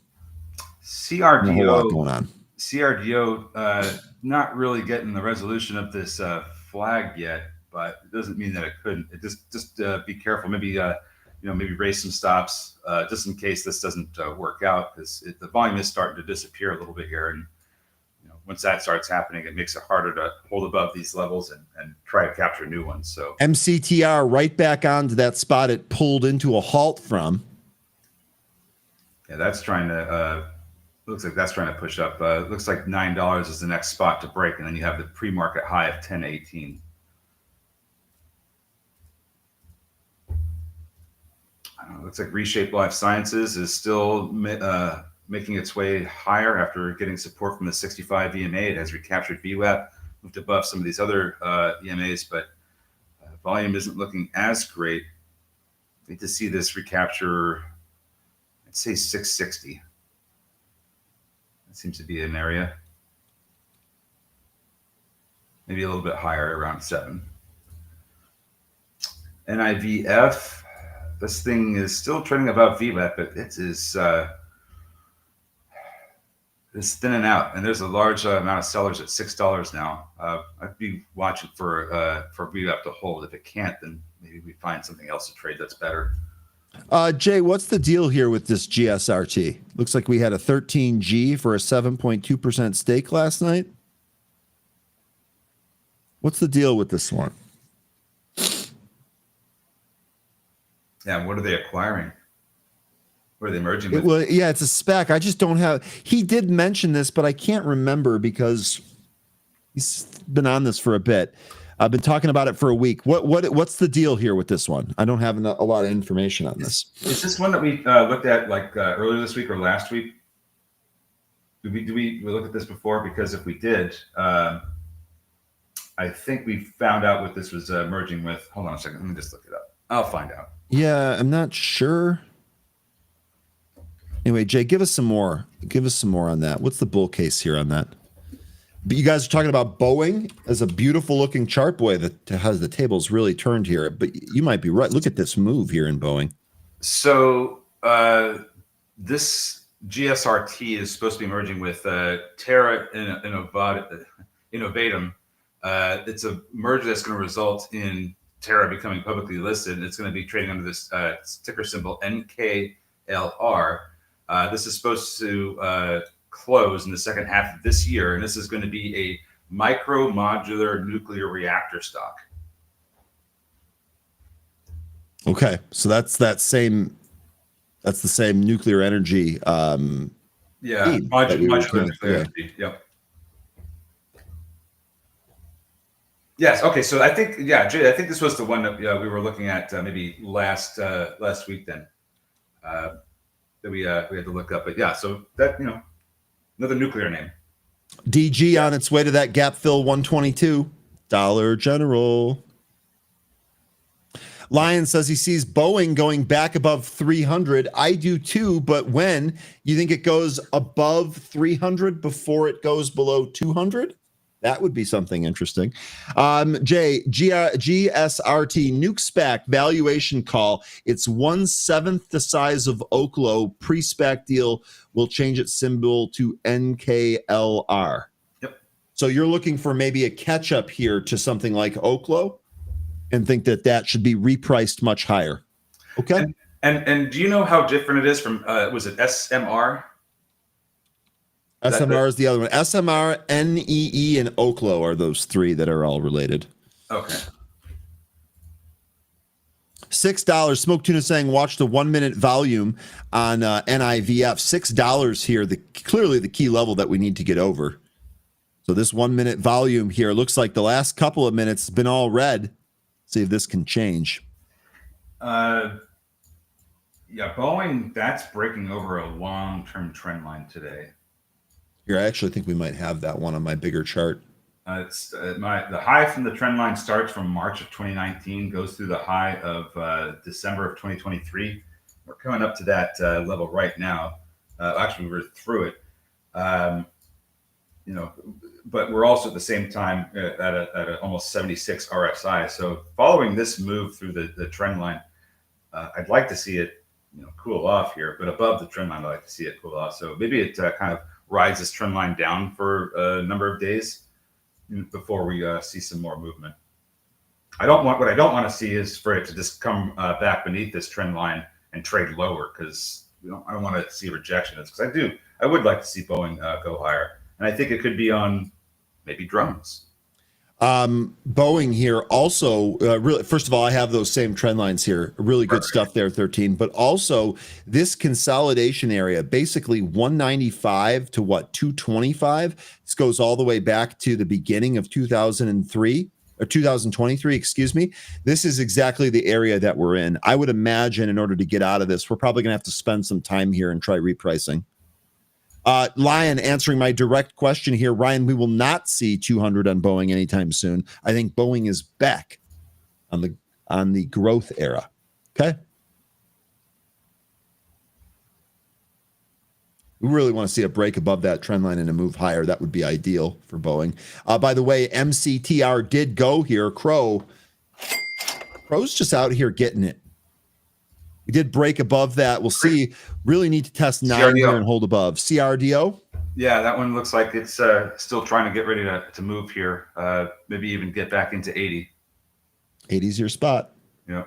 CRDO, a whole lot going on. CRDO not really getting the resolution of this flag yet, but it doesn't mean that it couldn't. It just be careful. Maybe maybe raise some stops just in case this doesn't work out, because the volume is starting to disappear a little bit here, and once that starts happening, it makes it harder to hold above these levels and try to capture new ones. So MCTR right back onto that spot it pulled into a halt from. Yeah, that's trying to looks like that's trying to push up. Looks like $9 is the next spot to break, and then you have the pre-market high of 10.18. Looks like Reshape Life Sciences is still making its way higher after getting support from the 65 EMA. It has recaptured VWAP, moved above some of these other EMAs, but volume isn't looking as great. I need to see this recapture, I'd say 660. That seems to be an area. Maybe a little bit higher, around 7. NIVF, this thing is still trading above VWAP, but it is it's thinning out, and there's a large amount of sellers at $6 now. I'd be watching for VWAP to hold. If it can't, then maybe we find something else to trade that's better. Jay, what's the deal here with this GSRT? Looks like we had a 13G for a 7.2% stake last night. What's the deal with this one? Yeah, what are they acquiring? What are they merging with? Well, yeah, it's a spec. I just don't have. He did mention this, but I can't remember because he's been on this for a bit. I've been talking about it for a week. What's the deal here with this one? I don't have a lot of information on this. Is this one that we looked at like earlier this week or last week? Did we look at this before? Because if we did, I think we found out what this was merging with. Hold on a second. Let me just look it up. I'll find out. Yeah, I'm not sure. Anyway, Jay, give us some more. Give us some more on that. What's the bull case here on that? But you guys are talking about Boeing as a beautiful looking chart. Boy, that has the tables really turned here. But you might be right. Look at this move here in Boeing. So this GSRT is supposed to be merging with Terra Innovatum. It's a merger that's going to result in Terra becoming publicly listed, and it's going to be trading under this ticker symbol NKLR. This is supposed to close in the second half of this year, and this is going to be a micro modular nuclear reactor stock. Okay, so that's the same nuclear energy. Modular nuclear energy. Yep. Yes. Okay. So I think, Jay, I think this was the one that we were looking at maybe last week then that we had to look up. But yeah, so that another nuclear name. DG on its way to that gap fill 122. Dollar General. Lion says he sees Boeing going back above 300. I do too, but when you think it goes above 300 before it goes below 200? That would be something interesting. Jay, GSRT nuke SPAC valuation call. It's 1/7 the size of Oklo. Pre-SPAC deal will change its symbol to NKLR. Yep. So you're looking for maybe a catch up here to something like Oklo and think that that should be repriced much higher. Okay. And do you know how different it is from, was it SMR? SMR is the other one. SMR, NEE, and Oklo are those three that are all related. Okay. $6. Smoke Tuna saying, watch the 1 minute volume on NIVF. $6 here. Clearly the key level that we need to get over. So this 1 minute volume here looks like the last couple of minutes has been all red. See if this can change. Yeah, Boeing, that's breaking over a long-term trend line today. Here, I actually think we might have that one on my bigger chart. It's the high from the trend line starts from March of 2019, goes through the high of December of 2023. We're coming up to that level right now. Actually, we're through it. But we're also at the same time at a almost 76 RSI. So following this move through the trend line, I'd like to see it cool off here, but above the trend line, I'd like to see it cool off. So maybe it kind of rides this trend line down for a number of days before we see some more movement. What I don't want to see is for it to just come back beneath this trend line and trade lower, because I don't want to see a rejection. Because I would like to see Boeing go higher, and I think it could be on maybe drones. Boeing here also, really, first of all, I have those same trend lines here. Really good stuff there, 13. But also this consolidation area, basically 195 to 225. This goes all the way back to the beginning of 2003 or 2023, excuse me. This is exactly the area that we're in. I would imagine in order to get out of this, we're probably going to have to spend some time here and try repricing. Lion answering my direct question here. Ryan, we will not see 200 on Boeing anytime soon. I think Boeing is back on the growth era. Okay. We really want to see a break above that trend line and a move higher. That would be ideal for Boeing. By the way, MCTR did go here. Crow's just out here getting it. We did break above that. We'll see. Really need to test 9 here and hold above. CRDO? Yeah, that one looks like it's still trying to get ready to move here. Maybe even get back into 80. 80's your spot. Yeah.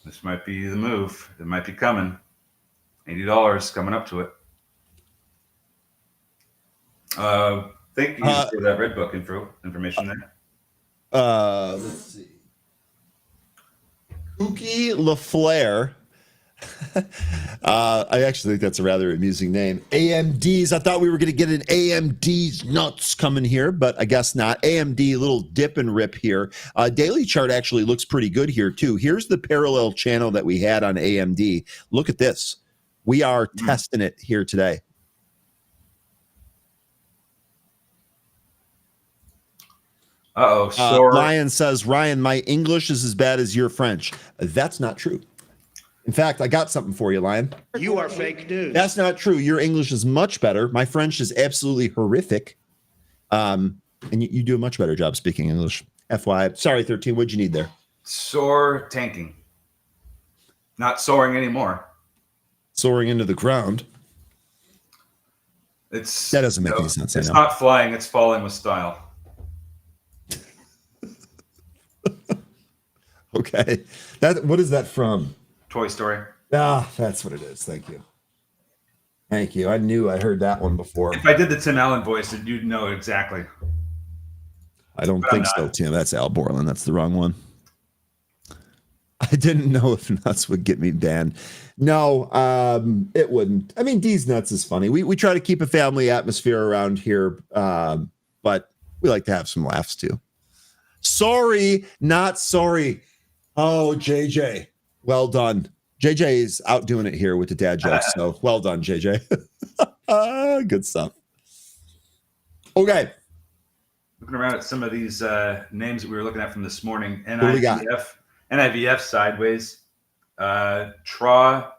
This might be the move. It might be coming. $80 coming up to it. Thank you for that Red Book information there. Let's see. Cookie LaFleur. I actually think that's a rather amusing name. AMDs. I thought we were going to get an AMD's nuts coming here, but I guess not. AMD, little dip and rip here. Daily chart actually looks pretty good here too. Here's the parallel channel that we had on AMD. Look at this. We are testing it here today. Lion says, Ryan, my English is as bad as your French. That's not true. In fact, I got something for you, Lion. You are fake news. That's not true. Your English is much better. My French is absolutely horrific. And you do a much better job speaking English. FYI. Sorry, 13. What'd you need there? Soar tanking. Not soaring anymore. Soaring into the ground. That doesn't make any sense. It's not flying. It's falling with style. Okay. What is that from? Toy Story. Ah, that's what it is. Thank you. Thank you. I knew I heard that one before. If I did the Tim Allen voice, you'd know exactly. I don't think so, Tim. That's Al Borland. That's the wrong one. I didn't know if nuts would get me banned. No, it wouldn't. I mean, D's nuts is funny. We try to keep a family atmosphere around here, but we like to have some laughs too. Sorry, not sorry. Oh, JJ. Well done. JJ is out doing it here with the dad jokes. So well done, JJ. Good stuff. Okay. Looking around at some of these names that we were looking at from this morning. NIVF sideways. TRA,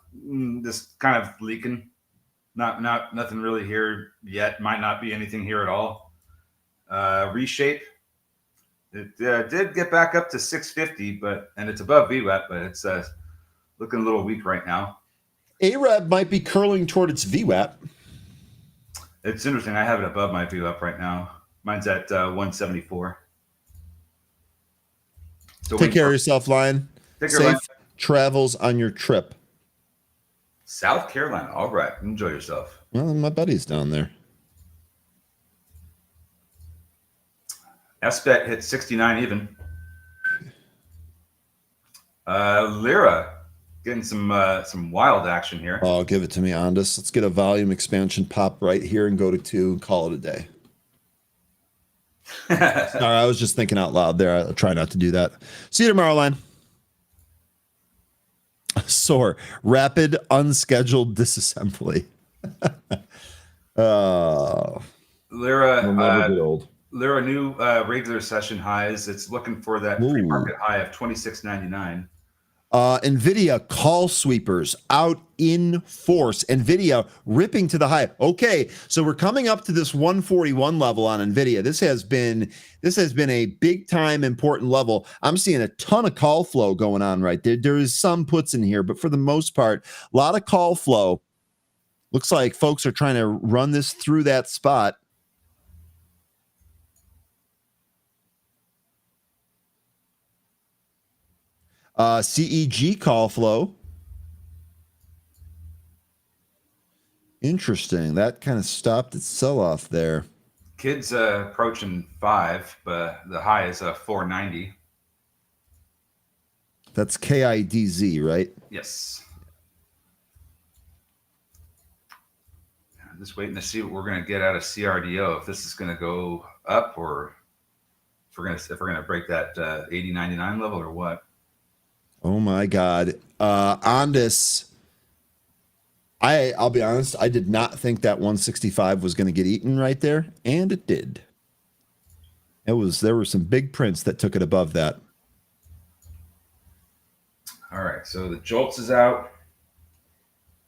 just kind of leaking. Nothing really here yet. Might not be anything here at all. Reshape. It did get back up to 650, and it's above VWAP, but it's looking a little weak right now. ARAB might be curling toward its VWAP. It's interesting. I have it above my view up right now. Mine's at 174. So Take care of yourself, Lion. Take care, Safe Lion. travels on your trip. South Carolina. All right. Enjoy yourself. Well, my buddy's down there. SBET hit 69 even. Lira getting some wild action here. Oh, give it to me, Ondus. Let's get a volume expansion pop right here and go to 2 and call it a day. Sorry, I was just thinking out loud there. I'll try not to do that. See you tomorrow, Line. Sore. Rapid unscheduled disassembly. Lira, Lira new regular session highs. It's looking for that pre-market high of 26.99. NVIDIA call sweepers out in force. NVIDIA ripping to the high. Okay, so we're coming up to this 141 level on NVIDIA. This has been a big time important level. I'm seeing a ton of call flow going on right there. There is some puts in here, but for the most part, a lot of call flow. Looks like folks are trying to run this through that spot. CEG call flow. Interesting. That kind of stopped its sell-off there. Kids approaching 5, but the high is 490. That's KIDZ, right? Yes. I'm just waiting to see what we're going to get out of CRDO. If this is going to go up, or if we're going to break that 80.99 level, or what. Oh my God. On this, I'll be honest, I did not think that 165 was going to get eaten right there, and it did. There were some big prints that took it above that. All right, so the Jolts is out.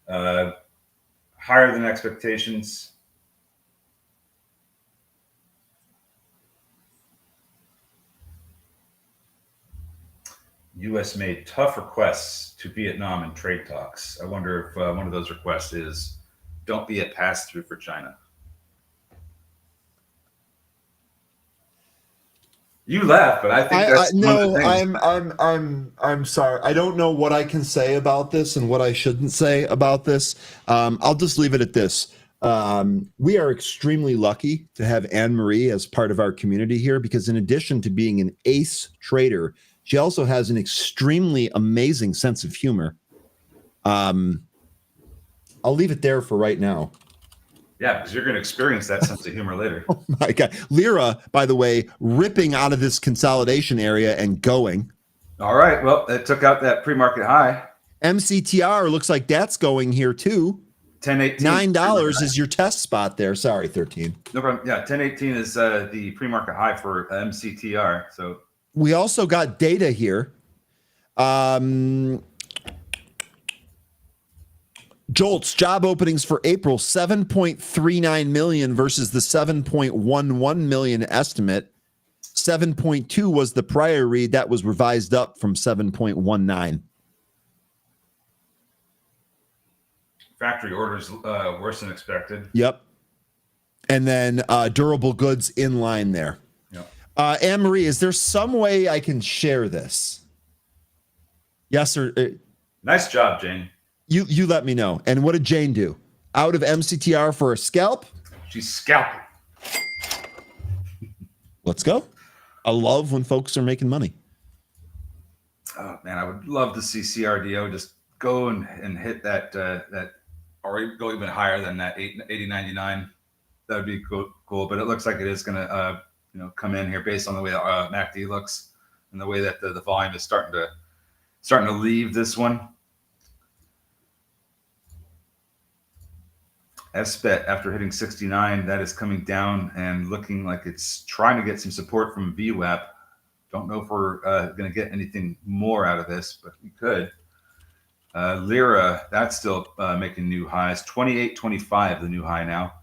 Higher than expectations. U.S. made tough requests to Vietnam in trade talks. I wonder if one of those requests is don't be a pass-through for China. You laugh, but I think that's no. I'm sorry. I don't know what I can say about this and what I shouldn't say about this. I'll just leave it at this. We are extremely lucky to have Anne Marie as part of our community here, because in addition to being an ace trader, she also has an extremely amazing sense of humor. I'll leave it there for right now. Yeah, because you're going to experience that sense of humor later. Oh my God. Lira, by the way, ripping out of this consolidation area and going. All right. Well, it took out that pre-market high. MCTR looks like that's going here too. 10.18. $9 is your test spot there. Sorry, 13. No problem. Yeah, 10.18 is the pre-market high for MCTR. So we also got data here. Jolts job openings for April, 7.39 million versus the 7.11 million estimate. 7.2 was the prior read. That was revised up from 7.19. Factory orders worse than expected. Yep. And then durable goods in line there. Yep. Anne-Marie, is there some way I can share this? Yes or nice job, Jane. You let me know. And what did Jane do? Out of MCTR for a scalp? She's scalping. Let's go. I love when folks are making money. Oh man, I would love to see CRDO just go and hit that or go even higher than that 80.99. That would be cool. But it looks like it is going to come in here based on the way MACD looks and the way that the volume is starting to leave this one. SBET, after hitting 69, that is coming down and looking like it's trying to get some support from VWAP. Don't know if we're going to get anything more out of this, but we could. Lira, that's still making new highs. 28.25, the new high now.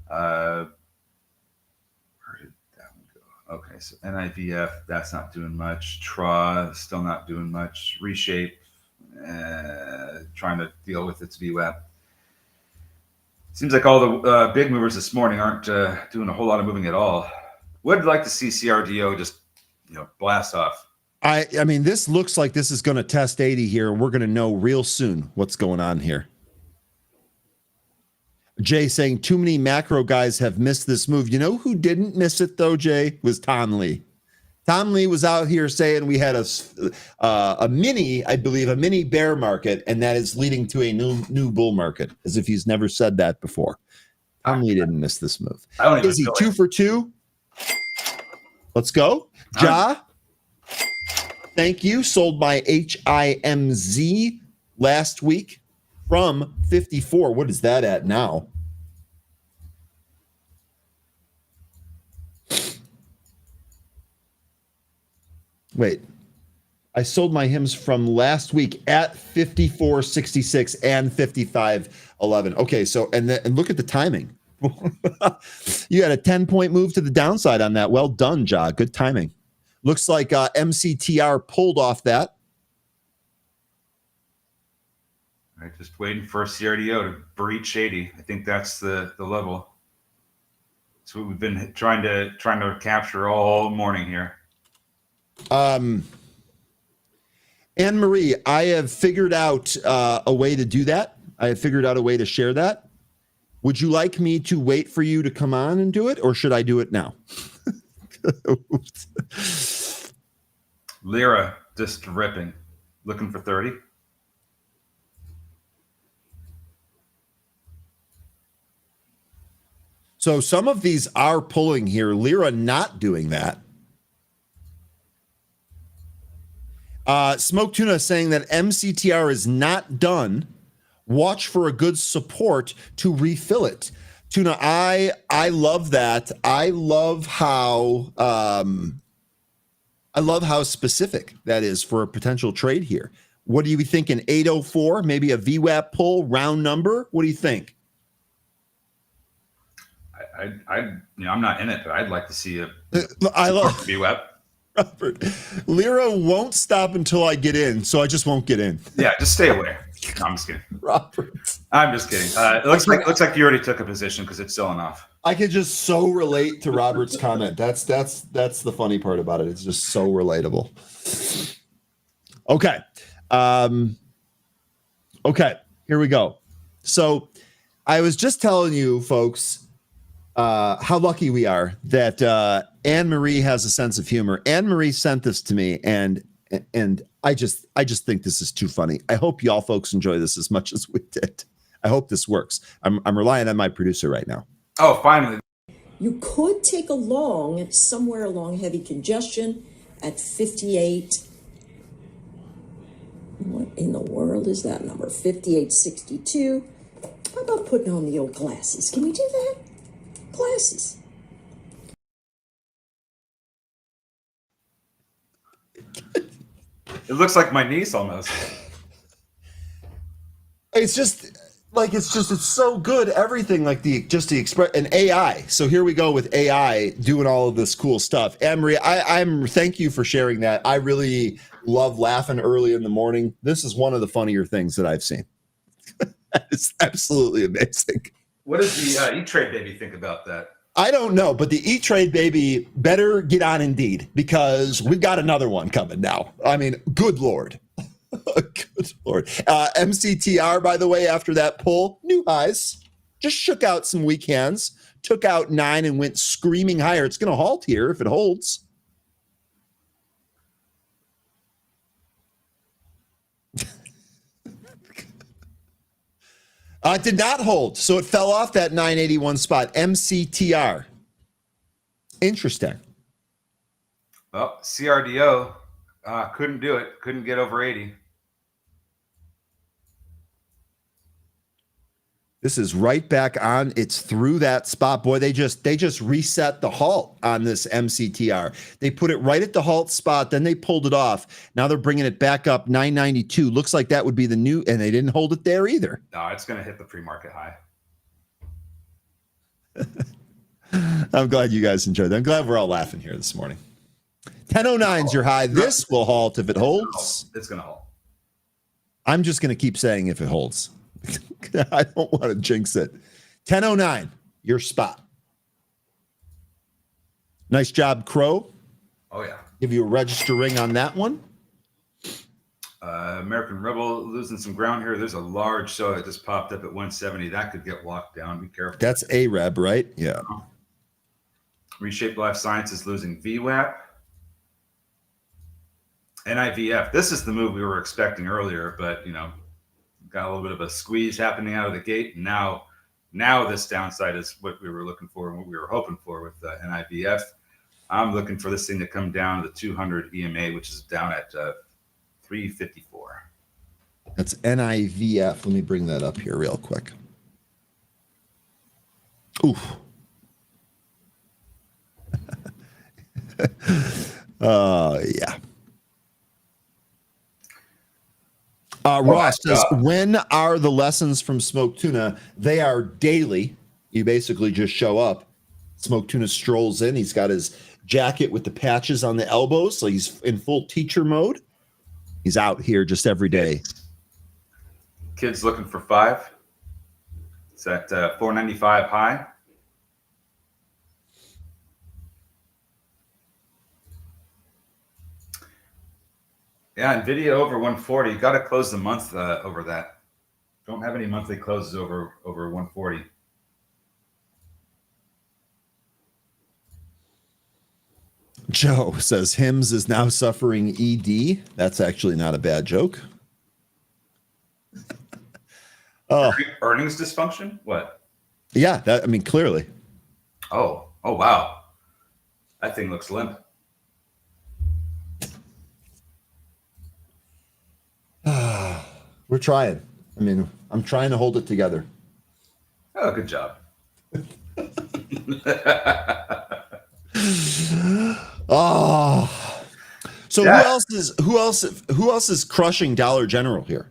Where did that one go? Okay, so NIVF, that's not doing much. TRA, still not doing much. Reshape, trying to deal with its VWAP. Seems like all the big movers this morning aren't doing a whole lot of moving at all. Would like to see CRDO just, blast off. I mean, this looks like this is going to test 80 here, and we're going to know real soon what's going on here. Jay saying too many macro guys have missed this move. You know who didn't miss it though, Jay? Was Tom Lee. Tom Lee was out here saying we had a mini bear market, and that is leading to a new bull market, as if he's never said that before. Tom Lee didn't miss this move. Is he 2 for 2? Let's go. Ja. Thank you. Sold my HIMZ last week from 54. What is that at now? Wait. I sold my HIMS from last week at 54.66 and 55.11. Okay, so and look at the timing. You had a 10-point move to the downside on that. Well done, Ja. Good timing. Looks like MCTR pulled off that. All right, just waiting for CRDO to breach 80. I think that's the level. That's what we've been trying to capture all morning here. Anne Marie, I have figured out a way to do that. I have figured out a way to share that. Would you like me to wait for you to come on and do it, or should I do it now? Lira just ripping, looking for 30. So some of these are pulling here. Lira not doing that. Smoke Tuna saying that MCTR is not done. Watch for a good support to refill it. Tuna, I love that. I love how specific that is for a potential trade here. What do you think? An 804, maybe a VWAP pull, round number? What do you think? I'm not in it, but I'd like to see a VWAP. Robert, Lira won't stop until I get in, so I just won't get in. Yeah, just stay away. No, I'm just kidding. Robert, I'm just kidding. It looks like you already took a position because it's selling off. I could just so relate to Robert's comment. That's the funny part about it. It's just so relatable. Okay. Okay, here we go. So I was just telling you folks how lucky we are that Anne Marie has a sense of humor. Anne Marie sent this to me, and I just think this is too funny. I hope y'all folks enjoy this as much as we did. I hope this works. I'm relying on my producer right now. Oh, finally. You could take a long somewhere along heavy congestion at 58. What in the world is that number? 58.62. How about putting on the old glasses? Can we do that? Glasses. It looks like my niece almost. It's so good. Everything like the express and AI. So here we go with AI doing all of this cool stuff. Anne-Marie, I'm thank you for sharing that. I really love laughing early in the morning. This is one of the funnier things that I've seen. It's absolutely amazing. What does the E-Trade baby think about that? I don't know, but the E-Trade baby better get on Indeed because we've got another one coming now. I mean, good Lord. Good Lord. MCTR, by the way, after that pull, new highs. Just shook out some weak hands, took out 9 and went screaming higher. It's going to halt here if it holds. It did not hold, so it fell off that 981 spot. MCTR. Interesting. Well, CRDO couldn't do it. Couldn't get over 80. This is right back on. It's through that spot. Boy, they just reset the halt on this MCTR. They put it right at the halt spot. Then they pulled it off. Now they're bringing it back up 992. Looks like that would be the new, and they didn't hold it there either. No, it's going to hit the pre-market high. I'm glad you guys enjoyed that. I'm glad we're all laughing here this morning. 1009 is your high. This will halt if it holds. It's going to halt. I'm just going to keep saying if it holds. I don't want to jinx it. 1009, your spot. Nice job, Crow. Oh, yeah. Give you a register ring on that one. American Rebel losing some ground here. There's a large show that just popped up at 170. That could get locked down. Be careful. That's AREB, right? Yeah. Reshaped Life Sciences losing VWAP. NIVF. This is the move we were expecting earlier, but, got a little bit of a squeeze happening out of the gate. And now this downside is what we were looking for and what we were hoping for with NIVF. I'm looking for this thing to come down to the 200 EMA, which is down at 354. That's NIVF. Let me bring that up here real quick. Oof. Yeah. Ross says, when are the lessons from Smoked Tuna? They are daily. You basically just show up. Smoked Tuna strolls in. He's got his jacket with the patches on the elbows, so he's in full teacher mode. He's out here just every day. Kids looking for 5. It's at 495 high. Yeah, NVIDIA over 140. You got to close the month over that. Don't have any monthly closes over 140. Joe says Hims is now suffering ED. That's actually not a bad joke. Earnings dysfunction? What? Yeah, clearly. Oh, wow. That thing looks limp. We're trying. I'm trying to hold it together. Oh, good job. Oh, so yeah. Who else is crushing Dollar General here?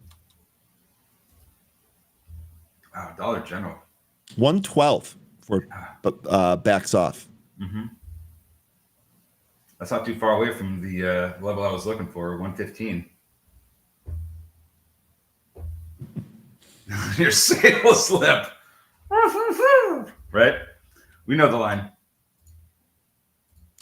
Wow, Dollar General 112 for backs off. Mm-hmm. That's not too far away from the level I was looking for, 115. Your sales slip, right? We know the line.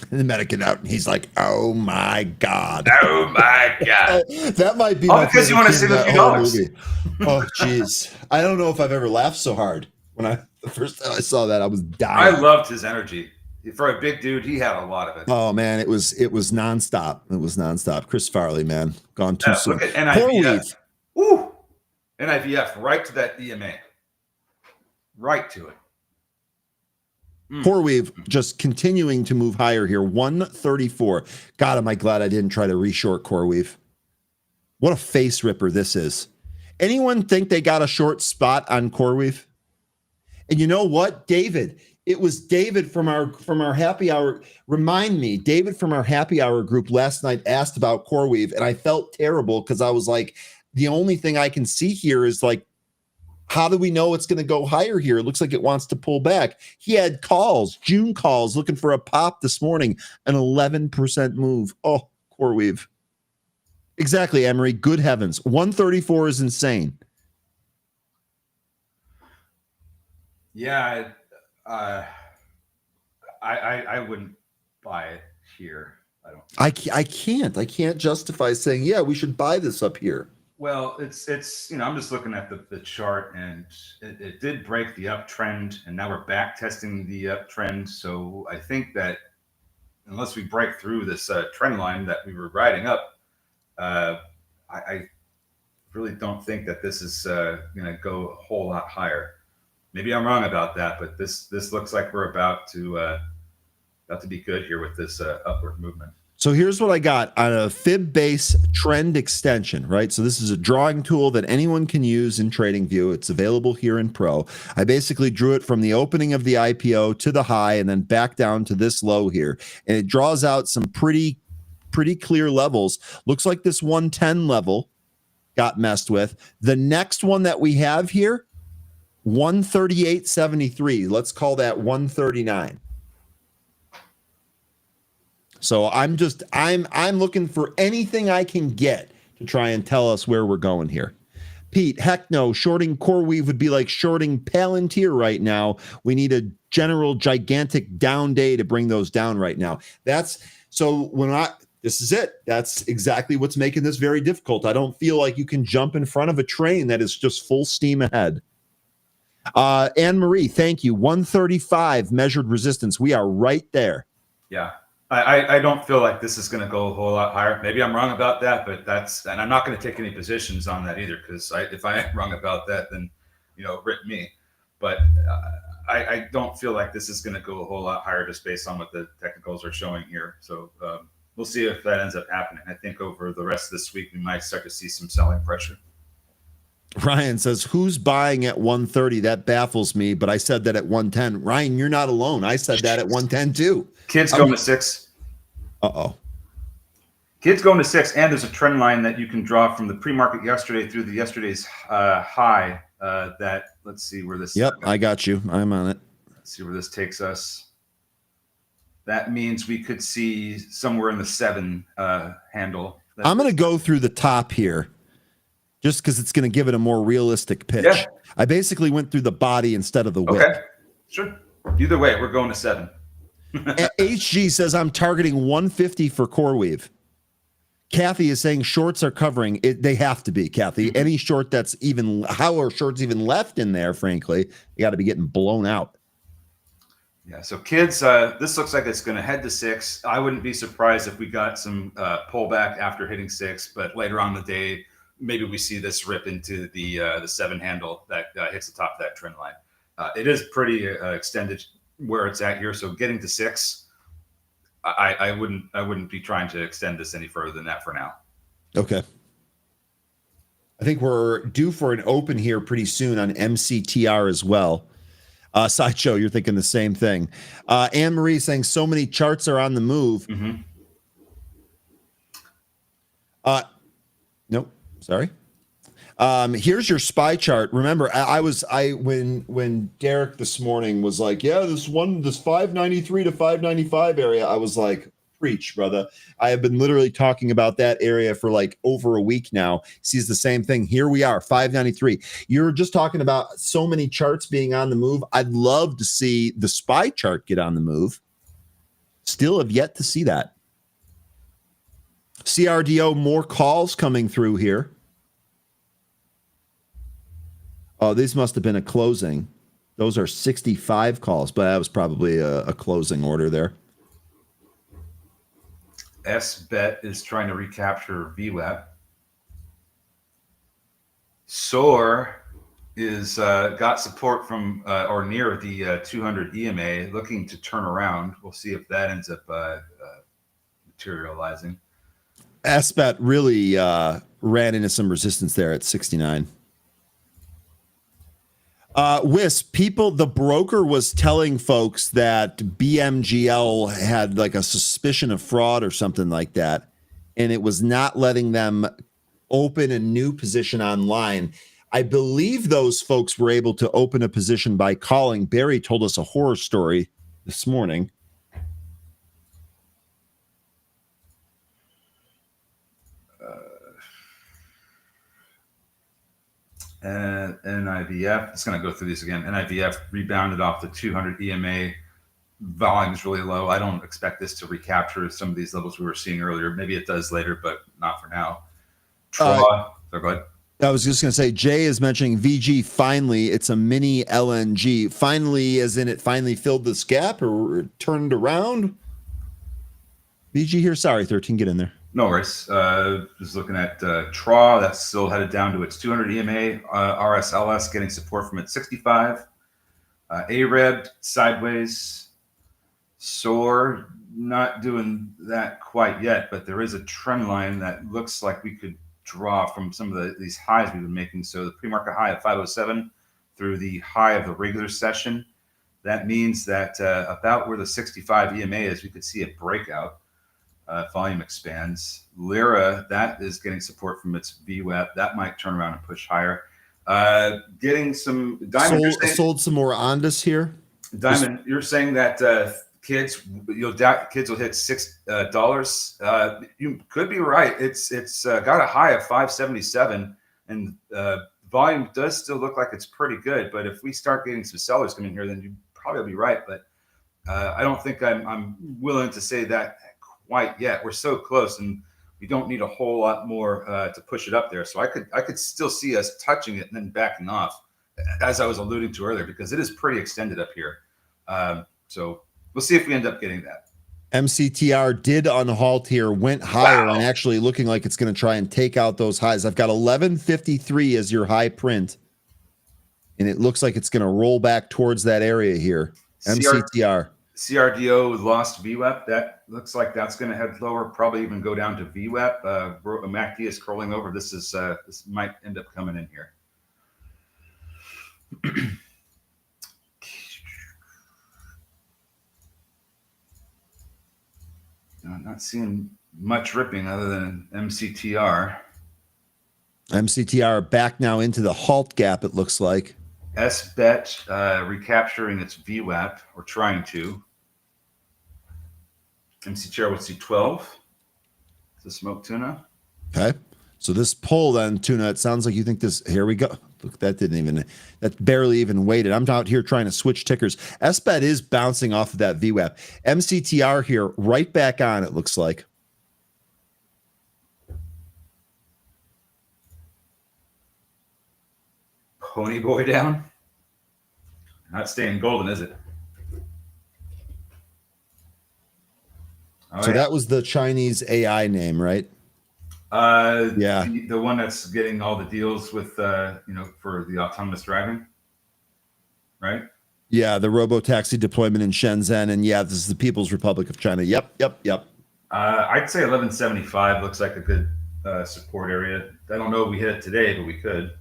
And the medic out, and he's like, "Oh my god! Oh my god!" That might be because you want to see the few dollars. Movie. Oh jeez, I don't know if I've ever laughed so hard. The first time I saw that, I was dying. I loved his energy. For a big dude, he had a lot of it. Oh man, it was nonstop. It was nonstop. Chris Farley, man, gone too soon. Look at NIVF. Woo! NIVF right to that EMA. Right to it. CoreWeave just continuing to move higher here. 134. God, am I glad I didn't try to reshort CoreWeave. What a face ripper this is. Anyone think they got a short spot on CoreWeave? And you know what, David? It was David from our happy hour. Remind me, David from our happy hour group last night asked about CoreWeave, and I felt terrible because I was like, the only thing I can see here is like, how do we know it's going to go higher here? It looks like it wants to pull back. He had June calls, looking for a pop this morning, an 11% move. Oh, CoreWeave. Exactly, Emery. Good heavens. 134 is insane. Yeah, I wouldn't buy it here. I can't justify saying, yeah, we should buy this up here. Well, it's I'm just looking at the chart, and it did break the uptrend, and now we're back testing the uptrend. So I think that unless we break through this trend line that we were riding up, I really don't think that this is going to go a whole lot higher. Maybe I'm wrong about that, but this looks like we're about to be good here with this upward movement. So here's what I got on a fib base trend extension, right? So this is a drawing tool that anyone can use in TradingView. It's available here in Pro. I basically drew it from the opening of the IPO to the high and then back down to this low here. And it draws out some pretty clear levels. Looks like this 110 level got messed with. The next one that we have here, 138.73. Let's call that 139. So I'm looking for anything I can get to try and tell us where we're going here. Pete, heck no. Shorting CoreWeave would be like shorting Palantir right now. We need a general gigantic down day to bring those down right now. This is it. That's exactly what's making this very difficult. I don't feel like you can jump in front of a train that is just full steam ahead. Anne Marie, thank you. 135 measured resistance. We are right there. Yeah. I don't feel like this is going to go a whole lot higher. Maybe I'm wrong about that, but and I'm not going to take any positions on that either, because if I am wrong about that, then, rip me. But I don't feel like this is going to go a whole lot higher just based on what the technicals are showing here. So we'll see if that ends up happening. I think over the rest of this week, we might start to see some selling pressure. Ryan says, who's buying at 130? That baffles me, but I said that at 110. Ryan, you're not alone. I said that at 110 too. Kids going to 6. Uh-oh. Kids going to 6, and there's a trend line that you can draw from the pre-market yesterday through yesterday's high. Let's see where this. Yep, I got you. I'm on it. Let's see where this takes us. That means we could see somewhere in the 7 handle. I'm going to go through the top here, just because it's going to give it a more realistic pitch. Yeah. I basically went through the body instead of the wick. Okay, sure. Either way, we're going to 7. HG says I'm targeting 150 for CoreWeave. Kathy is saying shorts are covering it. They have to be, Kathy. Any short that's even, how are shorts even left in there, frankly, you got to be getting blown out. Yeah, so kids, this looks like it's going to head to 6. I wouldn't be surprised if we got some pullback after hitting 6, but later on in the day, maybe we see this rip into the 7 handle that hits the top of that trend line. It is pretty extended where it's at here, so getting to 6, I wouldn't be trying to extend this any further than that for now. Okay. I think we're due for an open here pretty soon on MCTR as well. Sideshow, you're thinking the same thing. Anne Marie saying so many charts are on the move. Mm-hmm. Nope. Sorry. Here's your SPY chart. Remember, when Derrick this morning was like, yeah, this 593 to 595 area, I was like, preach, brother. I have been literally talking about that area for like over a week now. Sees the same thing. Here we are, 593. You're just talking about so many charts being on the move. I'd love to see the SPY chart get on the move. Still have yet to see that. CRDO, more calls coming through here. Oh, these must have been a closing. Those are 65 calls, but that was probably a closing order there. SBET is trying to recapture VWAP. SOAR is got support from or near the 200 EMA, looking to turn around. We'll see if that ends up materializing. SBET really ran into some resistance there at 69. Wisp, the broker was telling folks that BMGL had like a suspicion of fraud or something like that, and it was not letting them open a new position online. I believe those folks were able to open a position by calling. Barry told us a horror story this morning. NIVF, it's going to go through these again. NIVF rebounded off the 200 EMA. Volume is really low. I don't expect this to recapture some of these levels we were seeing earlier. Maybe it does later, but not for now. Go ahead. I was just going to say, Jay is mentioning VG finally. It's a mini LNG. Finally, as in it finally filled this gap or turned around. VG here. Sorry, 13, get in there. No worries. Just looking at TRA, that's still headed down to its 200 EMA. RSLS getting support from its 65. AREB sideways. SOAR not doing that quite yet, but there is a trend line that looks like we could draw from some of these highs we've been making. So the pre-market high of 507 through the high of the regular session. That means that about where the 65 EMA is, we could see a breakout. Volume expands. Lira, that is getting support from its VWAP. That might turn around and push higher. Getting some Diamond. Sold some more Ondas here. Diamond, you're saying that kids will hit $6. You could be right. It's got a high of 577, and volume does still look like it's pretty good, but if we start getting some sellers coming here, then you'd probably be right. But I don't think I'm willing to say that quite yet. We're so close, and we don't need a whole lot more to push it up there. So I could still see us touching it and then backing off, as I was alluding to earlier, because it is pretty extended up here. So we'll see if we end up getting that. MCTR did unhalt here, went higher, and actually looking like it's going to try and take out those highs. I've got 1153 as your high print, and it looks like it's going to roll back towards that area here. MCTR. CRDO lost VWAP. That looks like that's going to head lower, probably even go down to VWAP. MACD is curling over. This might end up coming in here. I'm not seeing much ripping other than MCTR. MCTR back now into the halt gap, it looks like. SBET recapturing its VWAP, or trying to. MCTR would see 12. It's a smoke tuna. Okay. So this pull then, tuna, it sounds like you think this, here we go. Look, that barely even weighted. I'm out here trying to switch tickers. SBET is bouncing off of that VWAP. MCTR here, right back on, it looks like. Pony boy down. Not staying golden, is it? Oh, so that was the Chinese AI name, right? Yeah. The one that's getting all the deals with, for the autonomous driving, right? Yeah, the robo-taxi deployment in Shenzhen. And yeah, this is the People's Republic of China. Yep. I'd say 1175 looks like a good support area. I don't know if we hit it today, but we could.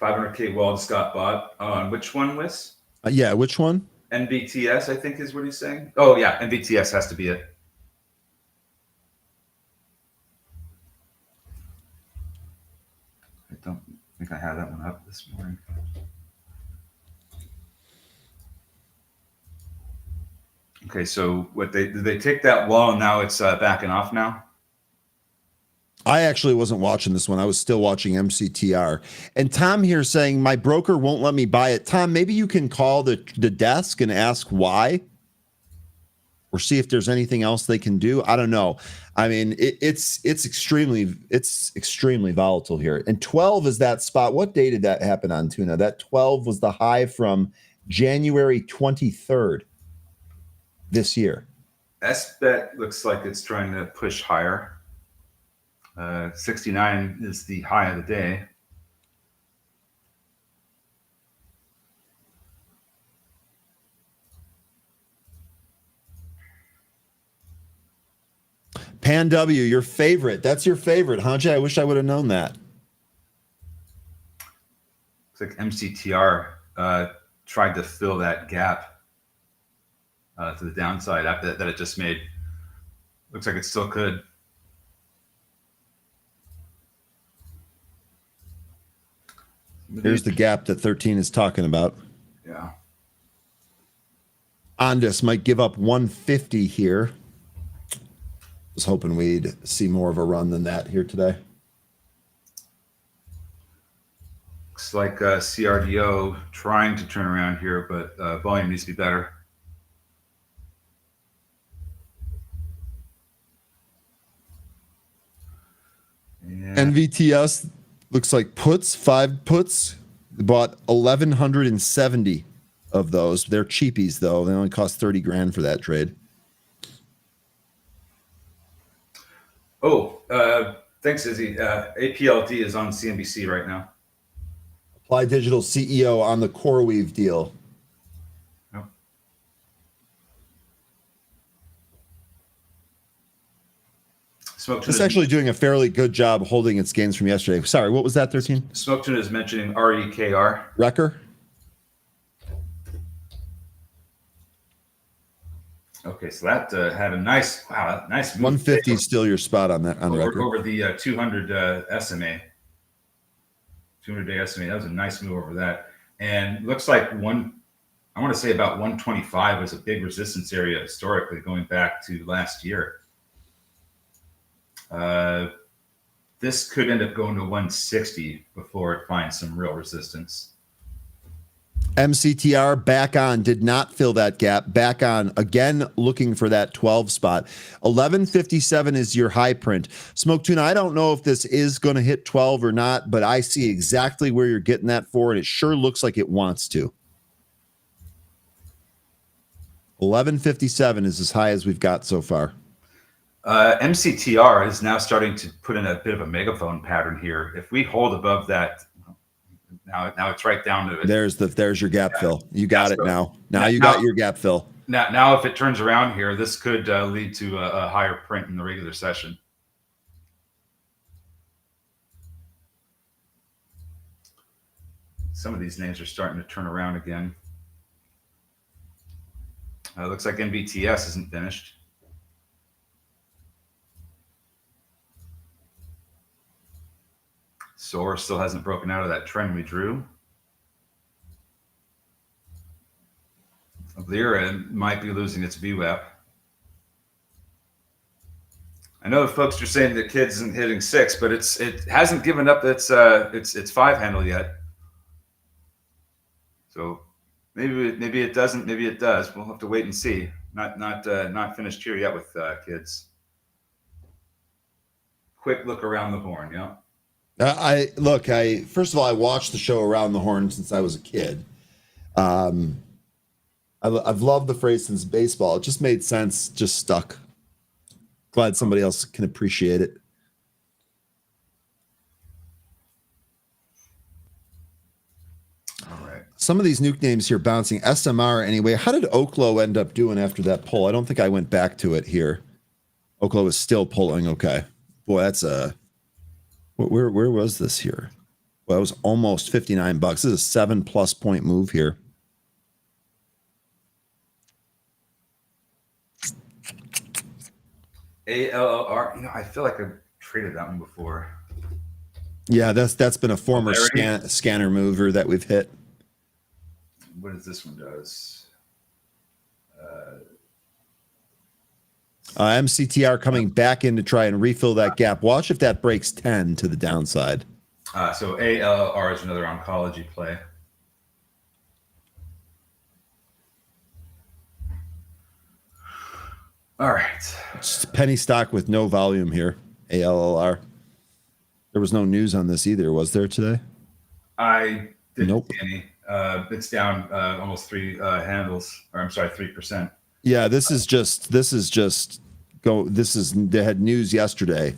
$500K Wald Scott bought on which one, Wes? Yeah, which one? NVTS, I think is what he's saying. Oh, yeah, NVTS has to be it. I don't think I had that one up this morning. Okay, so did they take that wall and now it's backing off now? I actually wasn't watching this one. I was still watching MCTR. And Tom here saying, my broker won't let me buy it. Tom, maybe you can call the desk and ask why, or see if there's anything else they can do. I don't know. I mean, it's extremely volatile here. And 12 is that spot. What day did that happen on, Tuna? That 12 was the high from January 23rd this year. SBET looks like it's trying to push higher. 69 is the high of the day. Pan W, your favorite. That's your favorite, huh, Jay? I wish I would have known that. Looks like MCTR tried to fill that gap to the downside after that it just made. Looks like it still could. Here's the gap that 13 is talking about. Yeah. Ondas might give up 150 here. Was hoping we'd see more of a run than that here today. Looks like CRDO trying to turn around here, but volume needs to be better. Yeah. NVTS looks like puts, 5 puts. They bought 1,170 of those. They're cheapies, though. They only cost 30 grand for that trade. Oh, thanks, Izzy. APLT is on CNBC right now. Apply Digital CEO on the CoreWeave deal. Yep. It's actually doing a fairly good job holding its gains from yesterday. Sorry, what was that, 13? Smoke Tuna is mentioning REKR. Wrecker? Okay, so that had a nice move. 150 is still your spot on that on record. Over the 200 SMA. 200-day SMA. That was a nice move over that. And looks like I want to say about 125 was a big resistance area historically going back to last year. This could end up going to 160 before it finds some real resistance. MCTR back on, did not fill that gap. Back on again, looking for that 12 spot. 1157 is your high print. Smoke Tuna, I don't know if this is going to hit 12 or not, but I see exactly where you're getting that for, and it sure looks like it wants to. 1157 is as high as we've got so far. MCTR is now starting to put in a bit of a megaphone pattern here. If we hold above that, now it's right down to it. There's your gap fill. You got it now. Now you got your gap fill. Now if it turns around here, this could lead to a higher print in the regular session. Some of these names are starting to turn around again. Looks like NBTS isn't finished. SOAR still hasn't broken out of that trend we drew. Lyra might be losing its VWAP. I know folks are saying the kid isn't hitting 6, but it hasn't given up its 5 handle yet. So maybe it doesn't, maybe it does. We'll have to wait and see. Not finished here yet with kids. Quick look around the horn, yeah. First of all, I watched the show Around the Horn since I was a kid. I've loved the phrase since baseball. It just made sense, just stuck. Glad somebody else can appreciate it. All right. Some of these nuke names here bouncing. SMR anyway. How did Oklo end up doing after that pull? I don't think I went back to it here. Oklo is still pulling. Okay. Boy, that's a... Where was this here? Well, it was almost $59. This is a 7+ point move here. ALLR. I feel like I've traded that one before. Yeah, that's been a former scanner mover that we've hit. What does this one does? MCTR coming back in to try and refill that gap. Watch if that breaks 10 to the downside. So ALR is another oncology play. All right. Just penny stock with no volume here. ALLR. There was no news on this either, was there today? I didn't see Nope. any. It's down almost 3 handles, or I'm sorry, 3%. Yeah, they had news yesterday.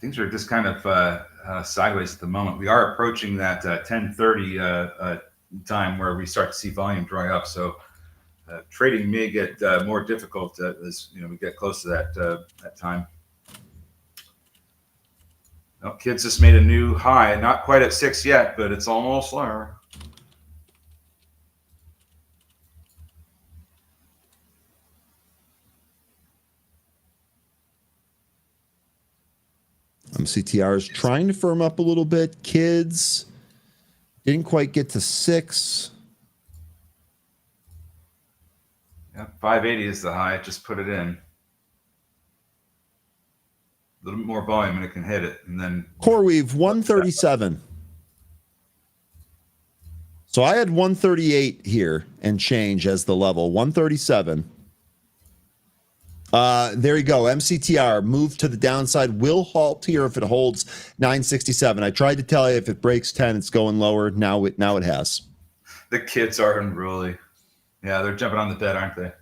Things are just kind of sideways at the moment. We are approaching that 10:30 time where we start to see volume dry up. So trading may get more difficult as we get close to that time. Well, kids just made a new high, not quite at 6 yet, but it's almost there. MCTR is trying to firm up a little bit. Kids didn't quite get to 6. Yeah, 580 is the high. Just put it in. A little bit more volume and it can hit it. And then CoreWeave 137. So I had 138 here and change as the level. 137. There you go. MCTR moved to the downside. Will halt here if it holds 967. I tried to tell you if it breaks 10, it's going lower. Now it has. the kids are unruly. Yeah, they're jumping on the bed, aren't they?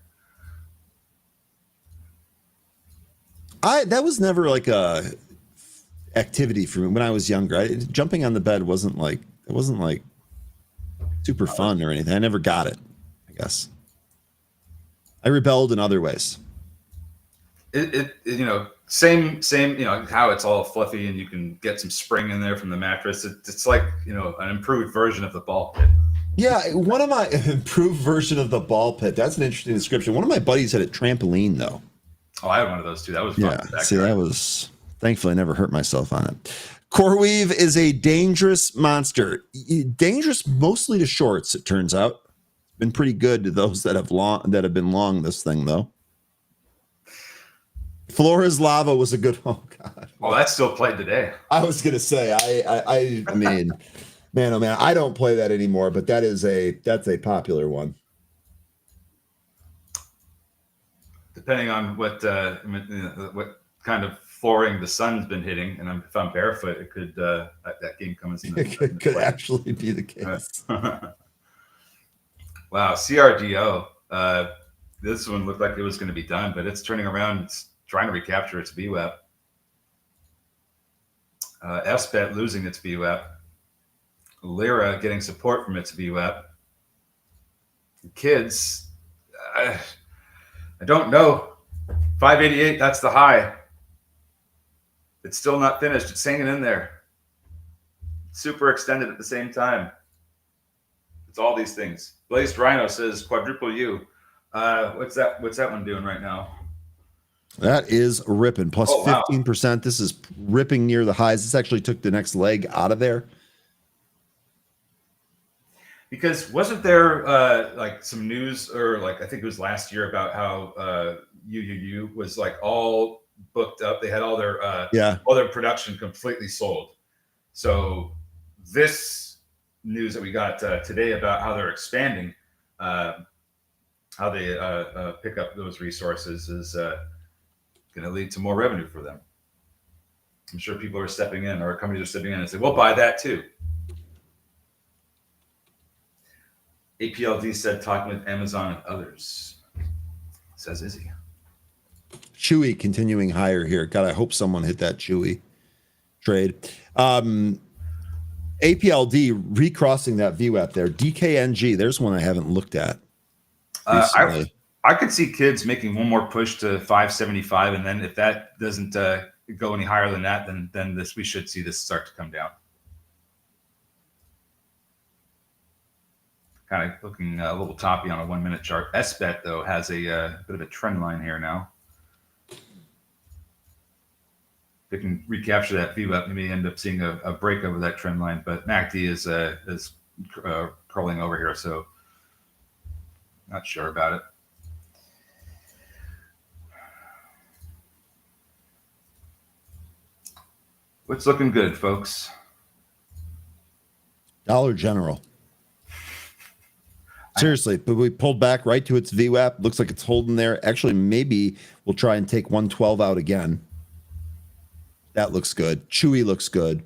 That was never like a activity for me when I was younger. Jumping on the bed wasn't like super fun or anything. I never got it, I guess. I rebelled in other ways. Same, how it's all fluffy and you can get some spring in there from the mattress. It's like, an improved version of the ball pit. Yeah, one of my improved version of the ball pit. That's an interesting description. One of my buddies had a trampoline though. Oh, I had one of those too. That was fun. Yeah, see, that was, thankfully I never hurt myself on it. CoreWeave is a dangerous monster. Dangerous mostly to shorts, it turns out. Been pretty good to those that have been long this thing though. Flores Lava was a good. Oh God. Well, that's still played today. I was gonna say I mean, man, oh man, I don't play that anymore, but that's a popular one. Depending on what kind of flooring the sun's been hitting, and if I'm barefoot, it could that game comes in. It could actually be the case. Wow, CRDO. This one looked like it was going to be done, but it's turning around. It's trying to recapture its VWAP. SBET losing its VWAP. Lira getting support from its VWAP. Kids, I don't know. 588, that's the high. It's still not finished. It's hanging in there. Super extended at the same time. It's all these things. Blazed Rhino says quadruple U. What's that one doing right now? That is ripping. Plus 15%. Wow. This is ripping near the highs. This actually took the next leg out of there. Because wasn't there like some news, or like I think it was last year, about how UUU was like all booked up. They had all their production completely sold. So this news that we got today about how they're expanding, how they pick up those resources is going to lead to more revenue for them. I'm sure people are stepping in, or companies are stepping in and say, we'll buy that too. APLD said talking with Amazon and others, says Izzy. Chewy continuing higher here. God, I hope someone hit that Chewy trade. APLD recrossing that VWAP there. DKNG, there's one I haven't looked at. I could see kids making one more push to 575, and then if that doesn't go any higher than that, then we should see this start to come down. Kind of looking a little toppy on a 1 minute chart. SBET though has a bit of a trend line here now. If it can recapture that VWAP, we may end up seeing a break over that trend line. But MACD is curling over here, so not sure about it. What's looking good, folks? Dollar General. Seriously, but we pulled back right to its VWAP. Looks like it's holding there. Actually, maybe we'll try and take 112 out again. That looks good. Chewy looks good.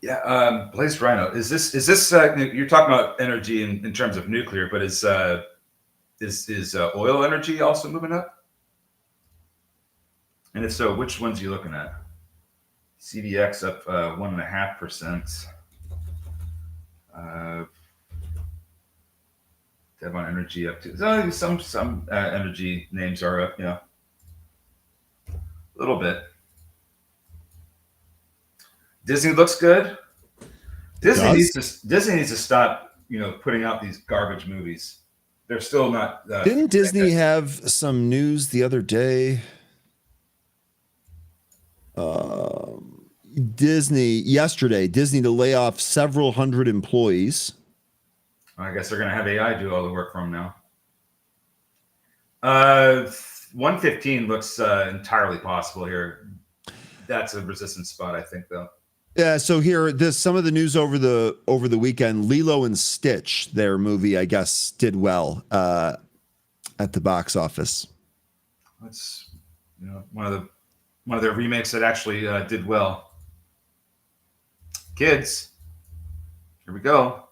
Yeah, Blazed Rhino. Is this you're talking about energy in terms of nuclear, but is oil energy also moving up? And if so, which ones are you looking at? CDX up 1.5%. Devon Energy up to some energy names are up, yeah, a little bit. Disney looks good. Disney needs to stop, putting out these garbage movies. They're still not. Didn't Disney have some news the other day? Yesterday, Disney to lay off several hundred employees. I guess they're going to have AI do all the work for them now. 115 looks entirely possible here. That's a resistance spot, I think, though. Yeah. So here, some of the news over the weekend. Lilo and Stitch, their movie, I guess, did well at the box office. That's one of their remakes that actually did well. Kids, here we go.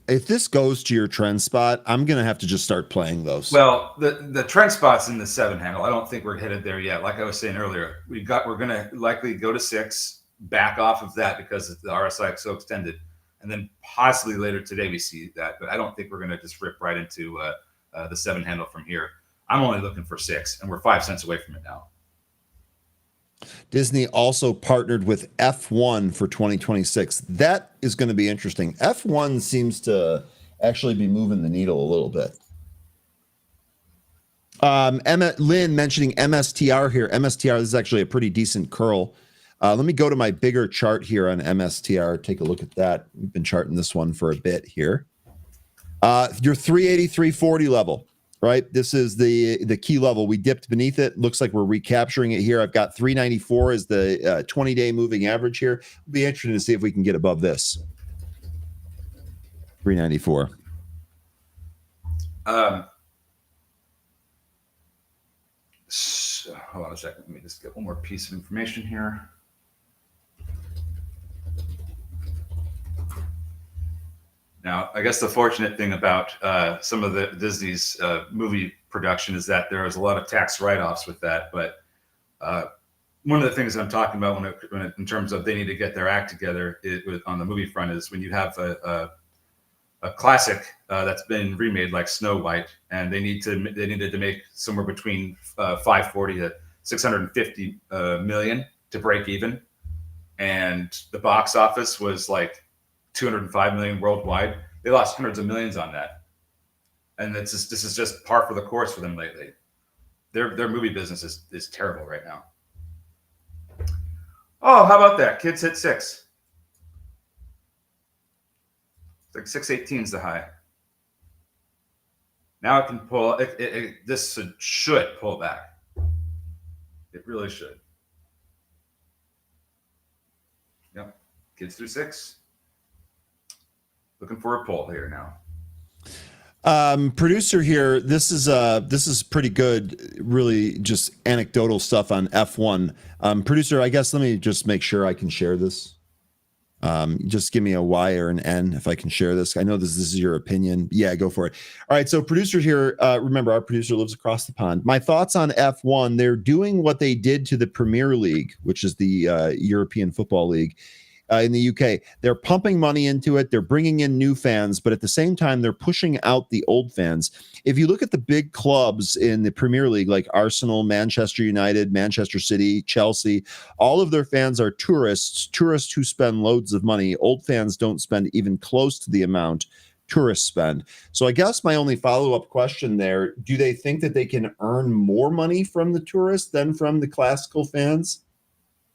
If this goes to your trend spot, I'm gonna have to just start playing those. Well, the trend spot's in the 7 handle. I don't think we're headed there yet. Like I was saying earlier, we're gonna likely go to 6, back off of that because the RSI is so extended, and then possibly later today we see that. But I don't think we're gonna just rip right into the 7 handle from here. I'm only looking for 6, and we're 5 cents away from it now. Disney also partnered with F1 for 2026. That is going to be interesting. F1 seems to actually be moving the needle a little bit. Lynn mentioning MSTR here. MSTR, this is actually a pretty decent curl. Let me go to my bigger chart here on MSTR. Take a look at that. We've been charting this one for a bit here. Your 380, 340 level, right? This is the key level. We dipped beneath it. Looks like we're recapturing it here. I've got 394 as the 20-day moving average here. It'll be interesting to see if we can get above this. 394. So, hold on a second. Let me just get one more piece of information here. Now, I guess the fortunate thing about some of the Disney's movie production is that there is a lot of tax write-offs with that. But one of the things I'm talking about in terms of they need to get their act together on the movie front is when you have a classic that's been remade like Snow White, and they needed to make somewhere between 540 to 650 million to break even, and the box office was like 205 million worldwide. They lost hundreds of millions on that, and this is just par for the course for them lately. Their movie business is terrible right now. Oh, how about that? Kids hit 6. It's like 618 is the high. Now it can pull. This should pull back. It really should. Yep. Kids through 6. Looking for a pull here now. Producer here. This is pretty good. Really, just anecdotal stuff on F1. Producer, I guess let me just make sure I can share this. Just give me a Y or an N if I can share this. I know this is your opinion. Yeah, go for it. All right. So producer here, remember our producer lives across the pond. My thoughts on F1, they're doing what they did to the Premier League, which is the European Football League in the UK. They're pumping money into it. They're bringing in new fans, but at the same time, they're pushing out the old fans. If you look at the big clubs in the Premier League, like Arsenal, Manchester United, Manchester City, Chelsea, all of their fans are tourists who spend loads of money. Old fans don't spend even close to the amount tourists spend. So I guess my only follow-up question there, do they think that they can earn more money from the tourists than from the classical fans?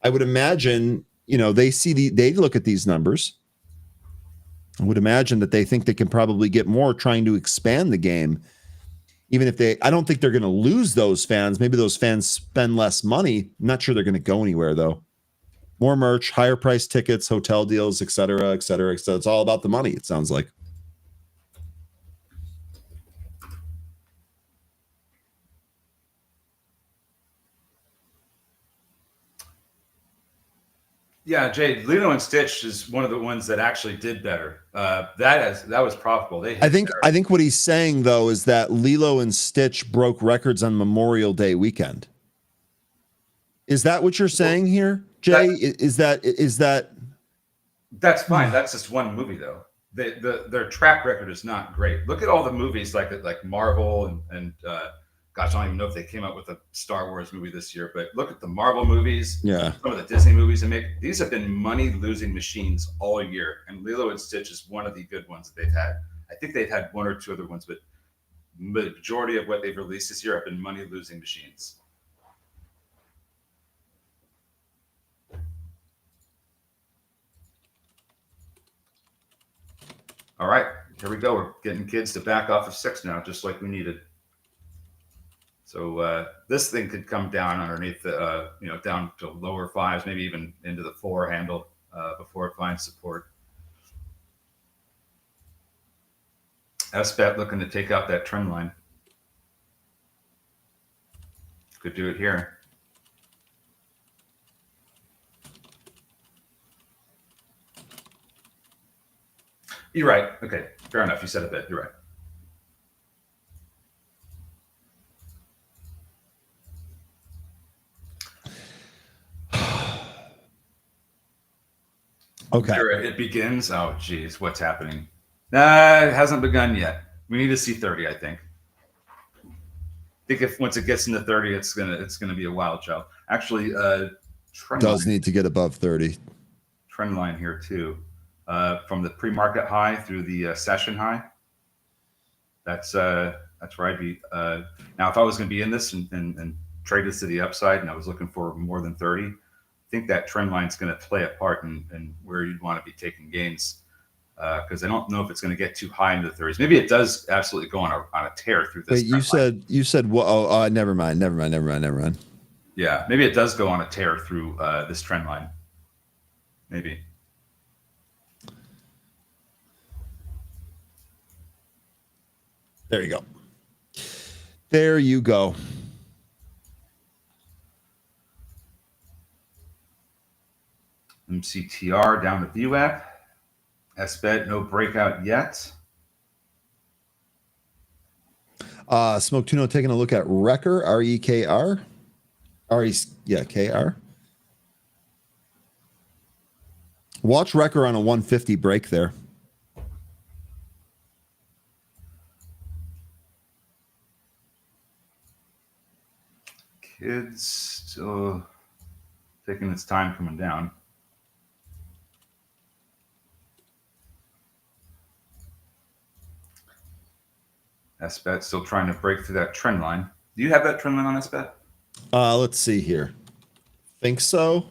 I would imagine, they look at these numbers. I would imagine that they think they can probably get more trying to expand the game. Even if I don't think they're going to lose those fans. Maybe those fans spend less money. I'm not sure they're going to go anywhere though. More merch, higher price tickets, hotel deals, et cetera, et cetera, et cetera. It's all about the money, it sounds like. Yeah, Jay, Lilo and Stitch is one of the ones that actually did better. That was profitable. I think what he's saying though is that Lilo and Stitch broke records on Memorial Day weekend. Is that what you're saying here, Jay? Is that? That's fine. That's just one movie though. Their track record is not great. Look at all the movies like Marvel and gosh, I don't even know if they came out with a Star Wars movie this year, but look at the Marvel movies, some of the Disney movies they make. These have been money-losing machines all year, and Lilo and Stitch is one of the good ones that they've had. I think they've had one or two other ones, but the majority of what they've released this year have been money-losing machines. All right, here we go. We're getting kids to back off of 6 now, just like we needed. So this thing could come down underneath the, down to lower 5s, maybe even into the 4 handle before it finds support. SBET looking to take out that trend line. Could do it here. You're right. Okay, fair enough. You said a bit. You're right. Okay. Here it begins. Oh, geez, what's happening? Nah, it hasn't begun yet. We need to see 30, I think. I think if once it gets into 30, it's gonna be a wild show. Actually, does need to get above 30. Trend line here too, from the pre-market high through the session high. That's where I'd be. Now, if I was going to be in this and trade this to the upside, and I was looking for more than 30, I think that trend line is going to play a part in where you'd want to be taking gains, because I don't know if it's going to get too high into the 30s. Maybe it does absolutely go on a tear through this. Wait, you said well, oh, never mind. Yeah, maybe it does go on a tear through this trend line. Maybe. There you go. There you go. MCTR down to VWAP. SBET, no breakout yet. Smoke Tuno taking a look at Rekr, R-E-K-R. K-R. Watch Rekr on a 150 break there. Kids still taking its time coming down. SBET still trying to break through that trend line. Do you have that trend line on SBET? Let's see here. Think so?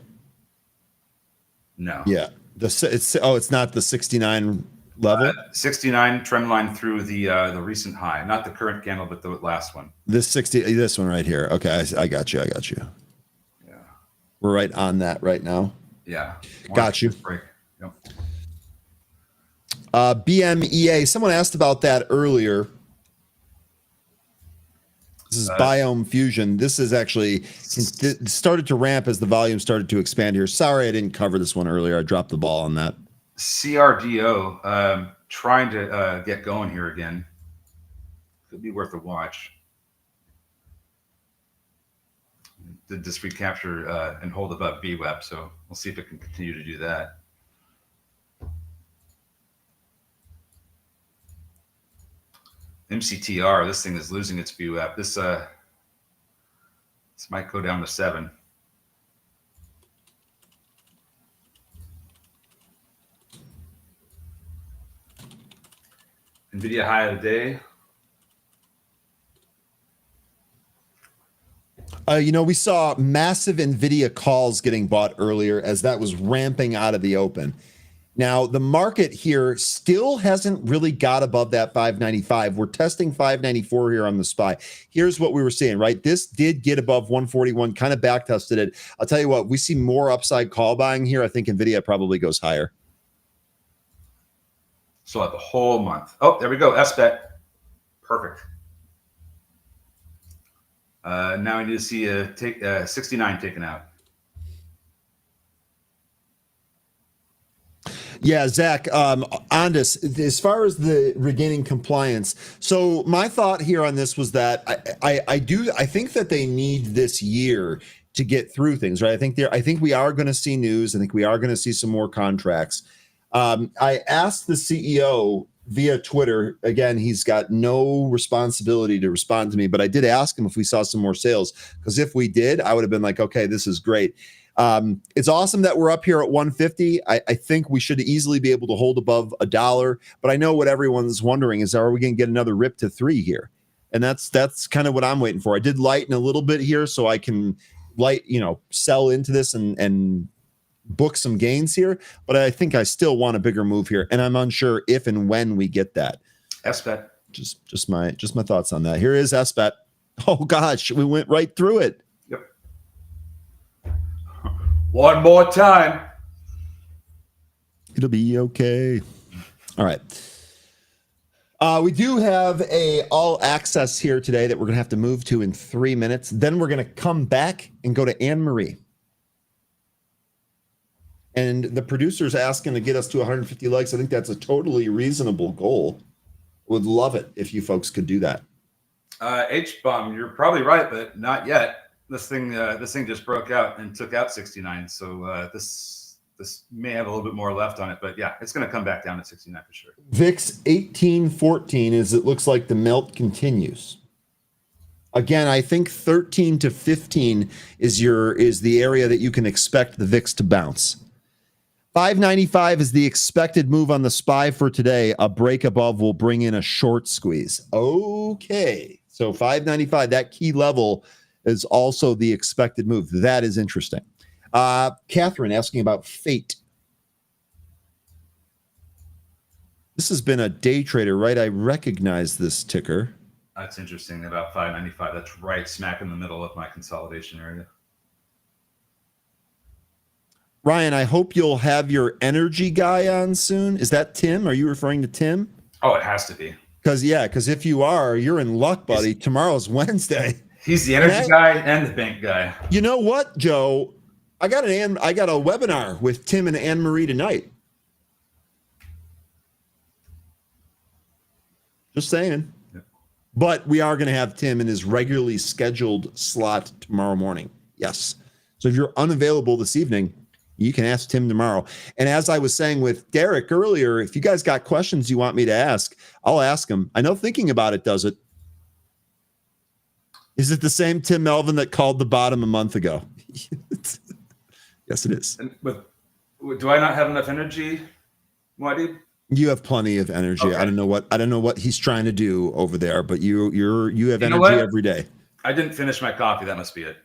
No. Yeah. It's not the 69 level. 69 trend line through the recent high, not the current candle, but the last one. This one right here. Okay, I got you. Yeah. We're right on that right now. Yeah. Got you. Break. Yep. BMEA. Someone asked about that earlier. This is Biome Fusion. This is actually it started to ramp as the volume started to expand here. Sorry, I didn't cover this one earlier. I dropped the ball on that. CRDO trying to get going here again. Could be worth a watch. Did this recapture and hold above VWAP, so we'll see if it can continue to do that. MCTR, this thing is losing its VWAP. This might go down to 7. NVIDIA high of the day. We saw massive NVIDIA calls getting bought earlier as that was ramping out of the open. Now, the market here still hasn't really got above that 595. We're testing 594 here on the SPY. Here's what we were seeing, right? This did get above 141, kind of back tested it. I'll tell you what, we see more upside call buying here. I think NVIDIA probably goes higher. So the whole month. Oh, there we go. SBET. Perfect. Now we need to see 69 taken out. Yeah, Zach, on this, as far as the regaining compliance. So my thought here on this was that I think that they need this year to get through things, right? I think we are going to see news. I think we are going to see some more contracts. I asked the CEO via Twitter. Again, he's got no responsibility to respond to me, but I did ask him if we saw some more sales, because if we did, I would have been like, okay, this is great. It's awesome that we're up here at 150. I think we should easily be able to hold above $1, but I know what everyone's wondering is, are we going to get another rip to 3 here? And that's kind of what I'm waiting for. I did lighten a little bit here so I can sell into this and book some gains here, but I think I still want a bigger move here, and I'm unsure if and when we get that. SBET. Just my thoughts on that. Here is SBET. Oh gosh, we went right through it. Yep. One more time. It'll be okay. All right. We do have a all access here today that we're going to have to move to in 3 minutes. Then we're going to come back and go to Anne-Marie. And the producer's asking to get us to 150 likes. I think that's a totally reasonable goal. Would love it if you folks could do that. H-bomb, you're probably right, but not yet. This thing just broke out and took out 69. So this may have a little bit more left on it, but yeah, it's going to come back down to 69 for sure. VIX 1814 as it looks like the melt continues. Again, I think 13 to 15 is the area that you can expect the VIX to bounce. 595 is the expected move on the SPY for today. A break above will bring in a short squeeze. Okay. So 595, that key level is also the expected move. That is interesting. Catherine asking about Fate. This has been a day trader, right? I recognize this ticker. That's interesting. About 595. That's right smack in the middle of my consolidation area. Ryan, I hope you'll have your energy guy on soon. Is that Tim? Are you referring to Tim? Oh, it has to be. Because if you are, you're in luck, buddy. Tomorrow's Wednesday. He's the energy guy and the bank guy. You know what, Joe? I got a webinar with Tim and Anne Marie tonight. Just saying. Yeah. But we are going to have Tim in his regularly scheduled slot tomorrow morning. Yes. So if you're unavailable this evening, you can ask Tim tomorrow. And as I was saying with Derrick earlier, if you guys got questions you want me to ask, I'll ask them. I know thinking about it does it. Is it the same Tim Melvin that called the bottom a month ago? Yes, it is. But do I not have enough energy, Wadi? You have plenty of energy. Okay. I don't know what he's trying to do over there, but you have energy every day. I didn't finish my coffee. That must be it.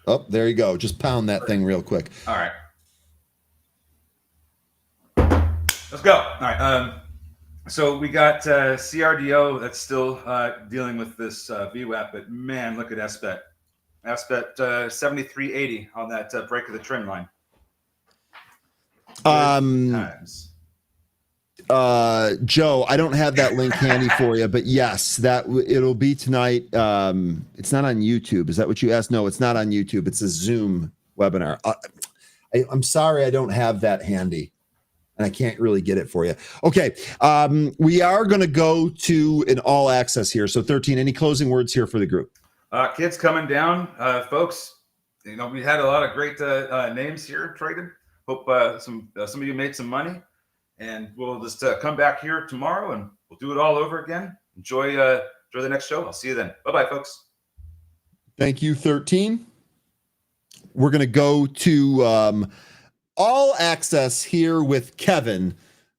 Oh, there you go. Just pound that thing real quick. All right. Let's go. All right. So we got CRDO that's still dealing with this VWAP, but man, look at SBET. SBET 73.80 on that break of the trend line. Joe, I don't have that link handy for you, but yes, it'll be tonight. It's not on YouTube. Is that what you asked? No, it's not on YouTube. It's a Zoom webinar. I'm sorry, I don't have that handy. And I can't really get it for you. Okay, we are going to go to an all access here. So 13, any closing words here for the group? Kids coming down, folks. We had a lot of great names here traded. Hope some of you made some money, and we'll just come back here tomorrow and we'll do it all over again. Enjoy the next show. I'll see you then. Bye, folks. Thank you, 13. We're going to go to all access here with Kevin.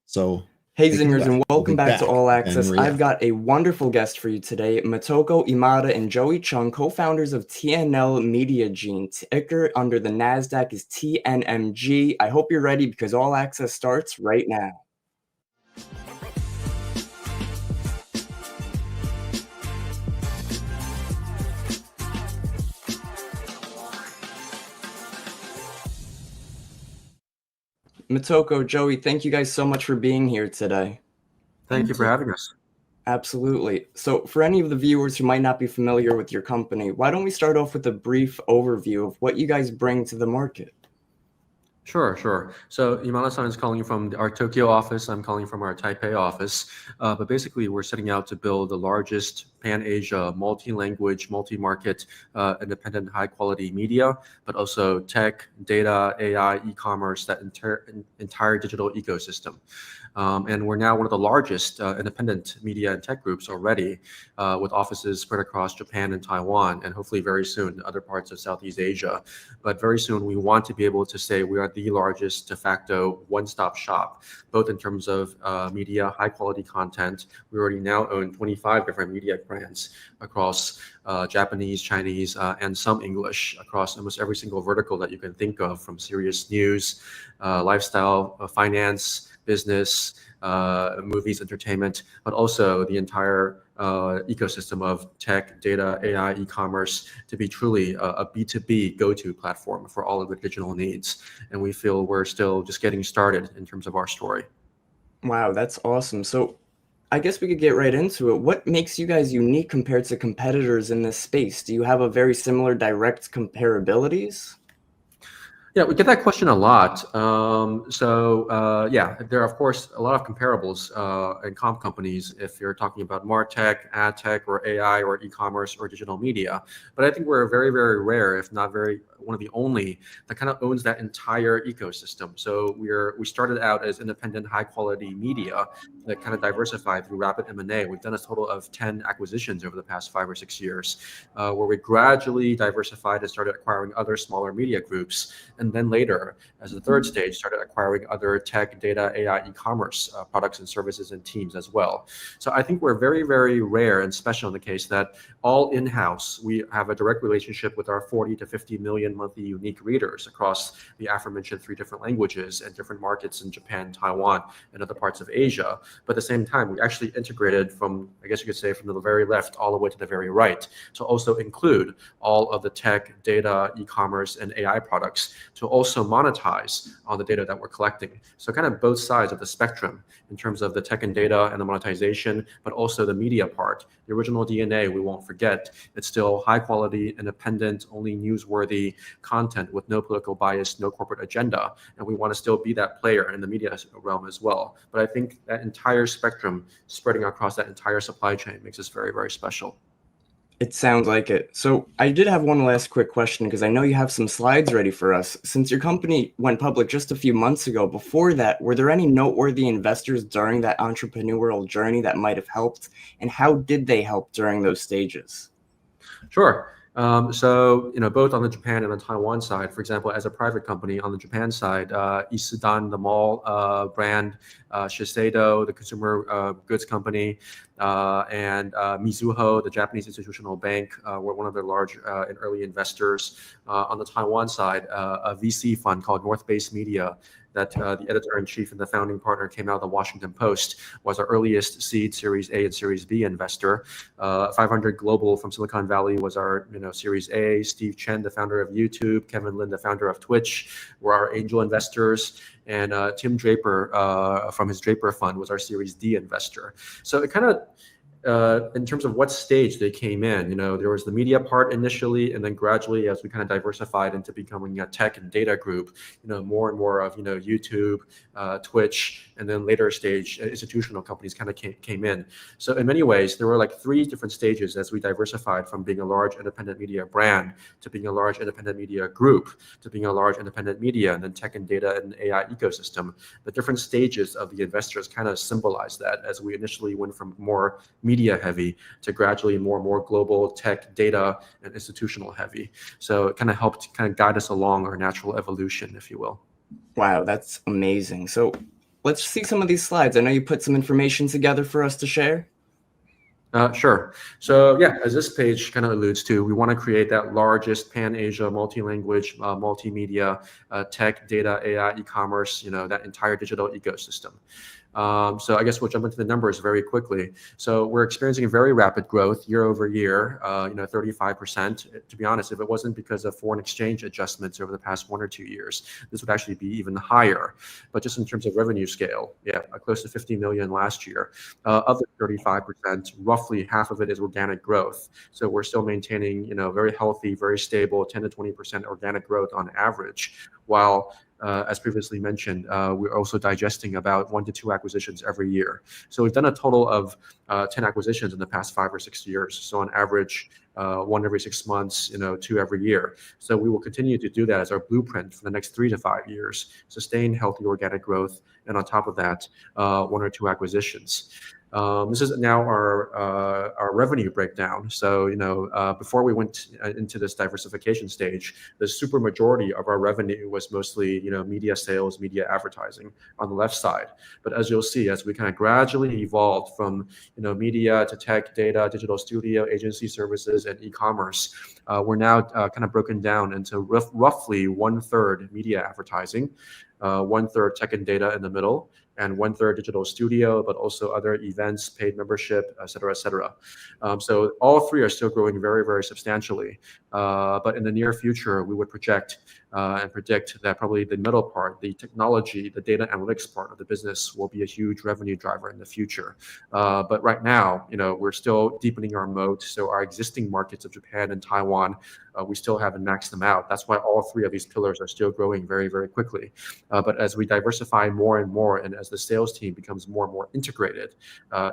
So hey Zingers, and welcome back to All Access. I've got a wonderful guest for you today. Motoko Imada and Joey Chung, co-founders of TNL Media Gene. Ticker under the NASDAQ is TNMG. I hope you're ready because All Access starts right now. Motoko, Joey, thank you guys so much for being here today. Thank you for having us. Absolutely. So for any of the viewers who might not be familiar with your company, why don't we start off with a brief overview of what you guys bring to the market? Sure. So Imada-san is calling from our Tokyo office. I'm calling from our Taipei office. But basically, we're setting out to build the largest pan-Asia, multi-language, multi-market, independent, high-quality media, but also tech, data, AI, e-commerce, that entire digital ecosystem. And we're now one of the largest independent media and tech groups already, with offices spread across Japan and Taiwan, and hopefully very soon other parts of Southeast Asia. But very soon we want to be able to say we are the largest de facto one-stop shop, both in terms of media, high-quality content. We already now own 25 different media brands across Japanese, Chinese, and some English across almost every single vertical that you can think of, from serious news, lifestyle, finance, business, movies, entertainment, but also the entire ecosystem of tech, data, AI, e-commerce to be truly a B2B go-to platform for all of the digital needs. And we feel we're still just getting started in terms of our story. Wow, that's awesome. So I guess we could get right into it. What makes you guys unique compared to competitors in this space? Do you have a very similar direct comparabilities? Yeah, we get that question a lot. Yeah, there are, of course, a lot of comparables in comp companies if you're talking about MarTech, ad tech, or AI, or e-commerce, or digital media. But I think we're very, very rare, if not one of the only, that kind of owns that entire ecosystem. So we started out as independent, high-quality media that kind of diversified through rapid M&A. We've done a total of 10 acquisitions over the past 5 or 6 years, where we gradually diversified and started acquiring other smaller media groups. And and then later, as the third stage, started acquiring other tech, data, AI, e-commerce products and services and teams as well. So I think we're very, very rare and special in the case that all in-house, we have a direct relationship with our 40 to 50 million monthly unique readers across the aforementioned 3 different languages and different markets in Japan, Taiwan, and other parts of Asia. But at the same time, we actually integrated from, I guess you could say, from the very left all the way to the very right to also include all of the tech, data, e-commerce, and AI products to also monetize on the data that we're collecting. So kind of both sides of the spectrum in terms of the tech and data and the monetization, but also the media part. The original DNA, we won't forget, it's still high quality, independent, only newsworthy content with no political bias, no corporate agenda. And we want to still be that player in the media realm as well. But I think that entire spectrum spreading across that entire supply chain makes us very, very special. It sounds like it. So I did have one last quick question because I know you have some slides ready for us. Since your company went public just a few months ago, before that, were there any noteworthy investors during that entrepreneurial journey that might have helped? And how did they help during those stages? Sure. So, both on the Japan and the Taiwan side, for example, as a private company on the Japan side, Isudan, the mall brand, Shiseido, the consumer goods company, and Mizuho, the Japanese institutional bank, were one of their large and early investors. On the Taiwan side, a VC fund called North Base Media, that the editor-in-chief and the founding partner came out of the Washington Post, was our earliest seed Series A and Series B investor. 500 Global from Silicon Valley was our Series A. Steve Chen, the founder of YouTube, Kevin Lin, the founder of Twitch, were our angel investors. And Tim Draper from his Draper Fund was our Series D investor. So it kind of, in terms of what stage they came in, there was the media part initially, and then gradually as we kind of diversified into becoming a tech and data group, more and more of, YouTube, Twitch, and then later stage institutional companies kind of came in. So in many ways, there were like 3 different stages as we diversified from being a large independent media brand to being a large independent media group to being a large independent media and then tech and data and AI ecosystem. The different stages of the investors kind of symbolize that as we initially went from more media heavy to gradually more and more global tech, data, and institutional heavy. So it kind of helped kind of guide us along our natural evolution, if you will. Wow, that's amazing. So let's see some of these slides. I know you put some information together for us to share. Sure. So yeah, as this page kind of alludes to, we want to create that largest pan-Asia, multi-language, multimedia, tech, data, AI, e-commerce, that entire digital ecosystem. So I guess we'll jump into the numbers very quickly. So we're experiencing a very rapid growth year over year, 35%. To be honest, if it wasn't because of foreign exchange adjustments over the past 1 or 2 years, this would actually be even higher. But just in terms of revenue scale, close to 50 million last year. Of the 35%, roughly half of it is organic growth. So we're still maintaining, very healthy, very stable 10 to 20% organic growth on average, while as previously mentioned, we're also digesting about 1 to 2 acquisitions every year. So we've done a total of 10 acquisitions in the past 5 or 6 years. So on average, 1 every 6 months, 2 every year. So we will continue to do that as our blueprint for the next 3 to 5 years, sustain healthy organic growth, and on top of that, 1 or 2 acquisitions. This is now our revenue breakdown. So, before we went into this diversification stage, the super majority of our revenue was mostly, media sales, media advertising on the left side. But as you'll see, as we kind of gradually evolved from, media to tech, data, digital studio, agency services, and e-commerce, we're now kind of broken down into roughly 1/3 media advertising, 1/3 tech and data in the middle, and 1/3 digital studio, but also other events, paid membership, et cetera, et cetera. So all 3 are still growing very, very substantially. But in the near future, we would project and predict that probably the middle part, the technology, the data analytics part of the business will be a huge revenue driver in the future. But right now, we're still deepening our moat. So our existing markets of Japan and Taiwan, we still haven't maxed them out. That's why all 3 of these pillars are still growing very, very quickly. But as we diversify more and more, and as the sales team becomes more and more integrated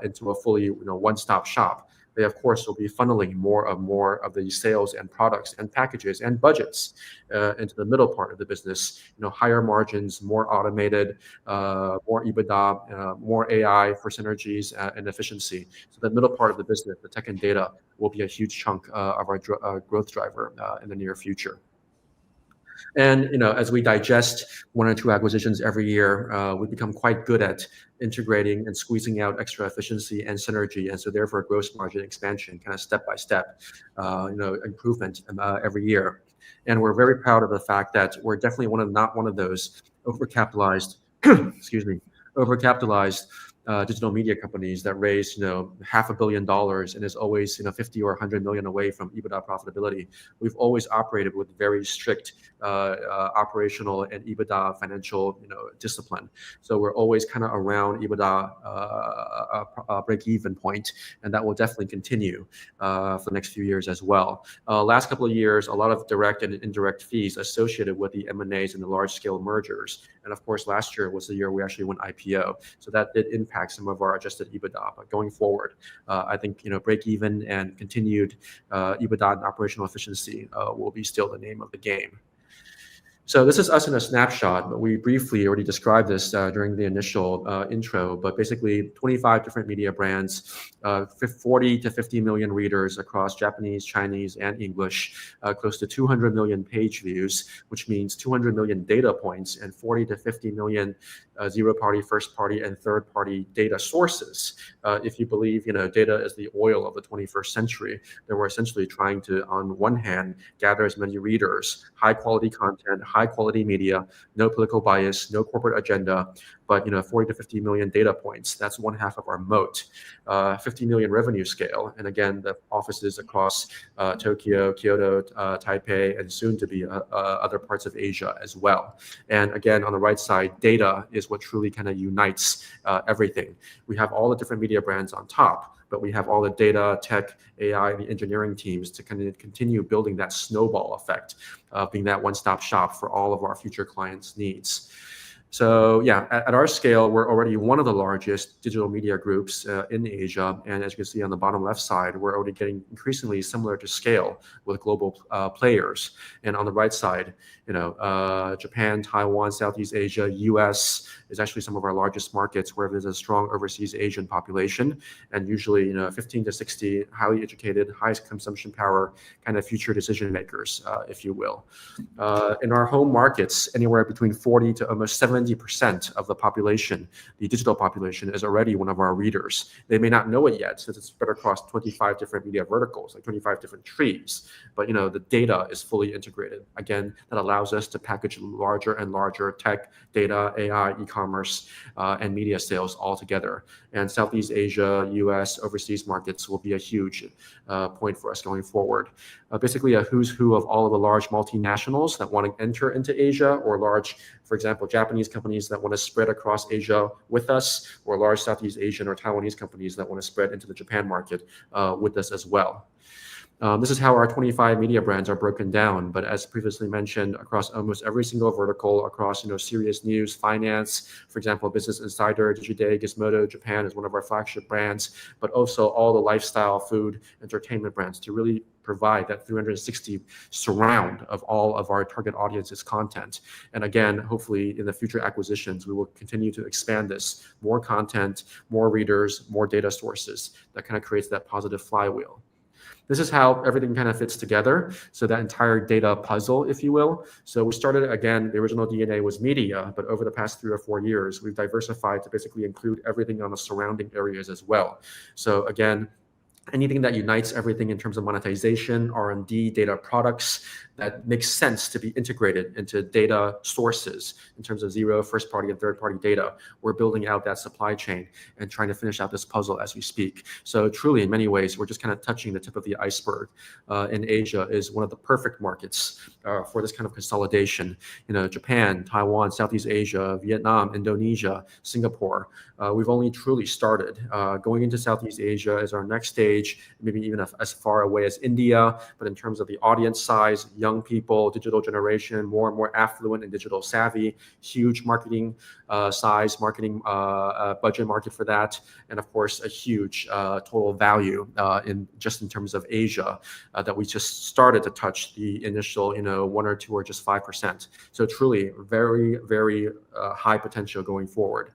into a fully, one-stop shop, they of course will be funneling more of the sales and products and packages and budgets into the middle part of the business. Higher margins, more automated, more EBITDA, more AI for synergies and efficiency. So the middle part of the business, the tech and data, will be a huge chunk of our growth driver in the near future. And as we digest 1 or 2 acquisitions every year, we become quite good at integrating and squeezing out extra efficiency and synergy, and so therefore gross margin expansion, kind of step by step, improvement every year. And we're very proud of the fact that we're definitely not one of those overcapitalized, excuse me, overcapitalized digital media companies that raise $500 million and is always 50 or 100 million away from EBITDA profitability. We've always operated with very strict operational and EBITDA financial discipline. So we're always kind of around EBITDA break-even point, and that will definitely continue for the next few years as well. Last couple of years, a lot of direct and indirect fees associated with the M&As and the large-scale mergers. And of course, last year was the year we actually went IPO. So that did impact some of our adjusted EBITDA. But going forward, I think break even and continued EBITDA and operational efficiency will be still the name of the game. So this is us in a snapshot, but we briefly already described this during the initial intro, but basically 25 different media brands, 40 to 50 million readers across Japanese, Chinese, and English, close to 200 million page views, which means 200 million data points and 40 to 50 million zero-party, first-party, and third-party data sources. If you believe data is the oil of the 21st century, then we're essentially trying to, on one hand, gather as many readers, high-quality content, high-quality media, no political bias, no corporate agenda, but 40 to 50 million data points. That's 1/2 of our moat. 50 million revenue scale, and again, the offices across Tokyo, Kyoto, Taipei, and soon to be other parts of Asia as well. And again, on the right side, data is what truly kind of unites everything. We have all the different media brands on top, but we have all the data, tech, AI, and the engineering teams to kind of continue building that snowball effect, being that one-stop shop for all of our future clients' needs. So yeah, at our scale, we're already one of the largest digital media groups in Asia. And as you can see on the bottom left side, we're already getting increasingly similar to scale with global players. And on the right side, Japan, Taiwan, Southeast Asia, US is actually some of our largest markets where there's a strong overseas Asian population, and usually 15 to 60 highly educated, high consumption power kind of future decision makers, if you will. In our home markets, anywhere between 40 to almost 70% of the population, the digital population, is already one of our readers. They may not know it yet, since it's spread across 25 different media verticals, like 25 different trees. But the data is fully integrated. Again, that allows us to package larger and larger tech, data, AI, e-commerce, and media sales all together. And Southeast Asia, US, overseas markets will be a huge point for us going forward. Basically a who's who of all of the large multinationals that want to enter into Asia, or large, for example, Japanese companies that want to spread across Asia with us, or large Southeast Asian or Taiwanese companies that want to spread into the Japan market with us as well. This is how our 25 media brands are broken down, but as previously mentioned, across almost every single vertical, across serious news, finance, for example, Business Insider, Digiday, Gizmodo Japan is one of our flagship brands, but also all the lifestyle, food, entertainment brands to really provide that 360 surround of all of our target audience's content. And again, hopefully in the future acquisitions, we will continue to expand this. More content, more readers, more data sources. That kind of creates that positive flywheel. This is how everything kind of fits together. So that entire data puzzle, if you will. So we started, again, the original DNA was media, but over the past 3 or 4 years, we've diversified to basically include everything on the surrounding areas as well. So again, anything that unites everything in terms of monetization, R&D, data products, that makes sense to be integrated into data sources in terms of zero, first party, and third party data. We're building out that supply chain and trying to finish out this puzzle as we speak. So truly, in many ways, we're just kind of touching the tip of the iceberg. And Asia is one of the perfect markets for this kind of consolidation. Japan, Taiwan, Southeast Asia, Vietnam, Indonesia, Singapore. We've only truly started. Going into Southeast Asia is our next stage, maybe even as far away as India. But in terms of the audience size, young people, digital generation, more and more affluent and digital savvy, huge marketing size, marketing budget market for that. And of course, a huge total value in terms of Asia that we just started to touch the initial, 1 or 2 or just 5%. So truly very, very high potential going forward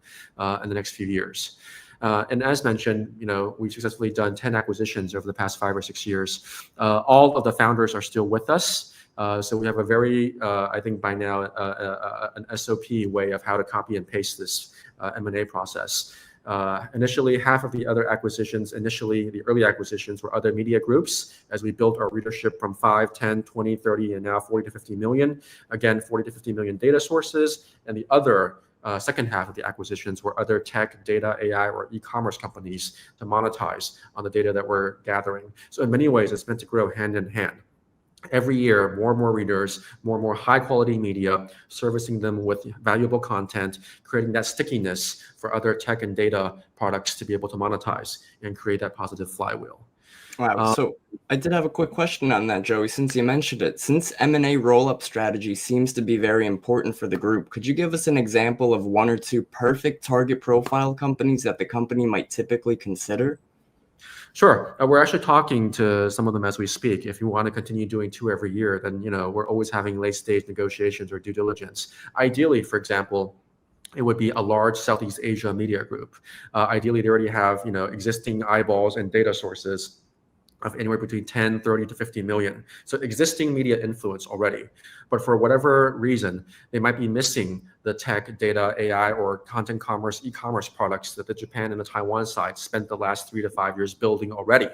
in the next few years. And as mentioned, we've successfully done 10 acquisitions over the past 5 or 6 years. All of the founders are still with us. So we have a very, I think by now, an SOP way of how to copy and paste this M&A process. Initially, half of the other acquisitions, the early acquisitions were other media groups as we built our readership from 5, 10, 20, 30, and now 40 to 50 million. Again, 40 to 50 million data sources. And the other second half of the acquisitions were other tech, data, AI, or e-commerce companies to monetize on the data that we're gathering. So in many ways, it's meant to grow hand in hand. Every year, more and more readers, more and more high-quality media, servicing them with valuable content, creating that stickiness for other tech and data products to be able to monetize and create that positive flywheel. Wow. So I did have a quick question on that, Joey, since you mentioned it. Since M&A roll-up strategy seems to be very important for the group, could you give us an example of 1 or 2 perfect target profile companies that the company might typically consider? Sure. We're actually talking to some of them as we speak. If you want to continue doing 2 every year, then we're always having late-stage negotiations or due diligence. Ideally, for example, it would be a large Southeast Asia media group. Ideally, they already have existing eyeballs and data sources of anywhere between 10, 30 to 50 million. So existing media influence already. But for whatever reason, they might be missing the tech, data, AI, or content commerce, e-commerce products that the Japan and the Taiwan side spent the last 3 to 5 years building already.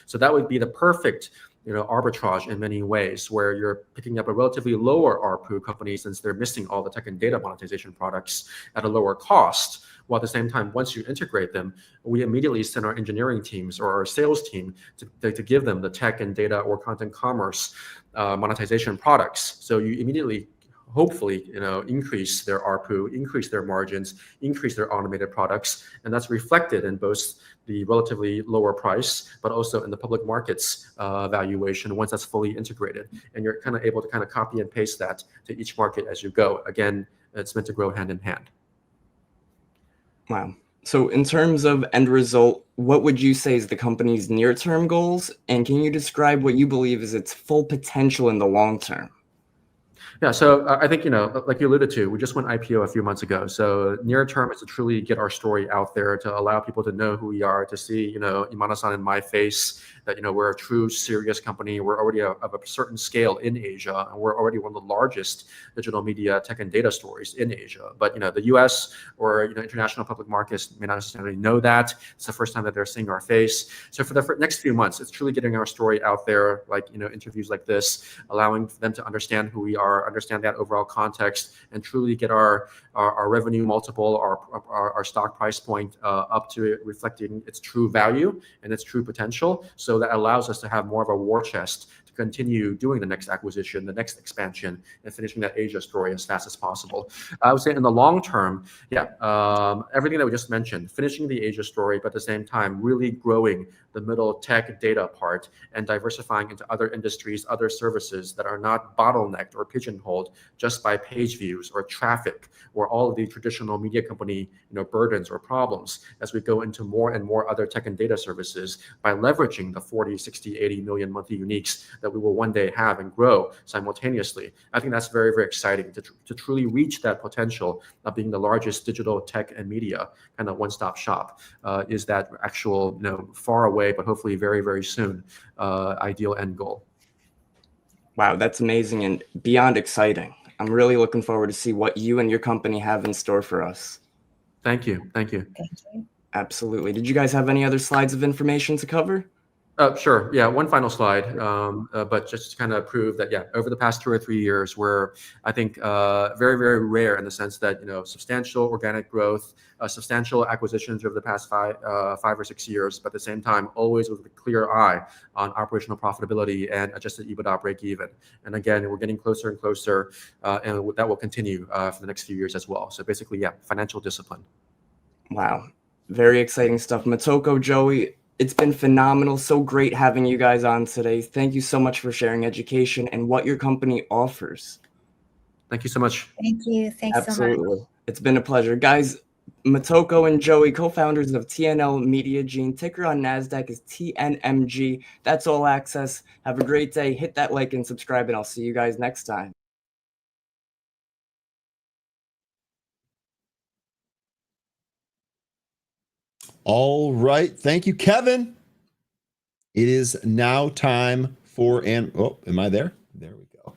So that would be the perfect arbitrage in many ways, where you're picking up a relatively lower ARPU company since they're missing all the tech and data monetization products at a lower cost. While at the same time, once you integrate them, we immediately send our engineering teams or our sales team to give them the tech and data or content commerce monetization products. So you immediately, hopefully, increase their ARPU, increase their margins, increase their automated products, and that's reflected in both the relatively lower price, but also in the public markets valuation once that's fully integrated. And you're kind of able to kind of copy and paste that to each market as you go. Again, it's meant to grow hand in hand. Wow. So in terms of end result, what would you say is the company's near-term goals? And can you describe what you believe is its full potential in the long term? Yeah, so I think, like you alluded to, we just went IPO a few months ago. So near term is to truly get our story out there, to allow people to know who we are, to see, Imano-san in my face, that, we're a true, serious company. We're already of a certain scale in Asia, and we're already one of the largest digital media, tech, and data stories in Asia. But, the US or, international public markets may not necessarily know that. It's the first time that they're seeing our face. So for the next few months, it's truly getting our story out there, like, interviews like this, allowing them to understand who we are, understand that overall context, and truly get our revenue multiple, our stock price point up to reflecting its true value and its true potential. So that allows us to have more of a war chest to continue doing the next acquisition, the next expansion, and finishing that Asia story as fast as possible. I would say in the long term, everything that we just mentioned, finishing the Asia story, but at the same time, really growing the middle tech data part and diversifying into other industries, other services that are not bottlenecked or pigeonholed just by page views or traffic or all of the traditional media company burdens or problems, as we go into more and more other tech and data services by leveraging the 40, 60, 80 million monthly uniques that we will one day have and grow simultaneously. I think that's very, very exciting to truly reach that potential of being the largest digital tech and media kind of one-stop shop. Is that actual, far away, but hopefully very, very soon, ideal end goal. Wow, that's amazing and beyond exciting. I'm really looking forward to see what you and your company have in store for us. Thank you. Thank you. Thank you. Absolutely. Did you guys have any other slides of information to cover? Sure. Yeah, one final slide, but just to kind of prove that, over the past 2 or 3 years, we're, I think, very, very rare in the sense that, substantial organic growth, substantial acquisitions over the past 5 or 6 years, but at the same time, always with a clear eye on operational profitability and adjusted EBITDA break even. And again, we're getting closer and closer, and that will continue for the next few years as well. So basically, financial discipline. Wow. Very exciting stuff. Motoko, Joey, it's been phenomenal. So great having you guys on today. Thank you so much for sharing education and what your company offers. Thank you so much. Thank you. Thanks Absolutely. so much. It's been a pleasure. Guys, Motoko and Joey, co-founders of TNL Media Gene, ticker on NASDAQ is TNMG. That's All Access. Have a great day. Hit that like and subscribe, and I'll see you guys next time. All right. Thank you, Kevin. It is now time for am I there? There we go.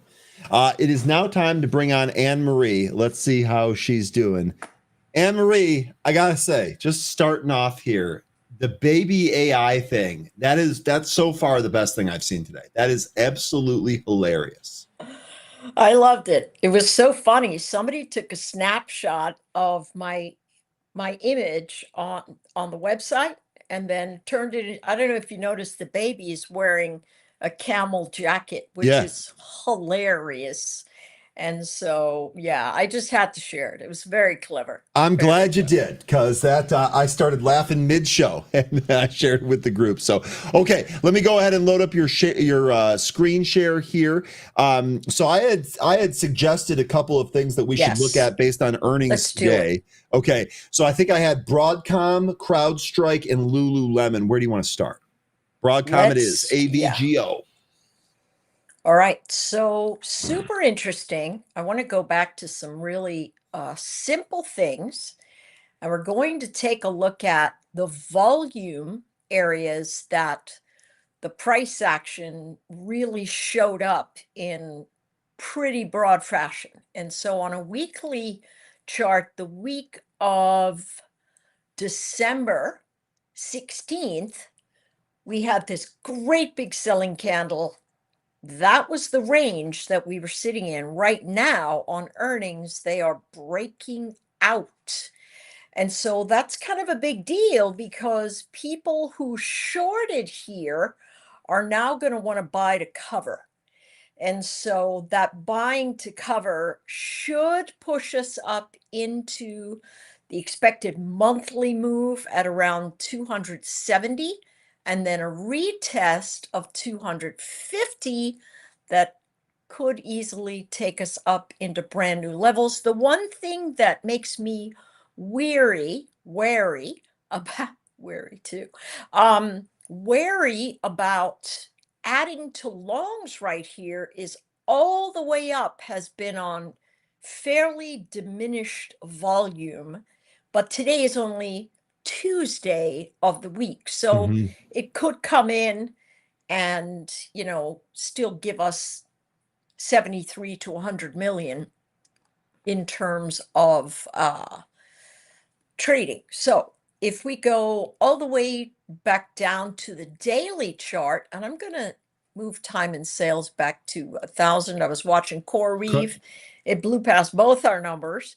It is now time to bring on Anne-Marie. Let's see how she's doing. Anne-Marie, I gotta say, just starting off here, the baby AI thing, that's so far the best thing I've seen today. That is absolutely hilarious. I loved it. It was so funny. Somebody took a snapshot of my image on the website and then turned it in. I don't know if you noticed, the baby is wearing a camel jacket, which is hilarious. And so, yeah, I just had to share it. It was very clever. I'm glad you did, because that I started laughing mid-show and I shared it with the group. So, okay, let me go ahead and load up your screen share here. So I had suggested a couple of things that we should look at based on earnings today. Okay, so I think I had Broadcom, CrowdStrike, and Lululemon. Where do you want to start? Broadcom, it is AVGO. Yeah. All right, so super interesting. I want to go back to some really simple things, and we're going to take a look at the volume areas that the price action really showed up in pretty broad fashion. And so on a weekly chart, the week of December 16th, we had this great big selling candle. That was the range that we were sitting in. Right now on earnings, they are breaking out. And so that's kind of a big deal, because people who shorted here are now going to want to buy to cover. And so that buying to cover should push us up into the expected monthly move at around 270, and then a retest of 250 that could easily take us up into brand new levels. The one thing that makes me wary about adding to longs right here is all the way up has been on fairly diminished volume, but today is only Tuesday of the week. So it could come in and, still give us 73 to 100 million in terms of trading. So if we go all the way back down to the daily chart, and I'm going to move time and sales back to 1,000. I was watching CoreWeave. It blew past both our numbers.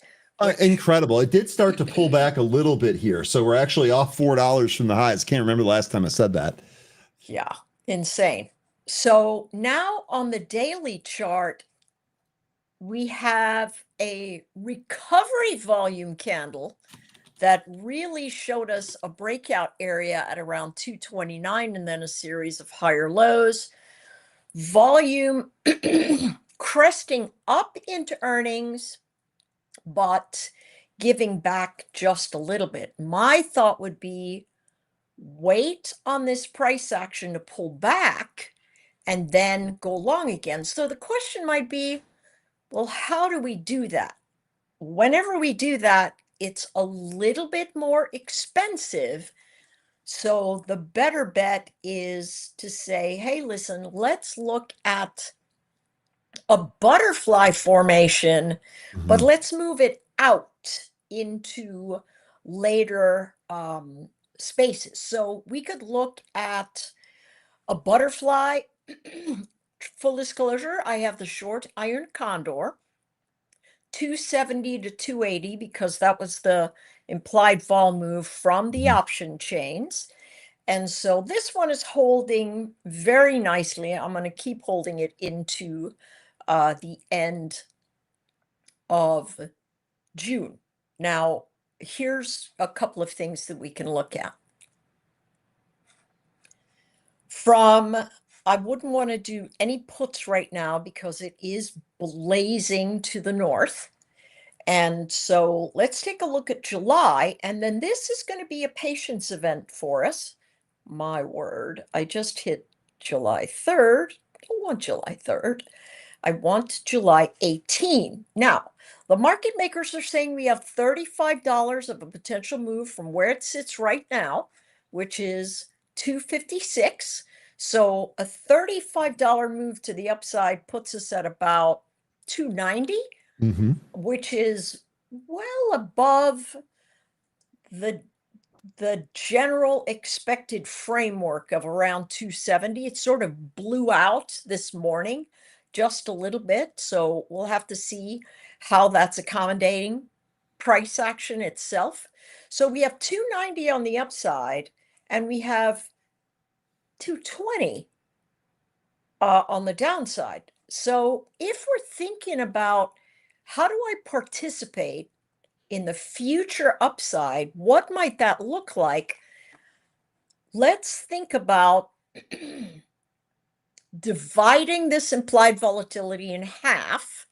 Incredible. It did start to pull back a little bit here. So we're actually off $4 from the highs. Can't remember the last time I said that. Yeah, insane. So now on the daily chart, we have a recovery volume candle that really showed us a breakout area at around 229, and then a series of higher lows. Volume cresting up into earnings, but giving back just a little bit. My thought would be wait on this price action to pull back and then go long again. So the question might be, well, how do we do that? Whenever we do that, it's a little bit more expensive. So the better bet is to say, hey, listen, let's look at a butterfly formation, but let's move it out into later spaces. So we could look at a butterfly. Full disclosure, I have the short iron condor, 270 to 280, because that was the implied vol move from the option chains. And so this one is holding very nicely. I'm going to keep holding it into the end of June. Now, here's a couple of things that we can look at. I wouldn't want to do any puts right now because it is blazing to the north. And so let's take a look at July. And then this is going to be a patience event for us. My word, I just hit July 3rd. I don't want July 3rd. I want July 18. Now, the market makers are saying we have $35 of a potential move from where it sits right now, which is 256. So a $35 move to the upside puts us at about 290, Mm-hmm. which is well above the general expected framework of around 270. It sort of blew out this morning just a little bit. So we'll have to see how that's accommodating price action itself. So we have 290 on the upside, and we have 220 on the downside. So if we're thinking about how do I participate in the future upside, what might that look like? Let's think about dividing this implied volatility in half,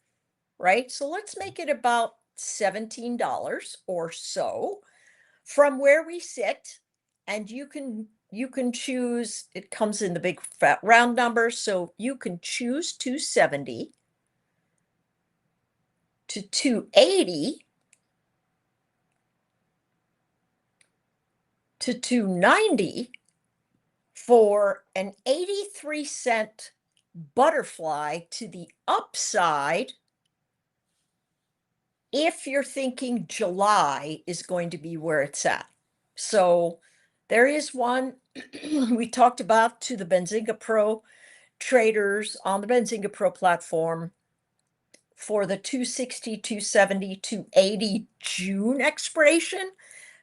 right? So let's make it about $17 or so from where we sit, and you can choose. It comes in the big fat round numbers, so you can choose 270 to 280 to 290 for an 83-cent butterfly to the upside if you're thinking July is going to be where it's at. So there is one we talked about to the Benzinga Pro traders on the Benzinga Pro platform for the 260, 270, 280 June expiration.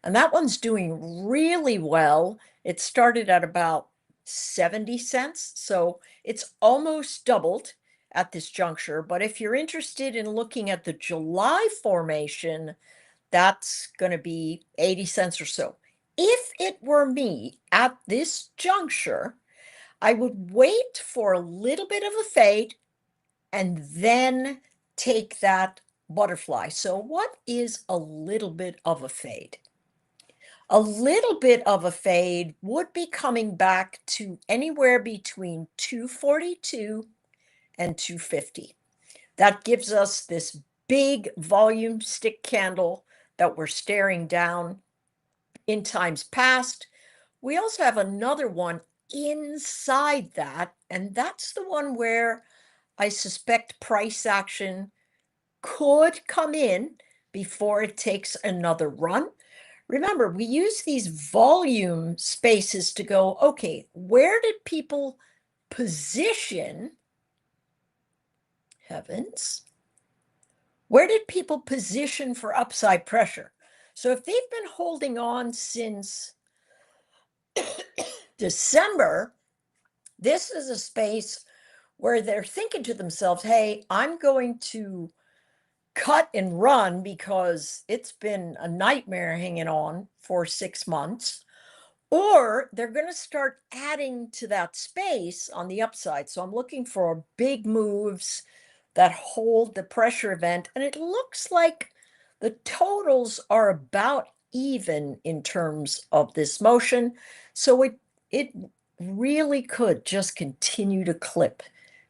And that one's doing really well. It started at about 70 cents. So it's almost doubled at this juncture. But if you're interested in looking at the July formation, that's going to be 80 cents or so. If it were me at this juncture, I would wait for a little bit of a fade and then take that butterfly. So what is a little bit of a fade? A little bit of a fade would be coming back to anywhere between 242 and 250. That gives us this big volume stick candle that we're staring down in times past. We also have another one inside that, and that's the one where I suspect price action could come in before it takes another run. Remember, we use these volume spaces to go, okay, where did people position? Heavens. Where did people position for upside pressure? So if they've been holding on since December, this is a space where they're thinking to themselves, hey, I'm going to cut and run because it's been a nightmare hanging on for 6 months, or they're going to start adding to that space on the upside. So I'm looking for big moves that hold the pressure event, and it looks like the totals are about even in terms of this motion. So it really could just continue to clip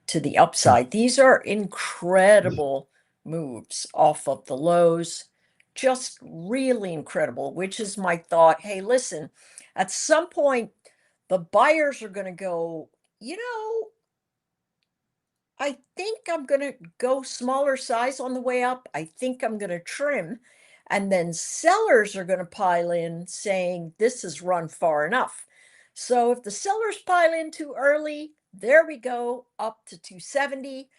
to the upside. These are incredible moves off of the lows, just really incredible, which is my thought. Hey, listen, at some point, the buyers are going to go, I think I'm going to go smaller size on the way up. I think I'm going to trim. And then sellers are going to pile in saying this has run far enough. So if the sellers pile in too early, there we go, up to 270.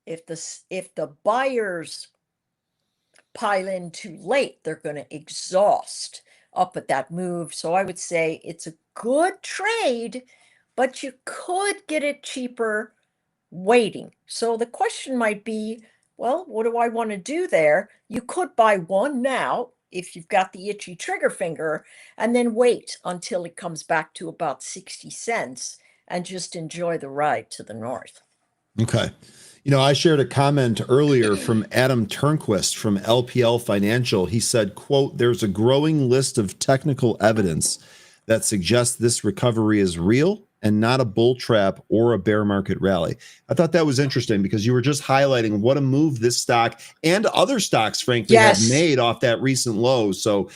If the buyers pile in too late, they're going to exhaust up at that move. So I would say it's a good trade, but you could get it cheaper waiting. So the question might be, well, what do I want to do there? You could buy one now if you've got the itchy trigger finger, and then wait until it comes back to about 60 cents and just enjoy the ride to the north. Okay. I shared a comment earlier from Adam Turnquist from LPL Financial. He said, quote, there's a growing list of technical evidence that suggests this recovery is real and not a bull trap or a bear market rally. I thought that was interesting because you were just highlighting what a move this stock and other stocks, frankly, have made off that recent low. So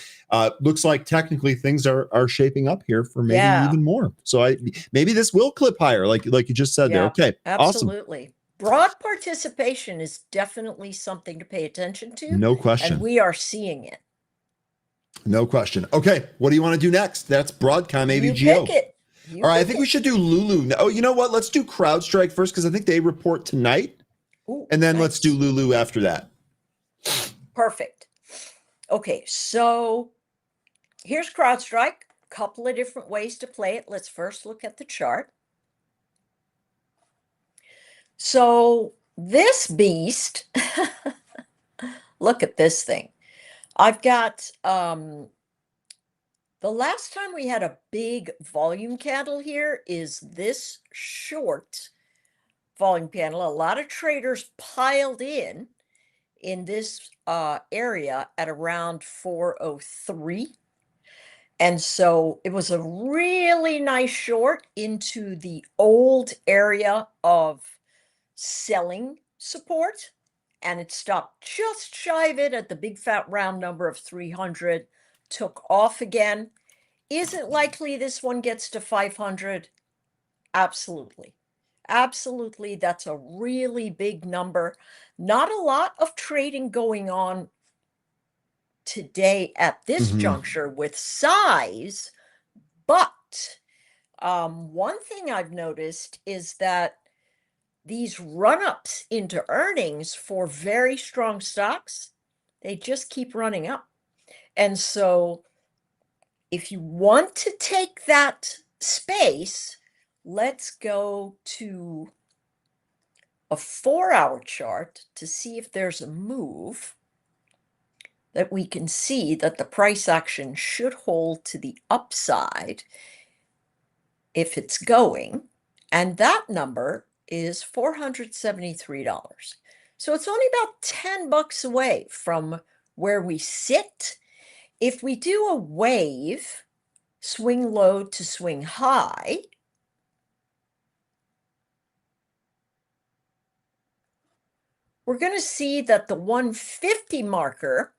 looks like technically things are shaping up here for maybe even more. So maybe this will clip higher, like you just said there. Okay, absolutely. broad participation is definitely something to pay attention to. No And question. we are seeing it. No question. Okay, what do you want to do next? That's Broadcom You AVGO. pick it. You All right, I pick think it. we should do Lulu. Oh, you know what? Let's do CrowdStrike first because I think they report tonight. Ooh, And then nice. let's do Lulu after that. Perfect. Okay, so here's CrowdStrike. A couple of different ways to play it. Let's first look at the chart. So this beast, look at this thing. I've got the last time we had a big volume candle here is this short volume candle. A lot of traders piled in this area at around 403. And so it was a really nice short into the old area of selling support. And it stopped just shy of it at the big fat round number of 300, took off again. Is it likely this one gets to 500? Absolutely. Absolutely. That's a really big number. Not a lot of trading going on today at this juncture with size, but one thing I've noticed is that these run-ups into earnings for very strong stocks, they just keep running up. And so if you want to take that space, let's go to a 4-hour chart to see if there's a move that we can see that the price action should hold to the upside if it's going. And that number is $473. So it's only about $10 away from where we sit. If we do a wave, swing low to swing high, we're going to see that the 150 marker,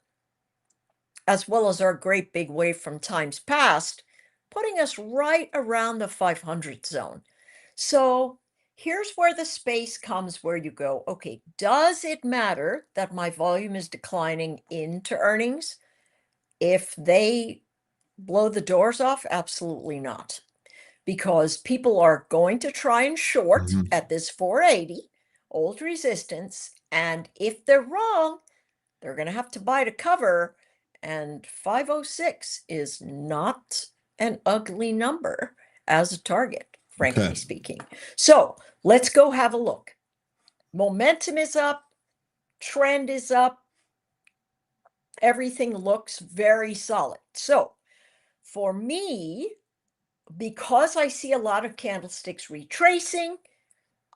as well as our great big wave from times past, putting us right around the 500 zone. So here's where the space comes where you go, okay, does it matter that my volume is declining into earnings? If they blow the doors off, absolutely not. Because people are going to try and short at this 480, old resistance. And if they're wrong, they're going to have to buy to cover. And 506 is not an ugly number as a target, frankly speaking. So let's go have a look. Momentum is up. Trend is up. Everything looks very solid. So for me, because I see a lot of candlesticks retracing,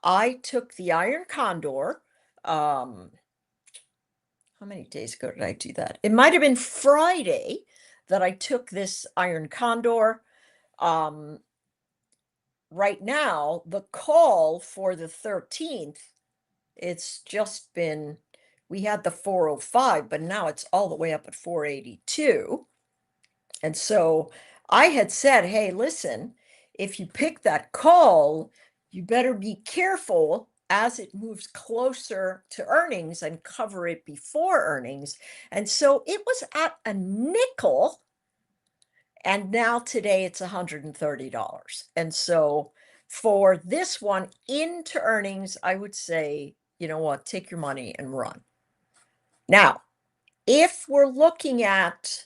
I took the iron condor. How many days ago did I do that? It might have been Friday that I took this iron condor. Right now, the call for the 13th, it's just been, we had the 405, but now it's all the way up at 482. And so I had said, hey, listen, if you pick that call, you better be careful as it moves closer to earnings and cover it before earnings. And so it was at a nickel. And now today it's $130. And so for this one into earnings, I would say, you know what, take your money and run. Now, if we're looking at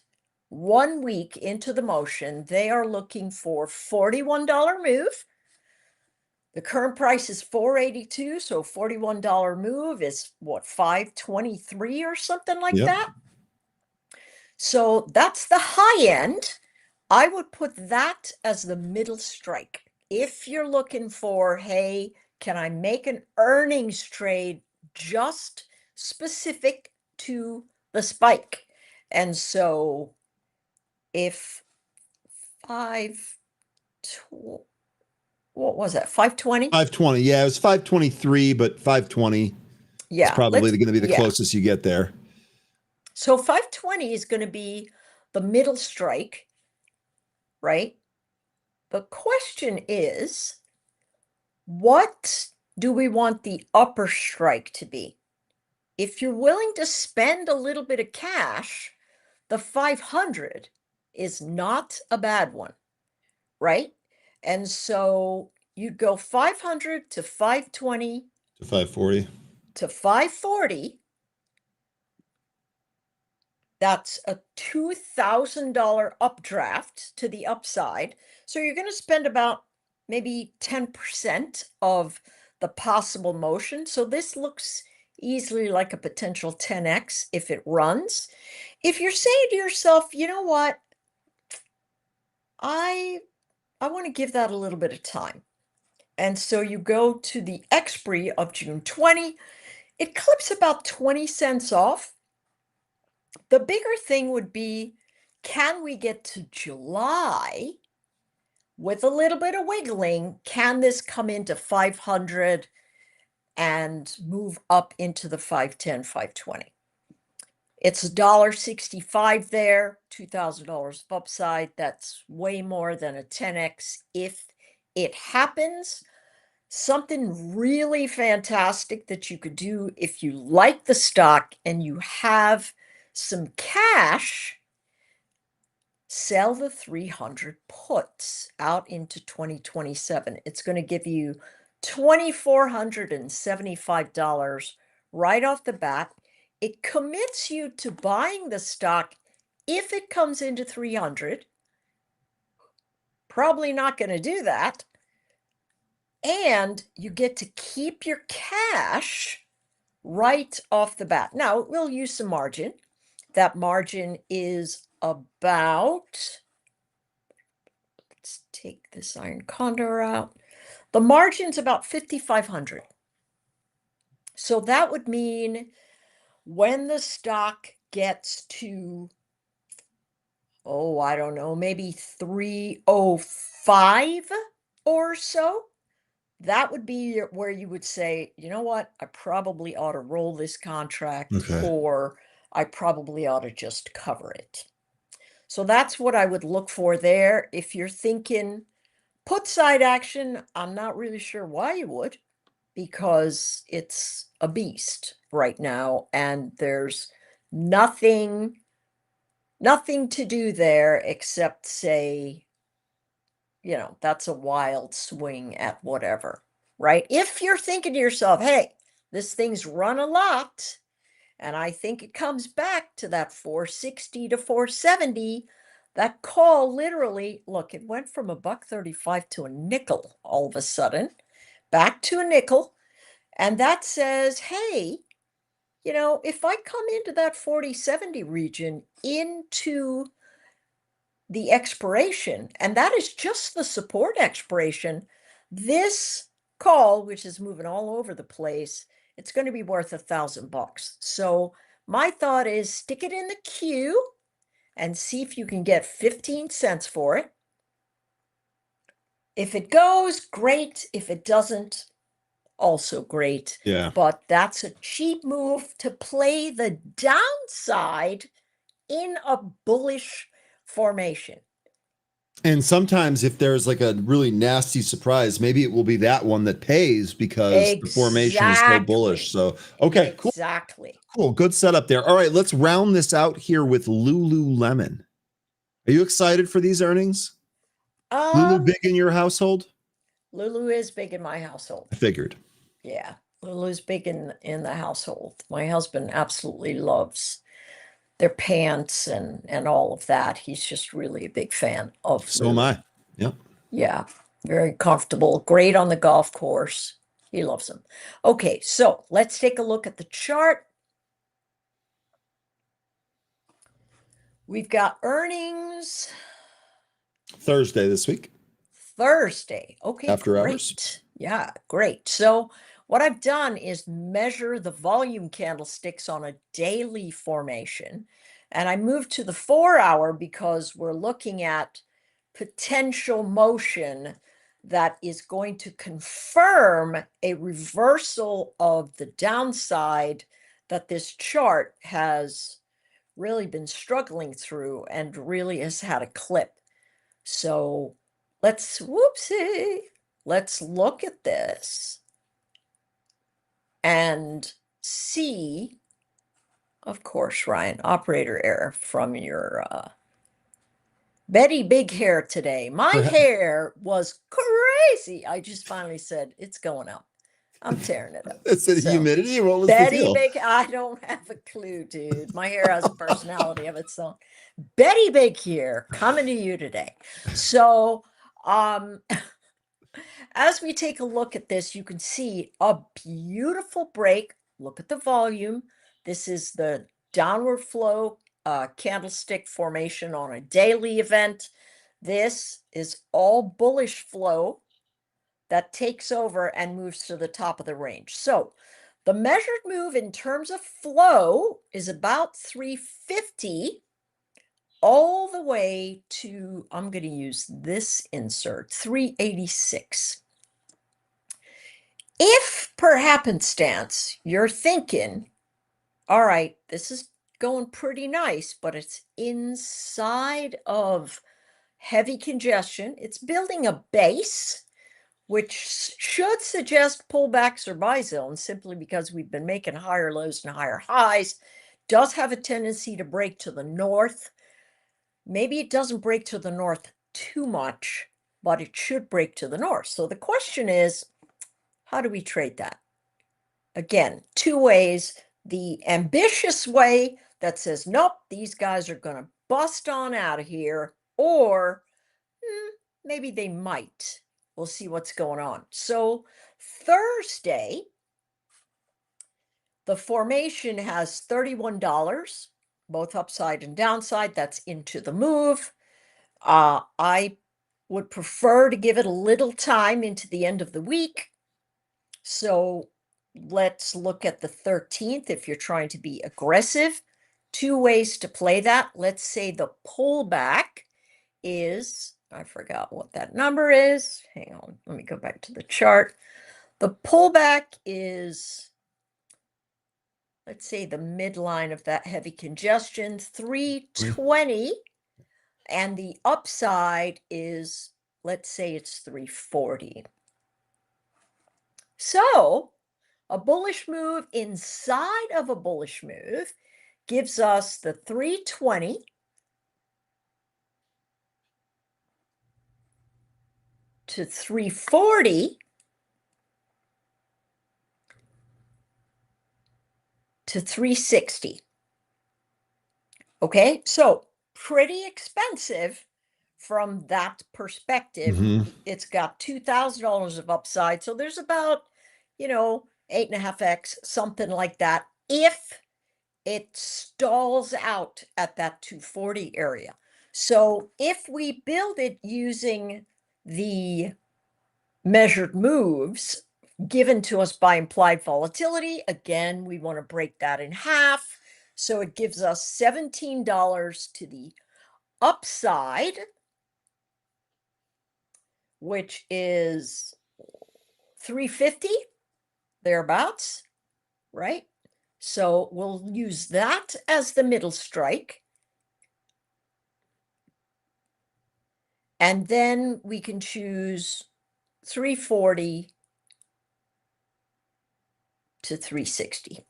1 week into the motion, they are looking for $41 move. The current price is $482, so $41 move is what, $523 or something like that? So that's the high end. I would put that as the middle strike. If you're looking for, hey, can I make an earnings trade just specific to the spike? And so if what was that, 520? 520. Yeah, it was 523, but 520 is probably going to be the closest you get there. So 520 is going to be the middle strike, right? The question is, what do we want the upper strike to be? If you're willing to spend a little bit of cash, the 500 is not a bad one, right? And so you'd go 500 to 520 to 540 to 540. That's a $2,000 updraft to the upside. So you're going to spend about maybe 10% of the possible motion. So this looks easily like a potential 10x if it runs. If you're saying to yourself, you know what, I want to give that a little bit of time. And so you go to the expiry of June 20, it clips about 20 cents off. The bigger thing would be, can we get to July with a little bit of wiggling? Can this come into 500 and move up into the 510, 520? It's $1.65 there, $2,000 of upside. That's way more than a 10x if it happens. Something really fantastic that you could do if you like the stock and you have some cash, sell the 300 puts out into 2027. It's going to give you $2,475 right off the bat. It commits you to buying the stock if it comes into 300. Probably not going to do that. And you get to keep your cash right off the bat. Now, we'll use some margin. That margin is about, let's take this iron condor out. The margin's about 5,500. So that would mean when the stock gets to, oh, I don't know, maybe 305 or so, that would be where you would say, you know what, I probably ought to roll this contract, or I probably ought to just cover it. So that's what I would look for there. If you're thinking put side action, I'm not really sure why you would, because it's a beast right now and there's nothing to do there except say, you know, that's a wild swing at whatever, right? If you're thinking to yourself, hey, this thing's run a lot, and I think it comes back to that 460 to 470, that call literally, look, it went from $1.35 to a nickel all of a sudden, back to a nickel. And that says, hey, you know, if I come into that 4070 region into the expiration, and that is just the support expiration, this call, which is moving all over the place, it's going to be worth $1,000. So my thought is stick it in the queue and see if you can get 15 cents for it. If it goes, great. If it doesn't, also great. Yeah. But that's a cheap move to play the downside in a bullish formation. And sometimes if there's like a really nasty surprise, maybe it will be that one that pays because the formation is so bullish. So, okay, cool. Exactly. Cool. Good setup there. All right, let's round this out here with Lululemon. Are you excited for these earnings? Lulu big in your household? Lulu is big in my household. I figured. Yeah, Lulu's big in the household. My husband absolutely loves their pants and all of that. He's just really a big fan of So Lulu. am I. Yep. Yeah, very comfortable. Great on the golf course. He loves them. Okay, so let's take a look at the chart. We've got earnings Thursday this week. Thursday. Okay, After great. hours. Yeah, great. So what I've done is measure the volume candlesticks on a daily formation. And I moved to the 4-hour because we're looking at potential motion that is going to confirm a reversal of the downside that this chart has really been struggling through and really has had a clip. So let's look at this. and C, of course, Ryan, operator error from your Betty Big Hair today. My hair was crazy. I just finally said, it's going up. I'm tearing it up. It's the humidity. What was Betty the deal? Big, I don't have a clue, dude. My hair has a personality of its own. Betty Big here, coming to you today. So, as we take a look at this, you can see a beautiful break. Look at the volume. This is the downward flow candlestick formation on a daily event. This is all bullish flow that takes over and moves to the top of the range. So the measured move in terms of flow is about 350 all the way to, I'm going to use this insert, 386. If per happenstance you're thinking, all right, this is going pretty nice, but it's inside of heavy congestion, it's building a base, which should suggest pullbacks or buy zones simply because we've been making higher lows and higher highs, does have a tendency to break to the north. Maybe it doesn't break to the north too much, but it should break to the north. So the question is, how do we trade that? Again, two ways. The ambitious way that says, nope, these guys are going to bust on out of here, or maybe they might. We'll see what's going on. So Thursday, the formation has $31, both upside and downside. That's into the move. I would prefer to give it a little time into the end of the week. So let's look at the 13th if you're trying to be aggressive. Two ways to play that. Let's say the pullback is, I forgot what that number is. Hang on, let me go back to the chart. The pullback is, let's say the midline of that heavy congestion, 320. And the upside is, let's say it's 340. So a bullish move inside of a bullish move gives us the 320 to 340 to 360. Okay, so pretty expensive from that perspective. It's got $2,000 of upside. So there's about, 8.5x, something like that, if it stalls out at that 240 area. So if we build it using the measured moves given to us by implied volatility, again, we want to break that in half. So it gives us $17 to the upside, which is 350, thereabouts, right? So we'll use that as the middle strike. And then we can choose 340 to 360.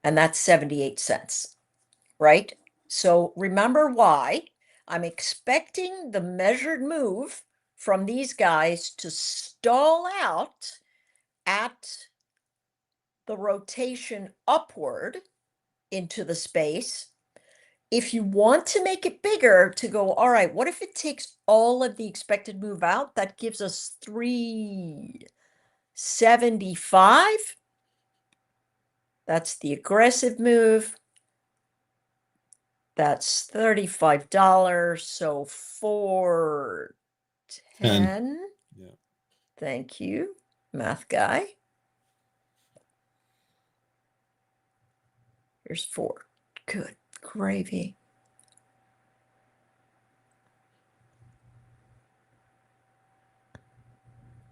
And that's 78 cents, right? So remember why I'm expecting the measured move from these guys to stall out at the rotation upward into the space. If you want to make it bigger, to go, all right, what if it takes all of the expected move out? That gives us 375. That's the aggressive move. That's $35. So 410. Yeah. Thank you, math guy. Here's 4. Good gravy.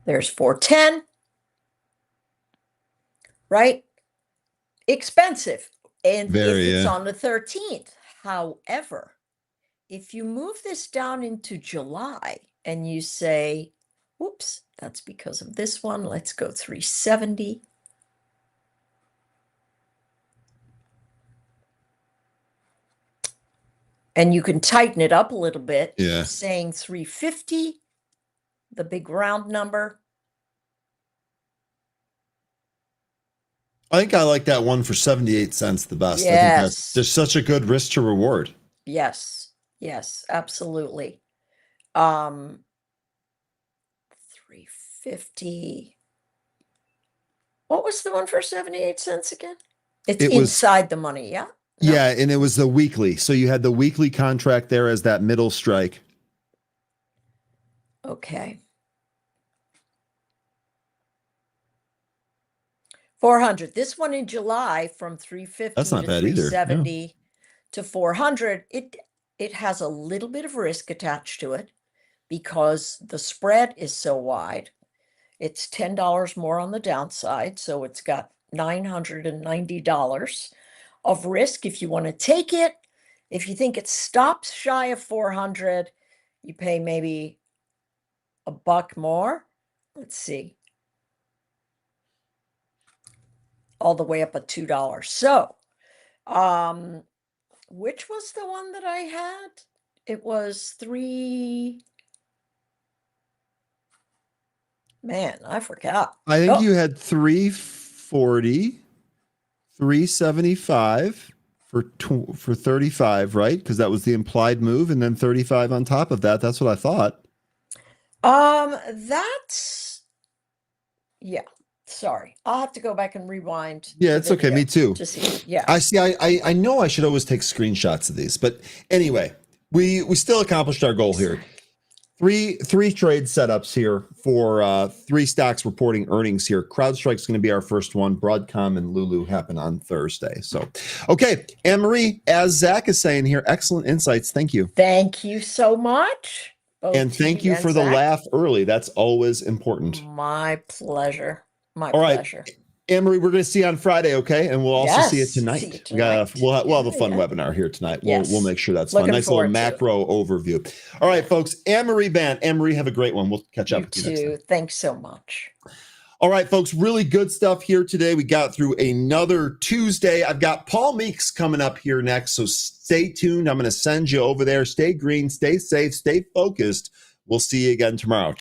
There's 410. Right? Expensive. And Very, if it's yeah. on the 13th. However, if you move this down into July and you say, whoops, that's because of this one. Let's go 370. And you can tighten it up a little bit. Yeah. Saying 350, the big round number. I think I like that one for 78 cents the best. Yes. I think there's such a good risk to reward. Yes. Yes, absolutely. 350. What was the one for 78 cents again? It's inside the money, yeah? No. Yeah, and it was the weekly. So you had the weekly contract there as that middle strike. Okay. 400. This one in July from 350 That's not to bad either. 370 to 400. It has a little bit of risk attached to it because the spread is so wide. It's $10 more on the downside, so it's got $990 of risk if you want to take it. If you think it stops shy of 400, you pay maybe $1 more. Let's see. All the way up at $2. So, which was the one that I had? It was 3. Man, I forgot. I think you had 340, 375 for 35, right? Because that was the implied move, and then 35 on top of that. That's what I thought. That's yeah. Sorry, I'll have to go back and rewind. Yeah, it's okay. Me too. To see. Yeah. I see. I know I should always take screenshots of these, but anyway, we still accomplished our goal here. Three trade setups here for 3 stocks reporting earnings here. CrowdStrike's going to be our first one. Broadcom and Lulu happen on Thursday. So, okay, Anne-Marie, as Zach is saying here, excellent insights. Thank you. Thank you so much. And thank you for the laugh early. That's always important. My pleasure. My pleasure. Right. Anne-Marie, we're going to see you on Friday, okay? And we'll also see you tonight. We'll have a fun webinar here tonight. We'll make sure that's fun. Nice little macro overview. All right, folks. Anne-Marie Band. Anne-Marie, have a great one. We'll catch up with you next time. Thanks so much. All right, folks. Really good stuff here today. We got through another Tuesday. I've got Paul Meeks coming up here next, so stay tuned. I'm going to send you over there. Stay green, stay safe, stay focused. We'll see you again tomorrow.